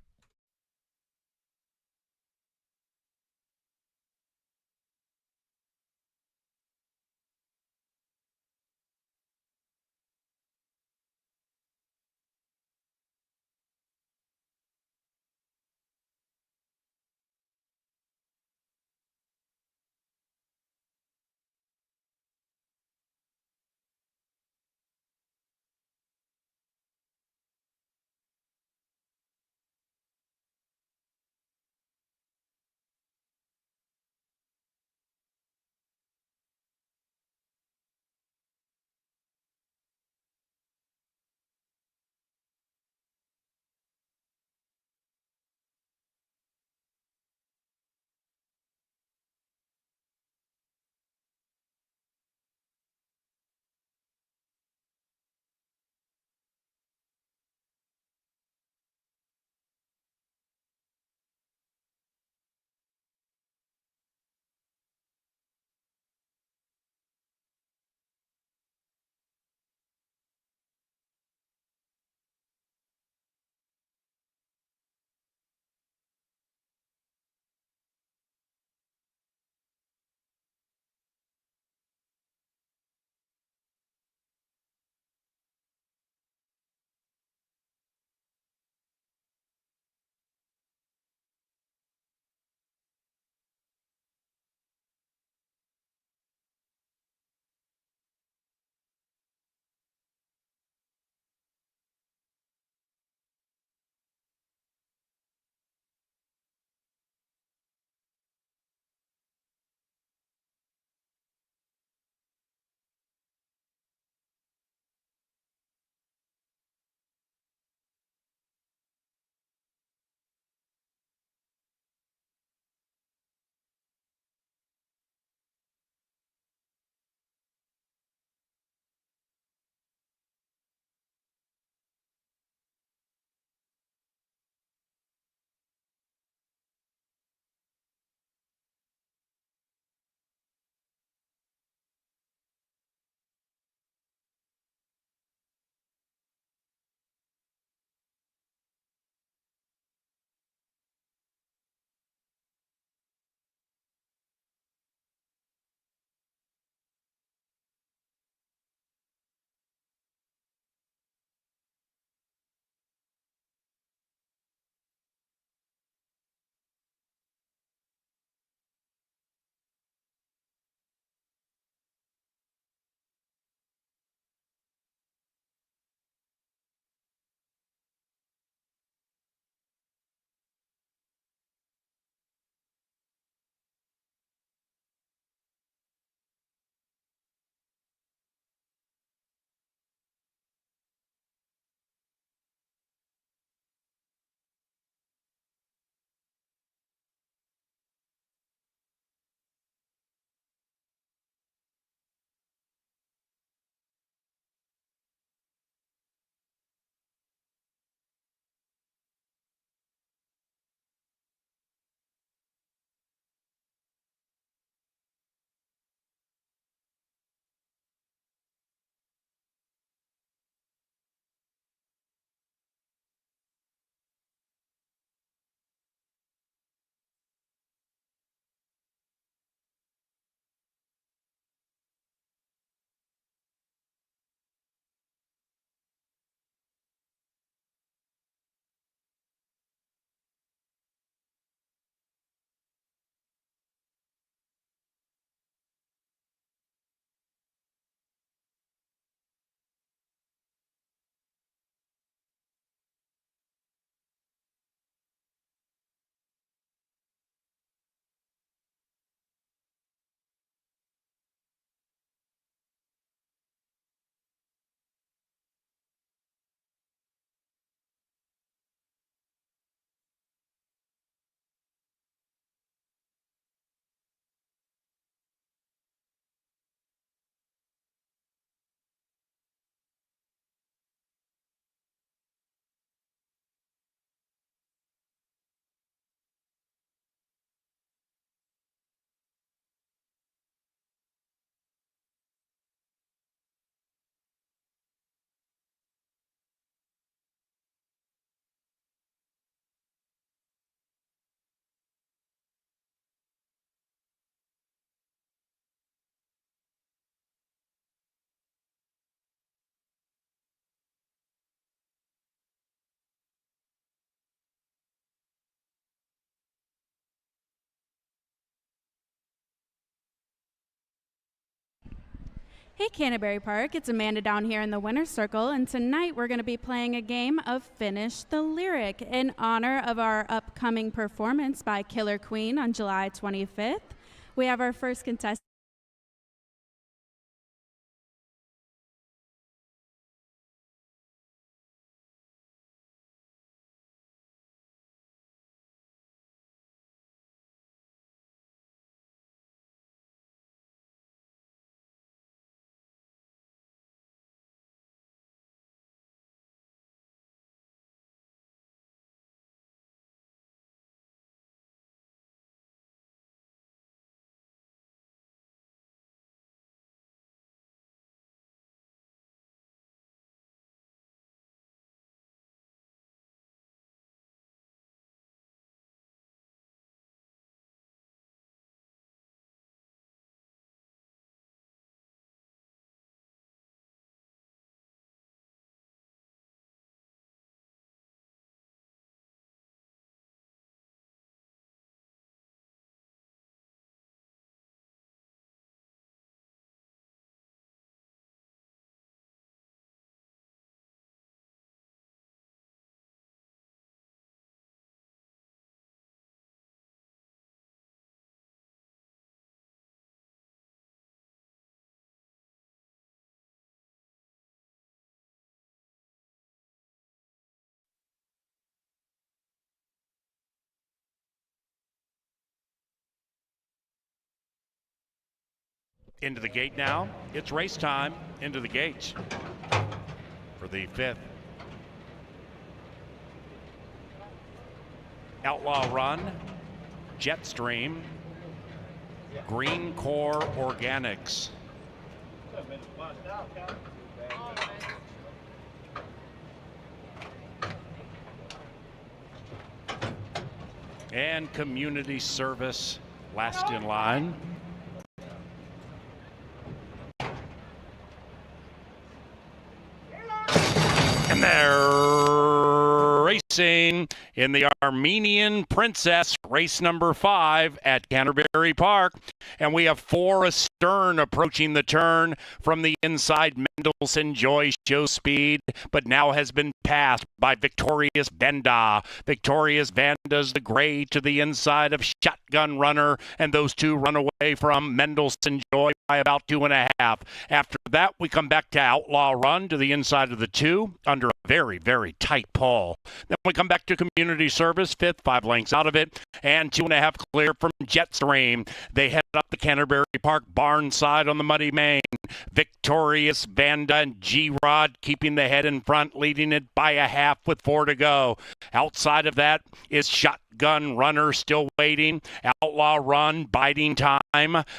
Hey, Canterbury Park. It's Amanda down here in the winner's circle, and tonight we're going to be playing a game of Finish the Lyric in honor of our upcoming performance by Killer Queen on July 25th. We have our first contestant. Into the gate now. It's race time. Into the gate for the fifth. Outlaw Run, Jetstream, Green Core Organics. And Community Service last in line. And they're racing in the Armenian Princess, race number 5 at Canterbury Park. And we have 4 astern approaching the turn from the inside. Mendelssohn Joy shows speed, but now has been passed by Victorious Vanda. Victorious Vanda's the gray to the inside of Shotgun Runner, and those two run away from Mendelssohn Joy by about 2.5. After that, we come back to Outlaw Run to the inside of the 2 under a very, very tight pull. Then we come back to Community Service, 5th, 5 lengths out of it, and 2.5 clear from Jetstream. They head up the Canterbury Park barn side on the Muddy Main. Victorious Vanda and G-Rod keeping the head in front, leading it by a half with 4 to go. Outside of that is Shotgun Runner still waiting. Outlaw Run, biding time.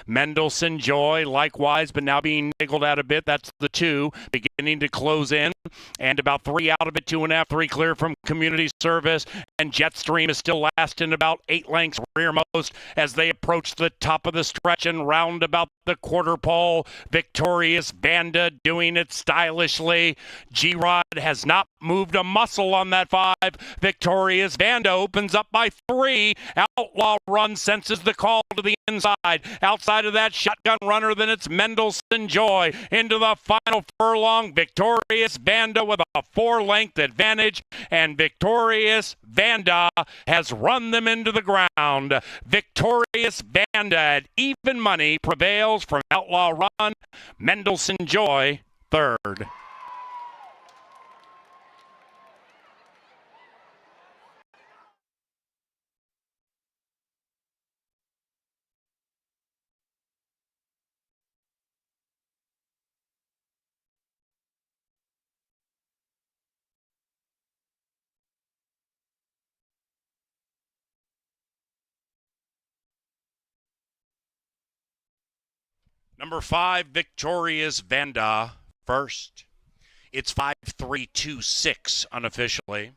Mendelssohn Joy likewise, but now being niggled out a bit. That's the 2 beginning to close in. And about 3 out of it, 2.5, 3 clear from Community Service. And Jetstream is still last in about 8 lengths rearmost as they approach the top of the stretch and round about the quarter pole. Victorious Vanda doing it stylishly. G-Rod has not moved a muscle on that 5. Victorious Vanda opens up by 3. Outlaw Run senses the call to the inside. Outside of that, Shotgun Runner, then it's Mendelssohn Joy. Into the final furlong, Victorious Vanda with a 4-length advantage, and Victorious Vanda has run them into the ground. Victorious Vanda at even money prevails from Outlaw Run. Mendelssohn Joy, 3rd. Number 5, Victorious Vanda, 1st. It's 5-3-2-6 unofficially.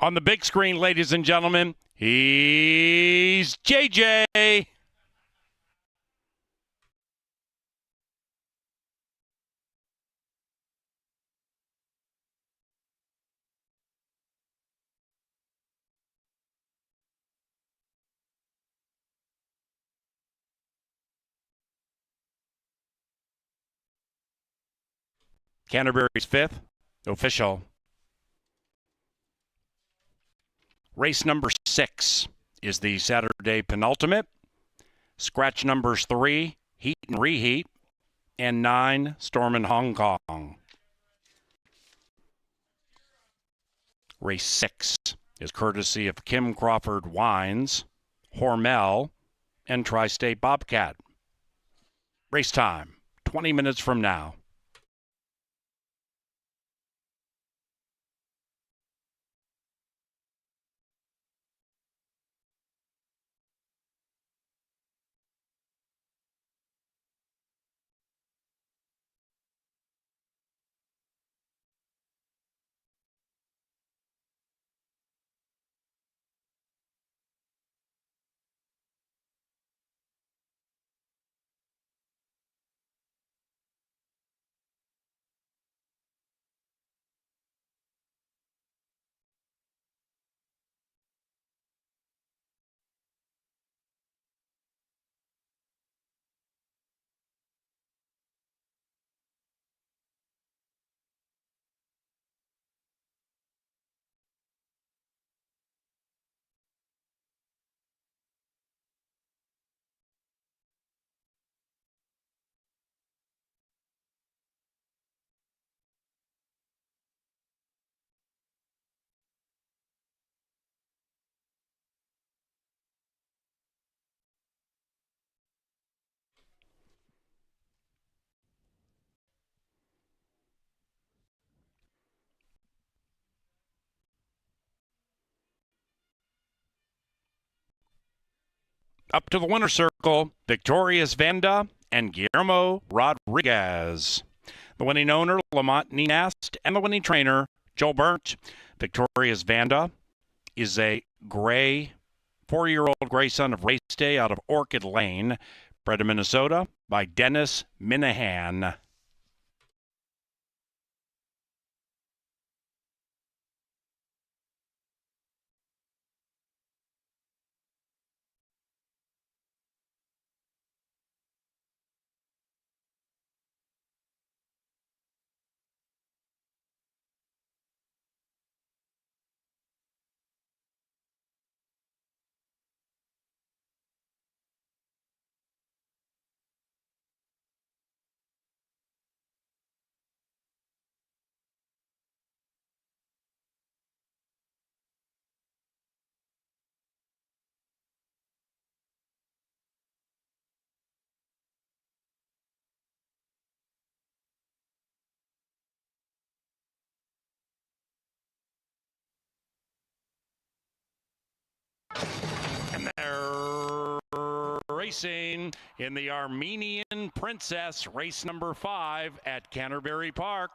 On the big screen, ladies and gentlemen, he's JJ. Canterbury's fifth official. Race number 6 is the Saturday penultimate. Scratch numbers 3, Heat and Reheat, and 9, Storm in Hong Kong. Race 6 is courtesy of Kim Crawford Wines, Hormel, and Tri-State Bobcat. Race time, 20 minutes from now. Up to the winner's circle, Victorious Vanda and Guillermo Rodriguez. The winning owner, Lamont Nenast, and the winning trainer, Joe Burnt. Victorious Vanda is a gray, 4-year-old gray son of Race Day out of Orchid Lane, bred in Minnesota by Dennis Minahan. And they're racing in the Armenian Princess, race number 5 at Canterbury Park.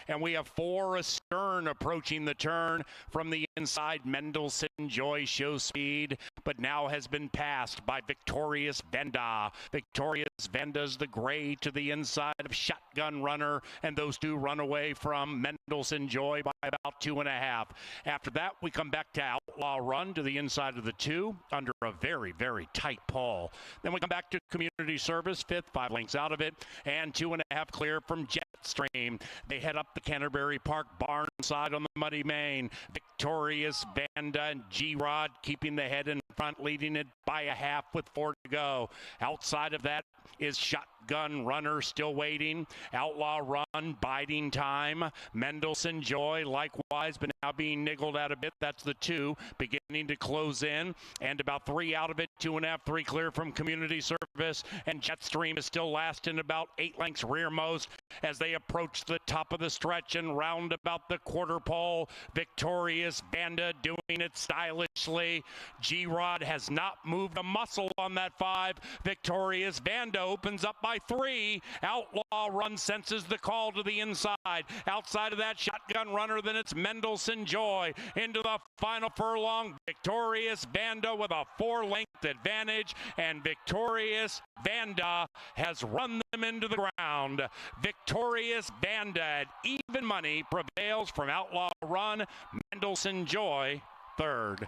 And we have 4 astern approaching the turn from the inside. Mendelssohn Joy shows speed, but now has been passed by Victorious Vanda. Victorious Vanda's the gray to the inside of Shotgun Runner, and those two run away from Mendelssohn Joy by about 2.5. After that, we come back to Outlaw Run to the inside of the 2 under a very, very tight pole. Then we come back to Community Service, 5th, 5 lengths out of it, and 2.5 clear from Jetstream. They head up the Canterbury Park barn side on the Muddy Main. Victorious Vanda and G-Rod keeping the head in front, leading it by a half with 4 to go. Outside of that is Shotgun Runner still waiting. Outlaw Run, biding time. Mendelssohn Joy likewise, but now being niggled out a bit. That's the 2 beginning to close in, and about 3 out of it. 2.5, 3 clear from Community Service, and Jetstream is still last in about 8 lengths rearmost as they approach the top of the stretch and round about the quarter pole. Victorious Vanda doing it stylishly. G-Rod has not moved a muscle on that 5. Victorious Vanda opens up by by 3. Outlaw Run senses the call to the inside. Outside of that shotgun runner, then it's Mendelssohn Joy into the final furlong. Victorious Vanda with a 4-length advantage, and Victorious Vanda has run them into the ground. Victorious Vanda at even money prevails from Outlaw Run. Mendelssohn Joy third.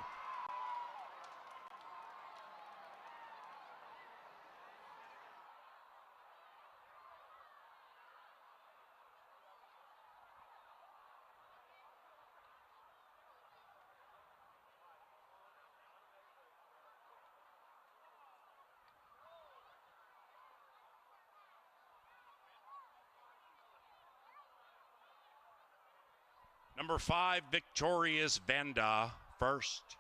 Number 5, Victorious Vanda, first.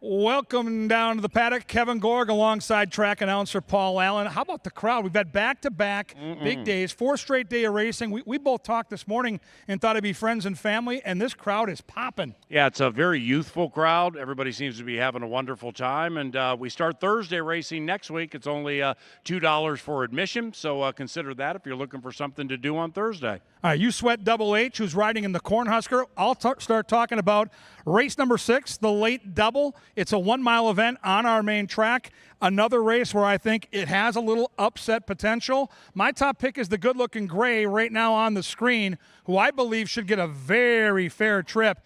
Welcome down to the paddock. Kevin Gorg alongside track announcer Paul Allen. How about the crowd? We've had back-to-back big days, 4 straight day of racing. We both talked this morning and thought it'd be friends and family, and this crowd is popping. Yeah, it's a very youthful crowd. Everybody seems to be having a wonderful time, and we start Thursday racing next week. It's only $2 for admission, so consider that if you're looking for something to do on Thursday. All right, you sweat Double H, who's riding in the Cornhusker. I'll start talking about race number 6, the late double. It's a 1-mile event on our main track. Another race where I think it has a little upset potential. My top pick is the good-looking gray right now on the screen, who I believe should get a very fair trip.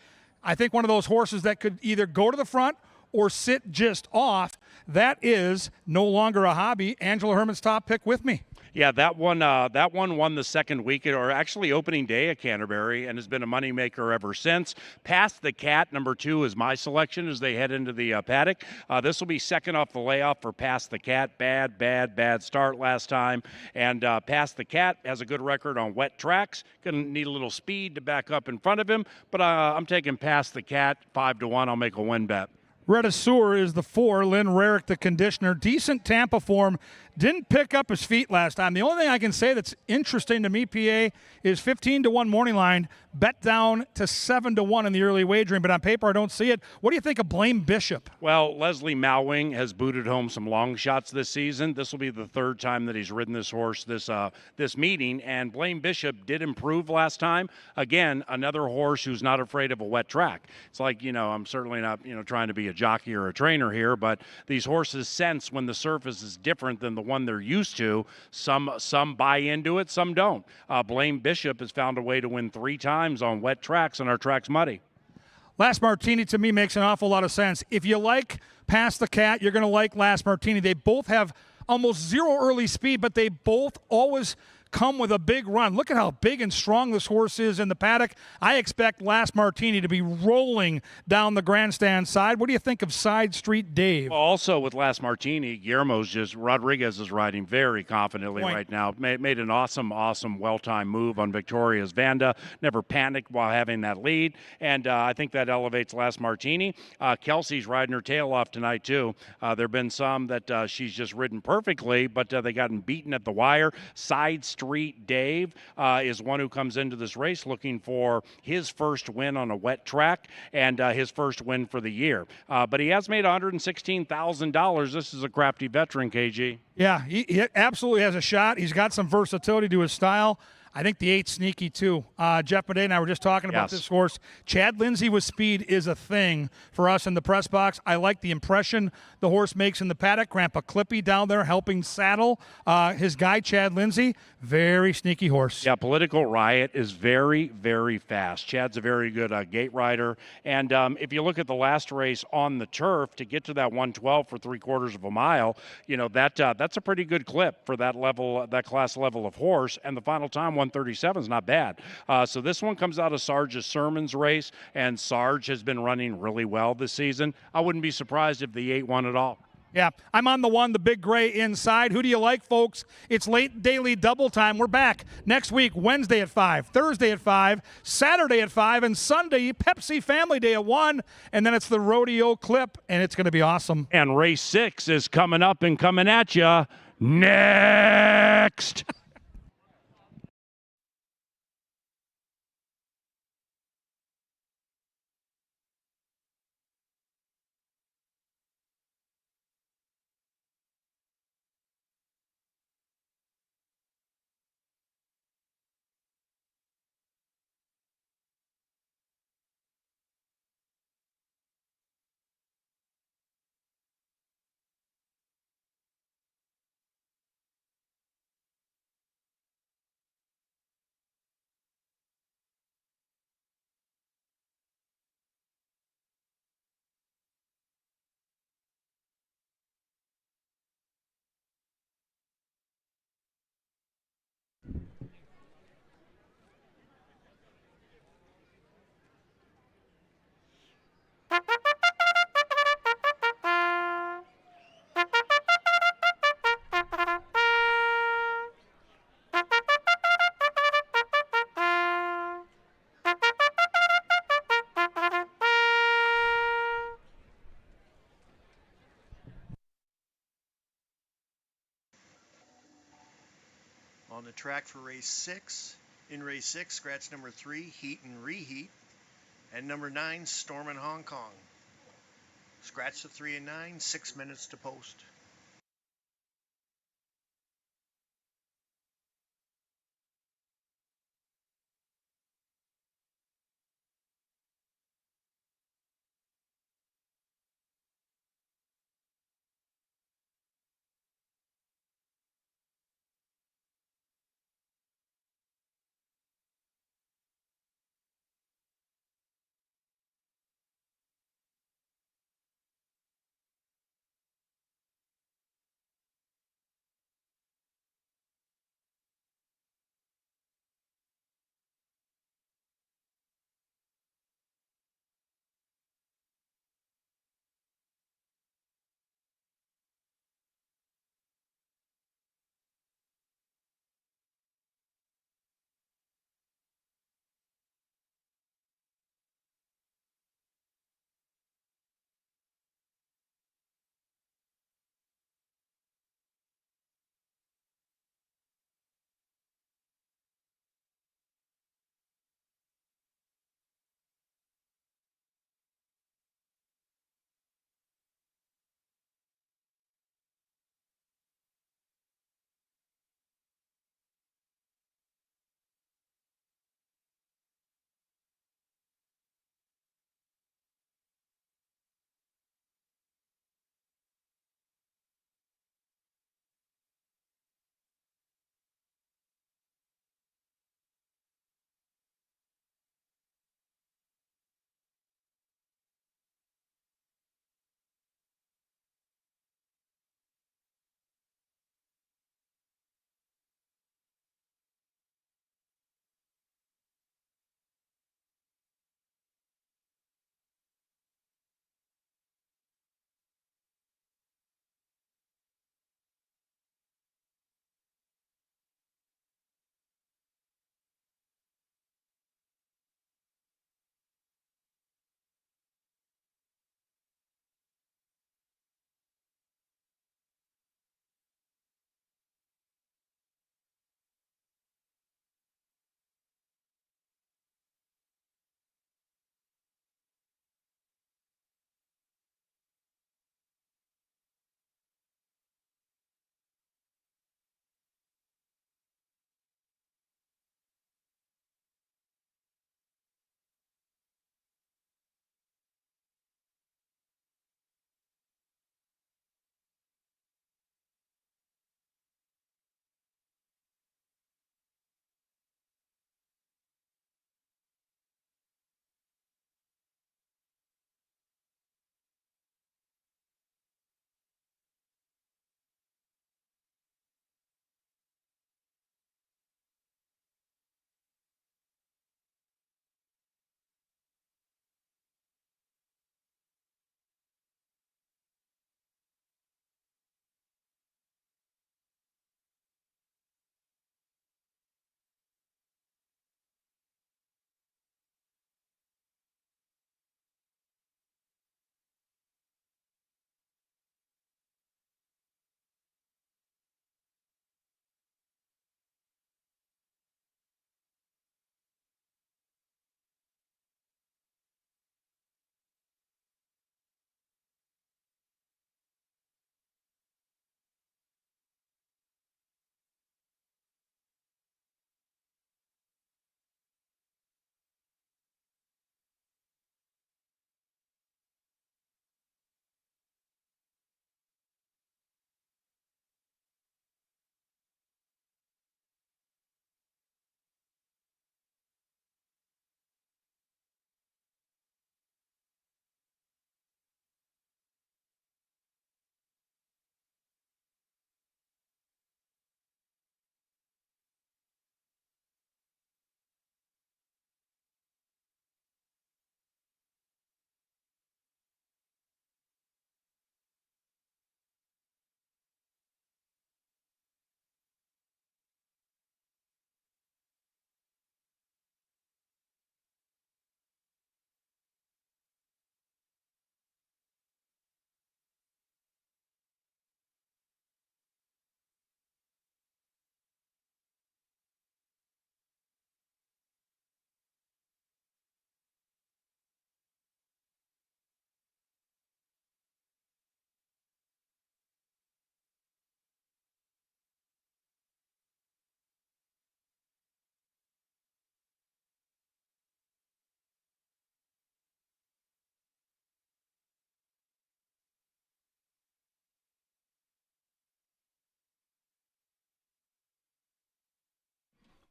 I think one of those horses that could either go to the front or sit just off. That is No Longer a Hobby. Angela Herman's top pick with me. Yeah, that one won the second week, or actually opening day at Canterbury, and has been a moneymaker ever since. Past the Cat, number 2, is my selection as they head into the paddock. This will be second off the layoff for Past the Cat. Bad start last time. And Past the Cat has a good record on wet tracks. Going to need a little speed to back up in front of him, but I'm taking Past the Cat 5-1. I'll make a win bet. Redisseur is the 4, Lynn Rarick the conditioner. Decent Tampa form. Didn't pick up his feet last time. The only thing I can say that's interesting to me, PA, is 15-1 morning line, bet down to 7-1 in the early wagering, but on paper I don't see it. What do you think of Blame Bishop? Well, Leslie Mowing has booted home some long shots this season. This will be the 3rd time that he's ridden this horse this meeting, and Blame Bishop did improve last time. Again, another horse who's not afraid of a wet track. It's like, I'm certainly not, trying to be a jockey or a trainer here, but these horses sense when the surface is different than the one they're used to. Some buy into it, some don't. Blame Bishop has found a way to win 3 times on wet tracks, and our track's muddy. Last Martini to me makes an awful lot of sense. If you like Past the Cat, you're going to like Last Martini. They both have almost zero early speed, but they both always come with a big run. Look at how big and strong this horse is in the paddock. I expect Last Martini to be rolling down the grandstand side. What do you think of Side Street Dave? Also with Last Martini, Rodriguez is riding very confidently right now. Made an awesome, well-timed move on Victoria's Vanda. Never panicked while having that lead, and I think that elevates Last Martini. Kelsey's riding her tail off tonight too. There have been some that she's just ridden perfectly, but they gotten beaten at the wire. Side Street Dave is one who comes into this race looking for his first win on a wet track and his first win for the year. But he has made $116,000. This is a crafty veteran, KG. Yeah, he absolutely has a shot. He's got some versatility to his style. I think the 8's sneaky too. Jeff Madej and I were just talking about this horse. Chad Lindsay with speed is a thing for us in the press box. I like the impression the horse makes in the paddock. Grandpa Clippy down there helping saddle his guy, Chad Lindsay. Very sneaky horse. Yeah, Political Riot is very, very fast. Chad's a very good gate rider. And if you look at the last race on the turf, to get to that 112 for 3/4 of a mile, that's a pretty good clip for that level, that class level of horse. And the final time, 137 is not bad. So this one comes out of Sarge's Sermon's race, and Sarge has been running really well this season. I wouldn't be surprised if the 8 won at all. Yeah, I'm on the 1, the big gray inside. Who do you like, folks? It's late daily double time. We're back next week, Wednesday at 5, Thursday at 5, Saturday at 5, and Sunday, Pepsi Family Day at 1. And then it's the rodeo clip, and it's going to be awesome. And race 6 is coming up and coming at you next. On the track for race 6, in race 6, scratch number 3, Heat and Reheat, and number 9, Storm in Hong Kong. Scratch the 3 and 9, 6 minutes to post.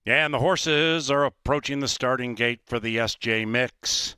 And the horses are approaching the starting gate for the SJ Mix.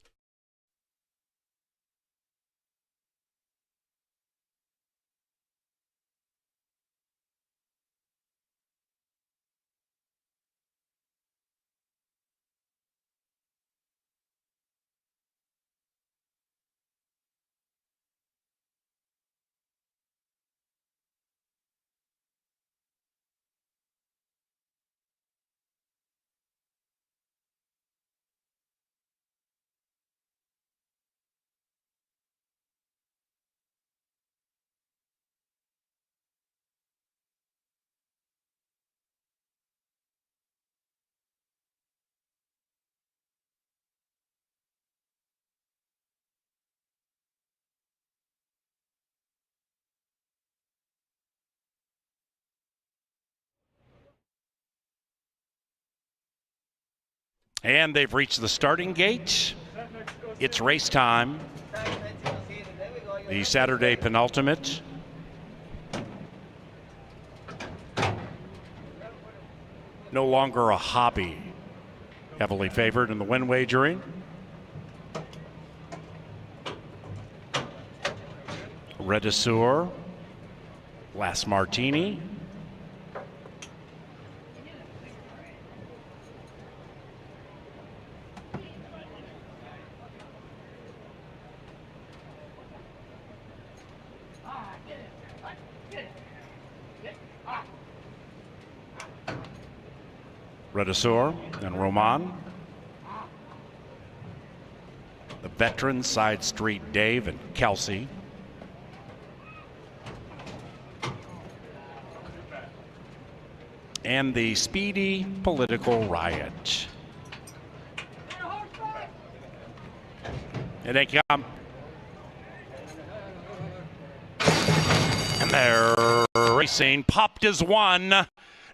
And they've reached the starting gate. It's race time. The Saturday penultimate. No longer a hobby. Heavily favored in the win wagering. Redisseur. Last Martini. Redisseur and Roman. The veteran Side Street Dave and Kelsey. And the speedy Political Riot. And they come. And they're racing. Popped as one.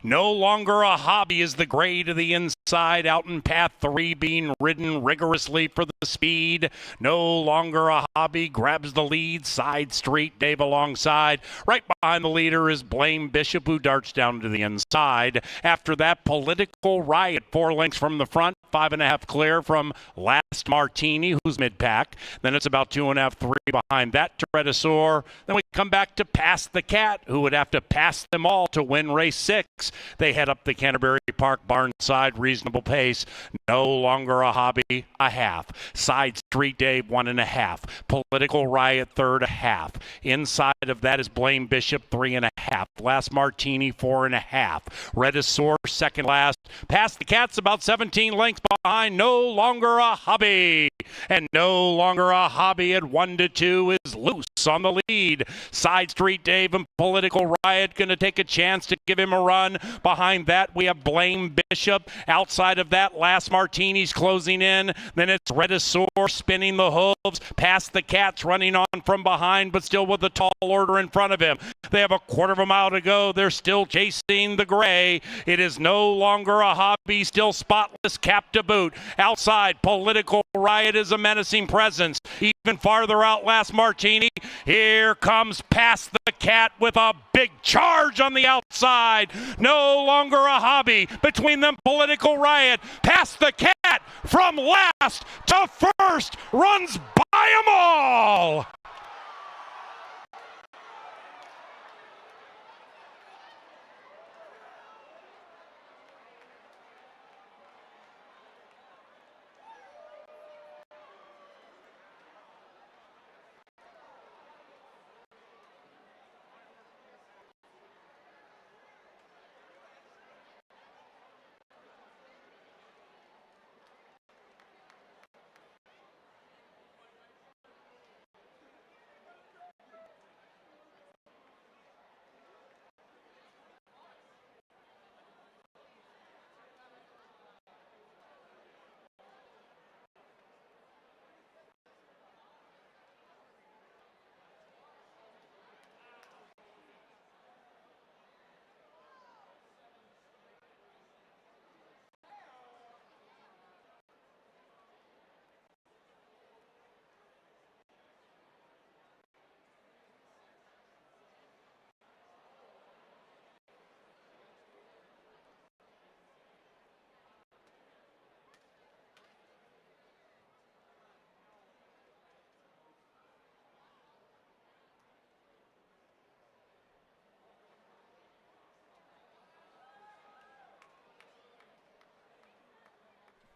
No longer a hobby is the gray to the inside. Out in path 3 being ridden rigorously for the speed. No longer a hobby grabs the lead. Side Street Dave alongside. Right behind the leader is Blame Bishop, who darts down to the inside. After that, Political Riot 4 lengths from the front. 5.5 clear from Last Martini, who's mid-pack. Then it's about 2.5, 3 behind that to Redisseur. Then we come back to Pass the Cat, who would have to pass them all to win race 6. They head up the Canterbury Park barn side, reasonable pace. No longer a hobby, a half. Side Street Dave, 1.5. Political Riot, third, a half. Inside of that is Blame Bishop, 3.5. Last Martini, 4.5. Redisseur, second last. Pass the Cat's about 17 lengths behind. No longer a hobby. And no longer a hobby at 1-2 is Loose on the lead. Side Street Dave and Political Riot going to take a chance to give him a run. Behind that, we have Blame Bishop. Outside of that, Last Martini's closing in. Then it's Redisseur spinning the hooves. Past the Cats running on from behind, but still with a tall order in front of him. They have a quarter of a mile to go. They're still chasing the gray. It is no longer a hobby, still spotless, cap to boot. Outside, Political Riot is a menacing presence. Even farther out, Last Martini. Here comes Past the Cat with a big charge on the outside. No longer a hobby. Between them, Political Riot. Past the Cat from last to first. Runs by them all.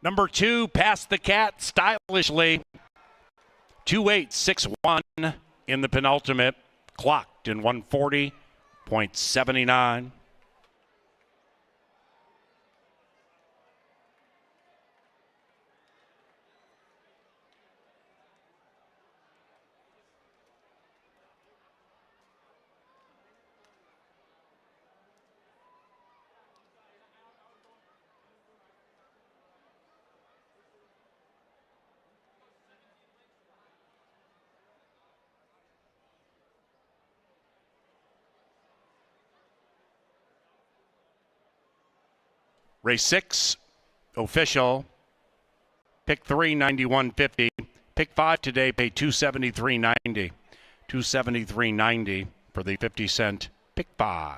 Number 2, Past the Cat, stylishly. 2:8.61 in the penultimate, clocked in 140.79. Race 6, official. Pick 3, 91.50. Pick 5 today, pay 273.90. 273.90 for the 50-cent pick 5.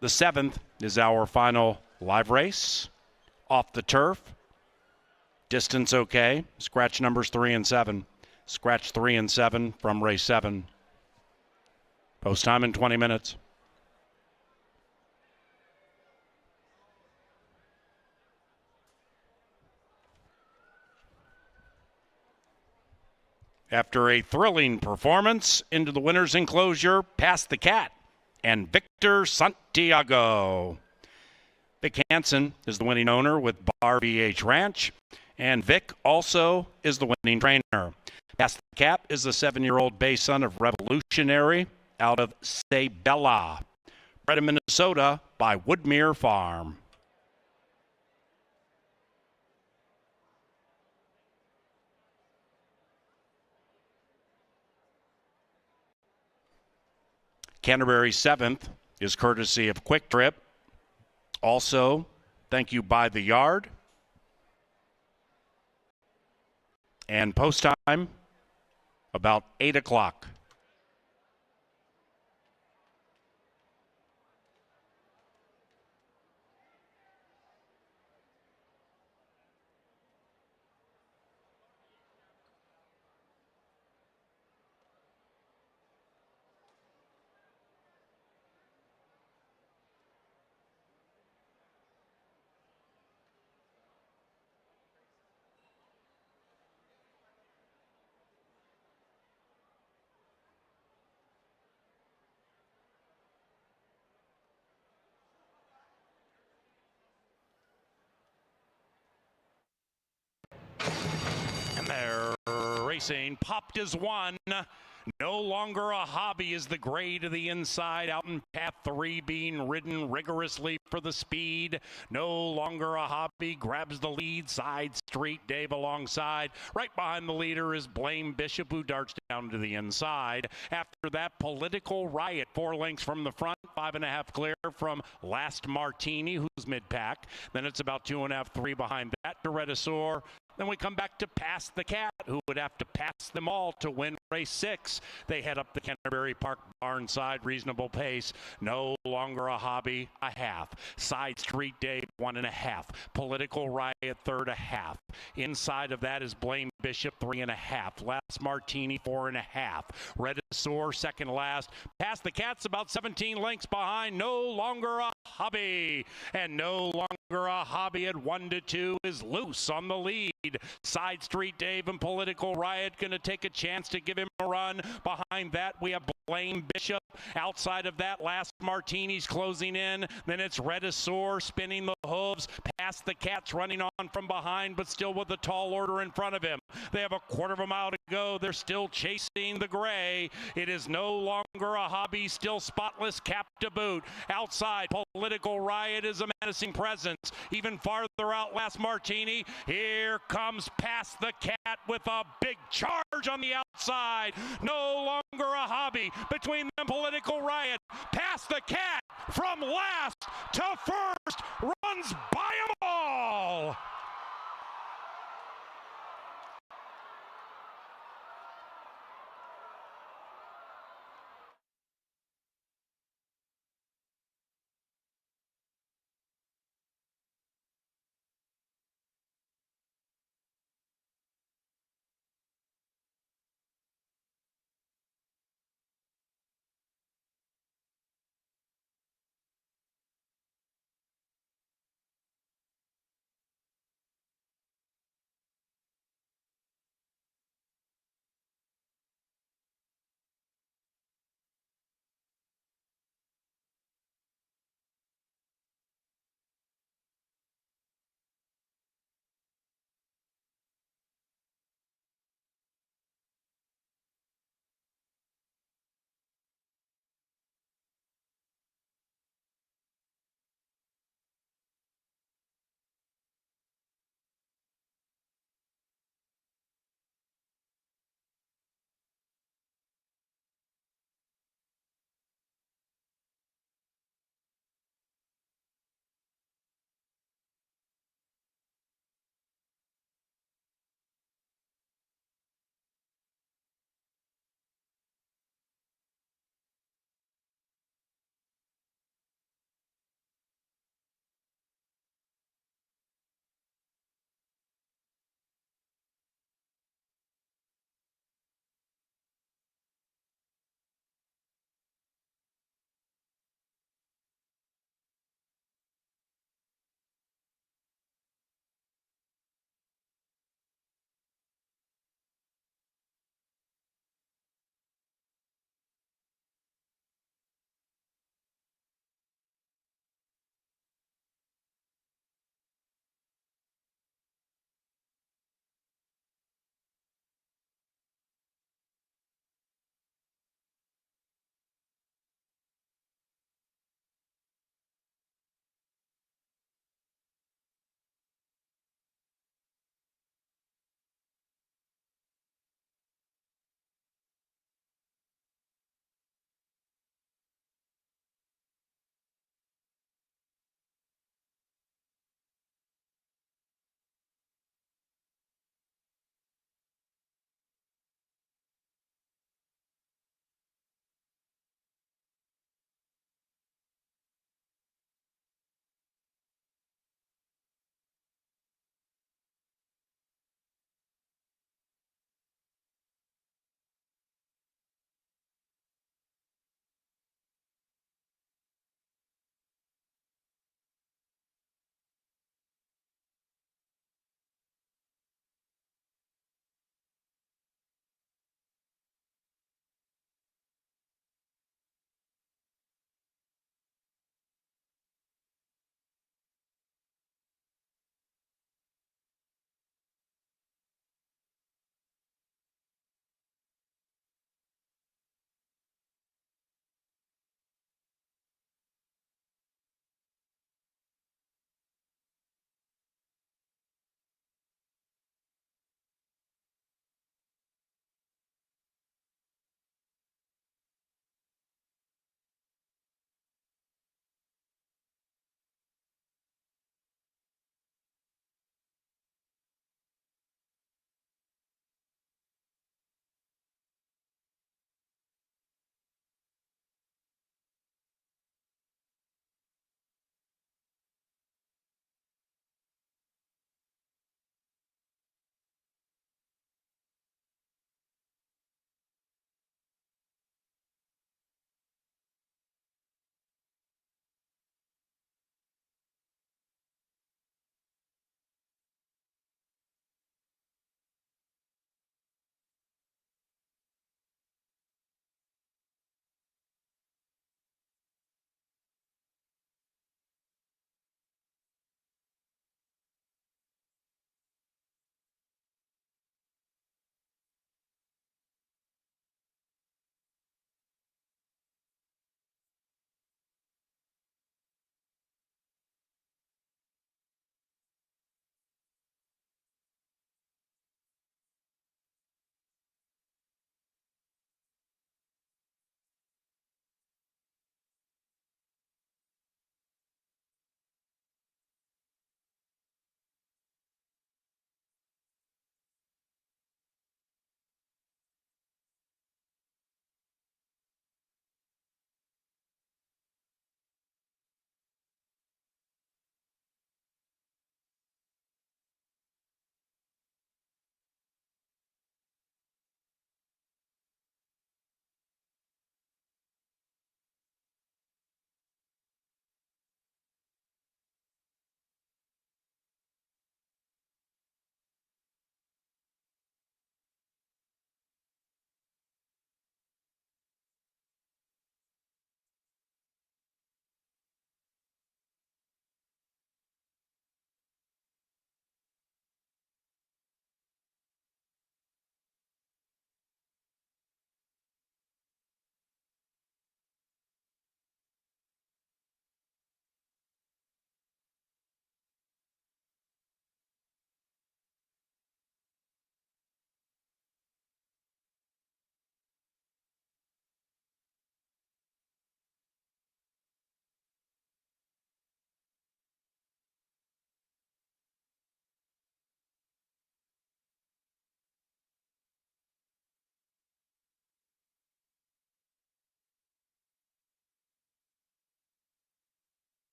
The 7th is our final live race. Off the turf. Distance okay. Scratch numbers 3 and 7. Scratch 3 and 7 from race 7. Post time in 20 minutes. After a thrilling performance, into the winner's enclosure, Past the Cat and Victor Santiago. Vic Hansen is the winning owner with Bar VH Ranch, and Vic also is the winning trainer. Past the Cat is the 7-year-old bay son of Revolutionary out of Sabella, bred in Minnesota by Woodmere Farm. Canterbury 7th is courtesy of Quick Trip. Also, thank you by the yard. And post time about 8 o'clock. And they're racing. Popped as one. No longer a hobby is the gray to the inside out in path 3, being ridden rigorously for the speed. No longer a hobby grabs the lead. Side Street Dave alongside. Right behind the leader is Blame Bishop, who darts down to the inside. After that, Political Riot, 4 lengths from the front, 5.5 clear from Last Martini, who's mid-pack. Then it's about 2.5, 3 behind that to Redisor. Then we come back to Past the Cat, who would have to pass them all to win race 6. They head up the Canterbury Park barn side, reasonable pace. No longer a hobby, a half. Side Street Dave, 1.5. Political Riot, third, a half. Inside of that is Blame Bishop, 3.5. Last Martini, 4.5. Redisor, second last. Past the Cat's about 17 lengths behind. No longer a hobby. And no longer a hobby at 1-2 is Loose on the lead. Side Street Dave and Political Riot going to take a chance to give him a run. Behind that, we have Blame Bishop. Outside of that, Last Martini's closing in. Then it's Redisor spinning the hooves. Past the Cat's running on from behind, but still with a tall order in front of him. They have a quarter of a mile to go. They're still chasing the gray. It is no longer a hobby, still spotless, cap to boot. Outside, Political Riot is a menacing presence. Even farther out, Last Martini. Here comes Past the Cat with a big charge on the outside. No longer a hobby between them, Political Riot. Past the Cat from last to first runs by them all.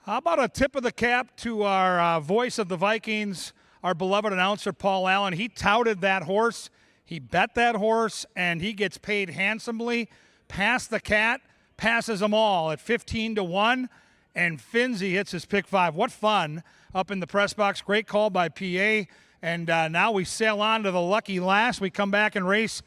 How about a tip of the cap to our voice of the Vikings, our beloved announcer, Paul Allen. He touted that horse. He bet that horse, and he gets paid handsomely. Pass the Cat passes them all at 15-1, and Finzi hits his pick 5. What fun up in the press box. Great call by PA. And now we sail on to the lucky last. We come back and race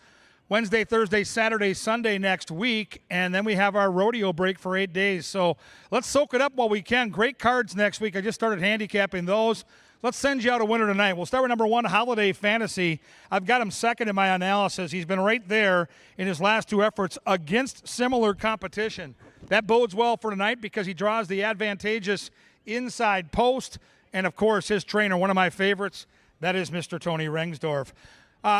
Wednesday, Thursday, Saturday, Sunday next week, and then we have our rodeo break for 8 days. So let's soak it up while we can. Great cards next week. I just started handicapping those. Let's send you out a winner tonight. We'll start with number 1, Holiday Fantasy. I've got him second in my analysis. He's been right there in his last 2 efforts against similar competition. That bodes well for tonight because he draws the advantageous inside post. And, of course, his trainer, one of my favorites, that is Mr. Tony Rengsdorf.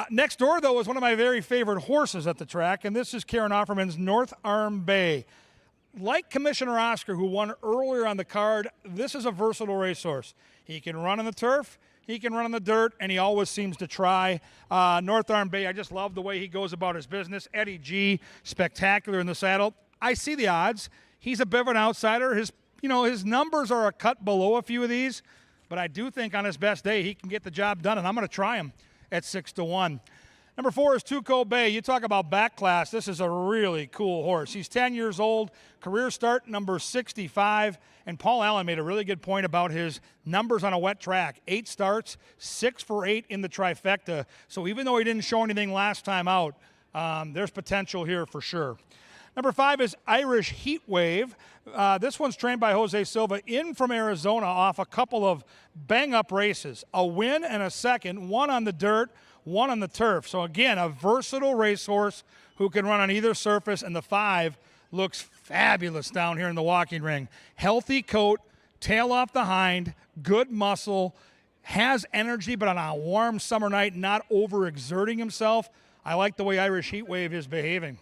Next door, though, is one of my very favorite horses at the track, and this is Karen Offerman's North Arm Bay. Like Commissioner Oscar, who won earlier on the card, this is a versatile racehorse. He can run on the turf, he can run on the dirt, and he always seems to try. North Arm Bay, I just love the way he goes about his business. Eddie G, spectacular in the saddle. I see the odds. He's a bit of an outsider. His numbers are a cut below a few of these, but I do think on his best day he can get the job done, and I'm going to try him at 6-1. Number 4 is Tuco Bay. You talk about back class. This is a really cool horse. He's 10 years old, career start number 65, and Paul Allen made a really good point about his numbers on a wet track. 8 starts, 6 for 8 in the trifecta. So even though he didn't show anything last time out, there's potential here for sure. Number 5 is Irish Heat Wave. This one's trained by Jose Silva in from Arizona off a couple of bang-up races. A win and a second, one on the dirt, one on the turf. So again, a versatile racehorse who can run on either surface, and the 5 looks fabulous down here in the walking ring. Healthy coat, tail off the hind, good muscle, has energy, but on a warm summer night, not overexerting himself. I like the way Irish Heat Wave is behaving.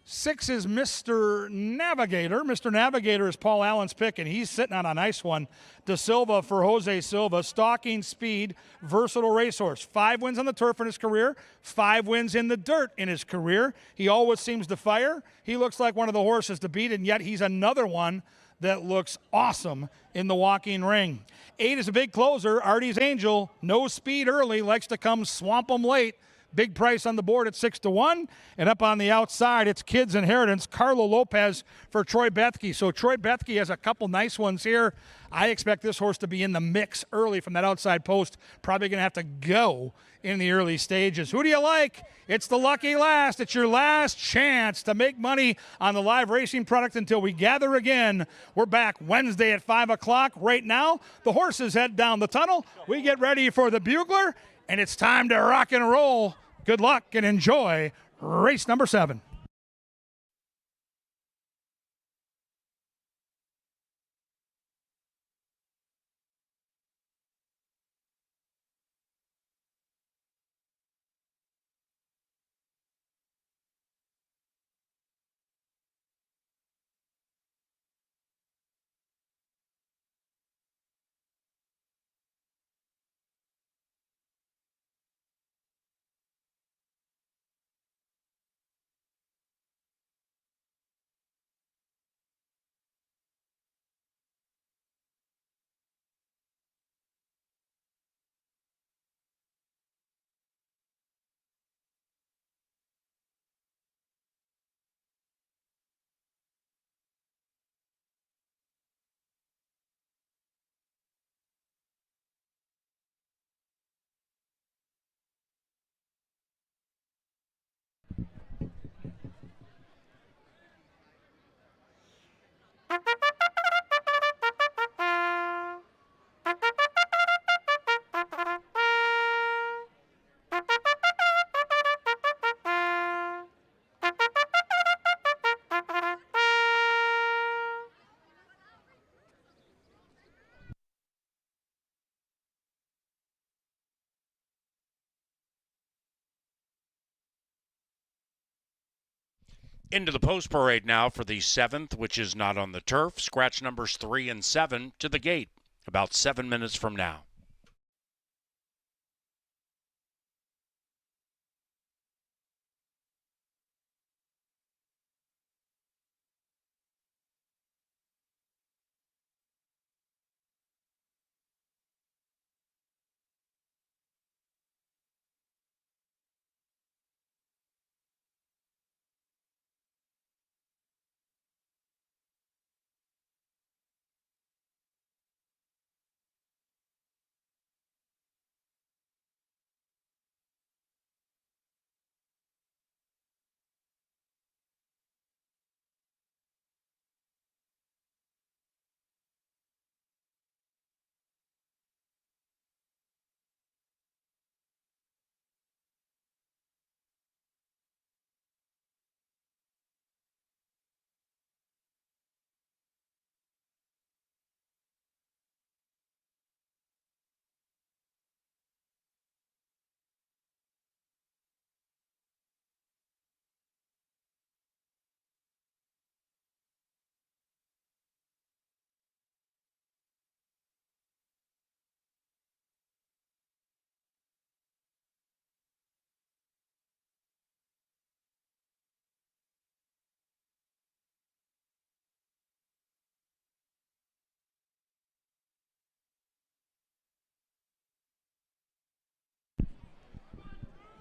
6 is Mr. Navigator. Mr. Navigator is Paul Allen's pick, and he's sitting on a nice one. De Silva for Jose Silva. Stalking speed, versatile racehorse. 5 wins on the turf in his career, 5 wins in the dirt in his career. He always seems to fire. He looks like one of the horses to beat, and yet he's another one that looks awesome in the walking ring. 8 is a big closer. Artie's Angel. No speed early, likes to come swamp them late. Big price on the board at 6-1. And up on the outside, it's Kids Inheritance, Carlo Lopez for Troy Bethke. So Troy Bethke has a couple nice ones here. I expect this horse to be in the mix early from that outside post. Probably going to have to go in the early stages. Who do you like? It's the lucky last. It's your last chance to make money on the live racing product until we gather again. We're back Wednesday at 5 o'clock. Right now, the horses head down the tunnel. We get ready for the bugler, and it's time to rock and roll. Good luck and enjoy race number 7. Into the post parade now for the 7th, which is not on the turf. Scratch numbers 3 and 7 to the gate about 7 minutes from now.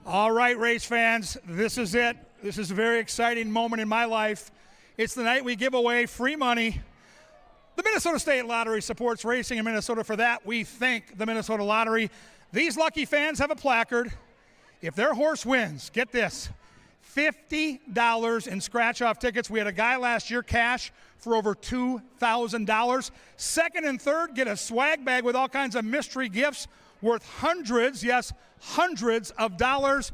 All right, race fans, this is it. This is a very exciting moment in my life. It's the night we give away free money. The Minnesota State Lottery supports racing in Minnesota. For that, we thank the Minnesota Lottery. These lucky fans have a placard. If their horse wins, get this, $50 in scratch-off tickets. We had a guy last year cash for over $2,000. Second and third get a swag bag with all kinds of mystery gifts worth hundreds, yes, hundreds of dollars.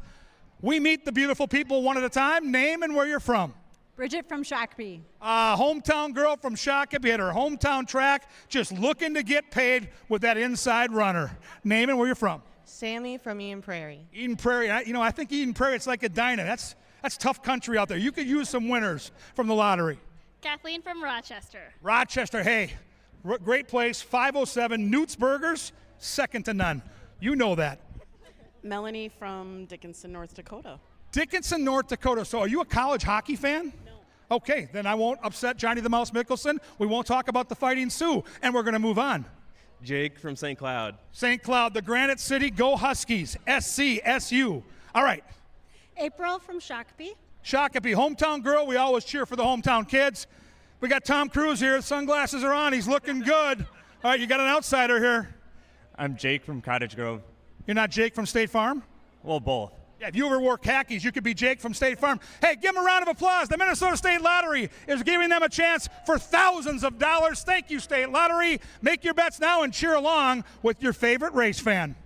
We meet the beautiful people one at a time. Name and where you're from. Bridget from Shakopee. Hometown girl from Shakopee, had her hometown track, just looking to get paid with that inside runner. Name and where you're from. Sammy from Eden Prairie. Eden Prairie, I think Eden Prairie, it's like Edina. That's tough country out there. You could use some winners from the lottery. Kathleen from Rochester. Rochester, hey, great place, 507 Newt's Burgers, second to none. You know that. Melanie from Dickinson, North Dakota. Dickinson, North Dakota. So are you a college hockey fan? No. Okay, then I won't upset Johnny the Mouse Mickelson. We won't talk about the Fighting Sioux, and we're going to move on. Jake from St. Cloud. St. Cloud, the Granite City, go Huskies, SCSU. All right. April from Shakopee. Shakopee, hometown girl. We always cheer for the hometown kids. We got Tom Cruise here. Sunglasses are on. He's looking good. All right, you got an outsider here. I'm Jake from Cottage Grove. You're not Jake from State Farm? Well, both. Yeah, if you ever wore khakis, you could be Jake from State Farm. Hey, give them a round of applause. The Minnesota State Lottery is giving them a chance for thousands of dollars. Thank you, State Lottery. Make your bets now and cheer along with your favorite race fan.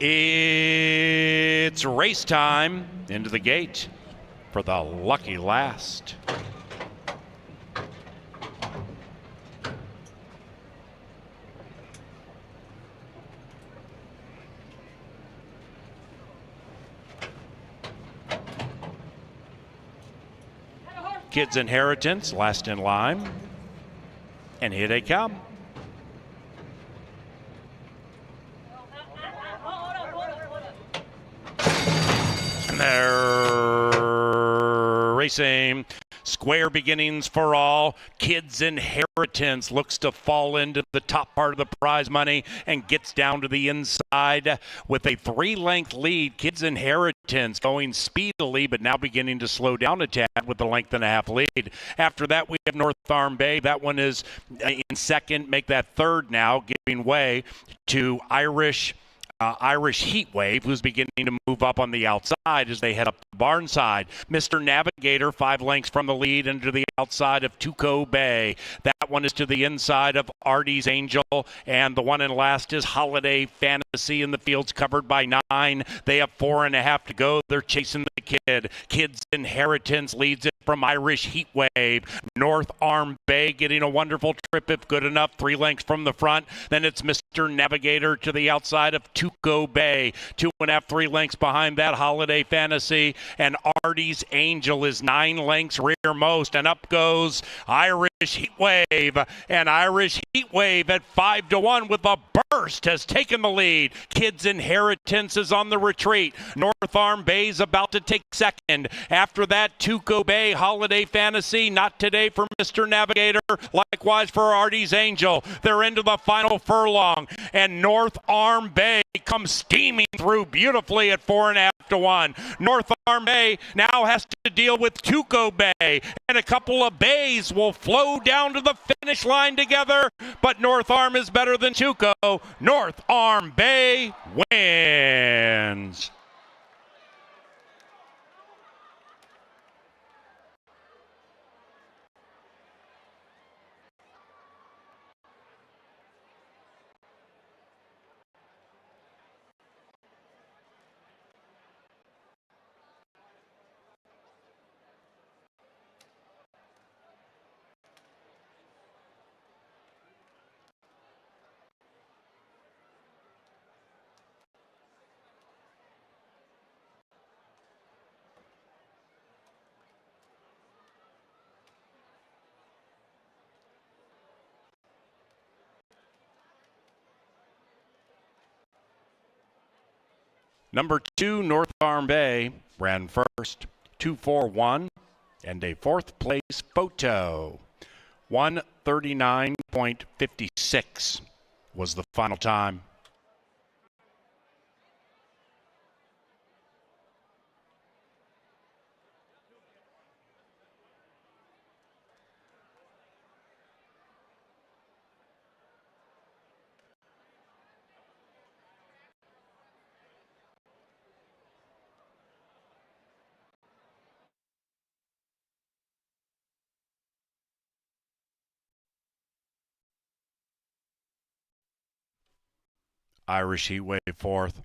It's race time into the gate for the lucky last. Kids Inheritance, last in line. And here they come. And they're racing. Square beginnings for all. Kids Inheritance looks to fall into the top part of the prize money and gets down to the inside with a 3-length lead. Kids Inheritance going speedily, but now beginning to slow down a tad with a length and a half lead. After that, we have North Arm Bay. That one is in second. Make that third now, giving way to Irish Heat Wave, who's beginning to move up on the outside as they head up the barn side. Mr. Navigator, 5 lengths from the lead into the outside of Tuco Bay. That one is to the inside of Artie's Angel, and the one in last is Holiday Fantasy, and the field's covered by 9. They have 4.5 to go. They're chasing the kid. Kids Inheritance leads it from Irish Heat Wave. North Arm Bay getting a wonderful trip if good enough. 3 lengths from the front. Then it's Mr. Navigator to the outside of Tuco Bay. 2.5, 3 lengths behind that, Holiday Fantasy. And Artie's Angel is 9 lengths rearmost. And up goes Irish Heat Wave. And Irish Heat Wave at 5-1 with a burst has taken the lead. Kids Inheritance is on the retreat. North Arm Bay's about to take second. After that, Tuco Bay, Holiday Fantasy, not today for Mr. Navigator. Likewise for Artie's Angel. They're into the final furlong. And North Arm Bay comes steaming through beautifully at 4.5-1. North Arm Bay now has to deal with Tuco Bay. And a couple of bays will flow down to the finish line together. But North Arm is better than Tuco. North Arm Bay wins. Number 2, North Arm Bay, ran first, 2-4-1, and a 4th place photo. 1:39.56 was the final time. Irish Heat Wave 4th.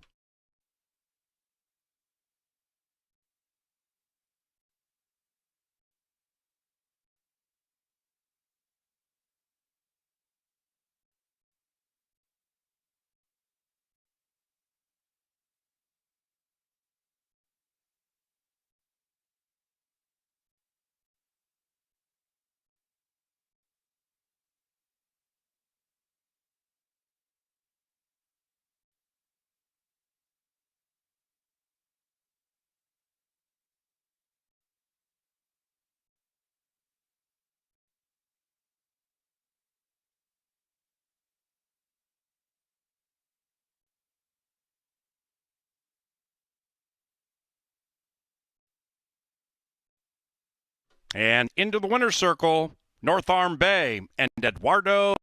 And into the winner's circle, North Arm Bay and Eduardo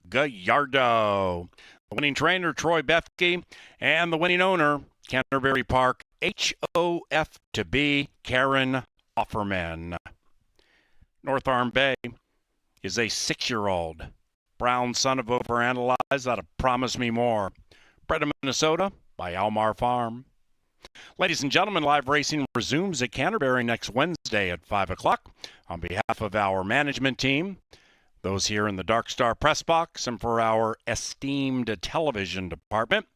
Gallardo. The winning trainer, Troy Bethke, and the winning owner, Canterbury Park, HOF to be Karen Offerman. North Arm Bay is a 6-year-old brown son of overanalyzed out of Promise Me More. Bred in Minnesota by Almar Farm. Ladies and gentlemen, live racing resumes at Canterbury next Wednesday at 5 o'clock. On behalf of our management team, those here in the Dark Star press box, and for our esteemed television department,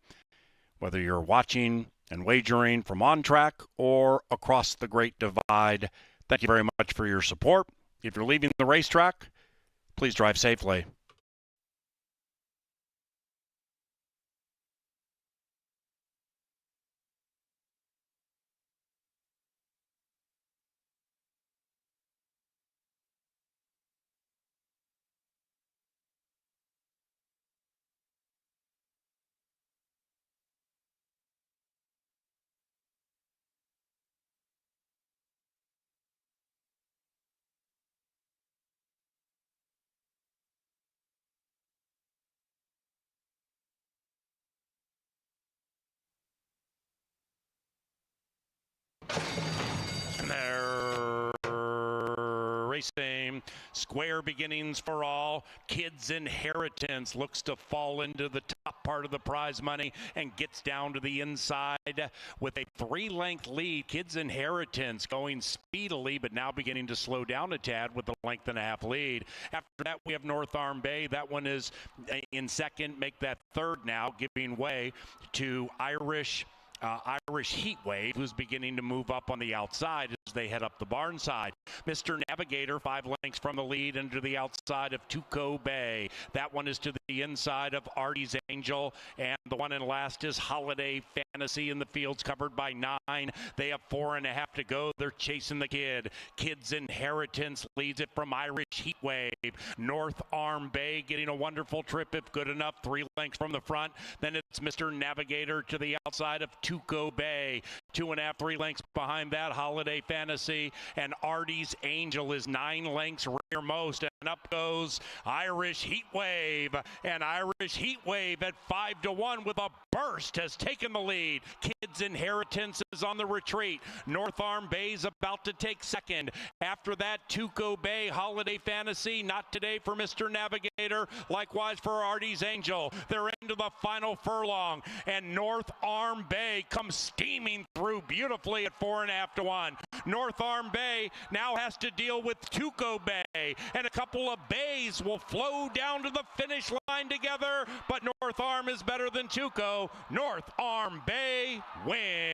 whether you're watching and wagering from on track or across the Great Divide, thank you very much for your support. If you're leaving the racetrack, please drive safely. And they're racing. Square beginnings for all. Kids Inheritance looks to fall into the top part of the prize money and gets down to the inside with a 3-length lead. Kids Inheritance going speedily, but now beginning to slow down a tad with a 1.5-length lead. After that, we have North Arm Bay. That one is in second. Make that third now, giving way to Irish Heatwave, who's beginning to move up on the outside as they head up the barn side. Mr. Navigator, 5 lengths from the lead into the outside of Tuco Bay. That one is to the inside of Artie's Angel, and the one in last is Holiday Fantasy, in the fields covered by 9. They have 4.5 to go. They're chasing the kid. Kid's Inheritance leads it from Irish Heatwave. North Arm Bay getting a wonderful trip if good enough, 3 lengths from the front. Then it's Mr. Navigator to the outside of Tuco Bay. 2.5, 3 lengths behind that, Holiday Fantasy, and Artie's Angel is 9 lengths rearmost, and up goes Irish Heatwave, and Irish Heatwave at 5-1 with a burst has taken the lead. Kids Inheritance is on the retreat. North Arm Bay's about to take second. After that, Tuco Bay, Holiday Fantasy, not today for Mr. Navigator, likewise for Artie's Angel. They're into the final furlong, and North Arm Bay comes steaming through beautifully at 4.5-1. North Arm Bay now has to deal with Tuco Bay, and a couple of bays will flow down to the finish line together, but North Arm is better than Tuco. North Arm Bay wins.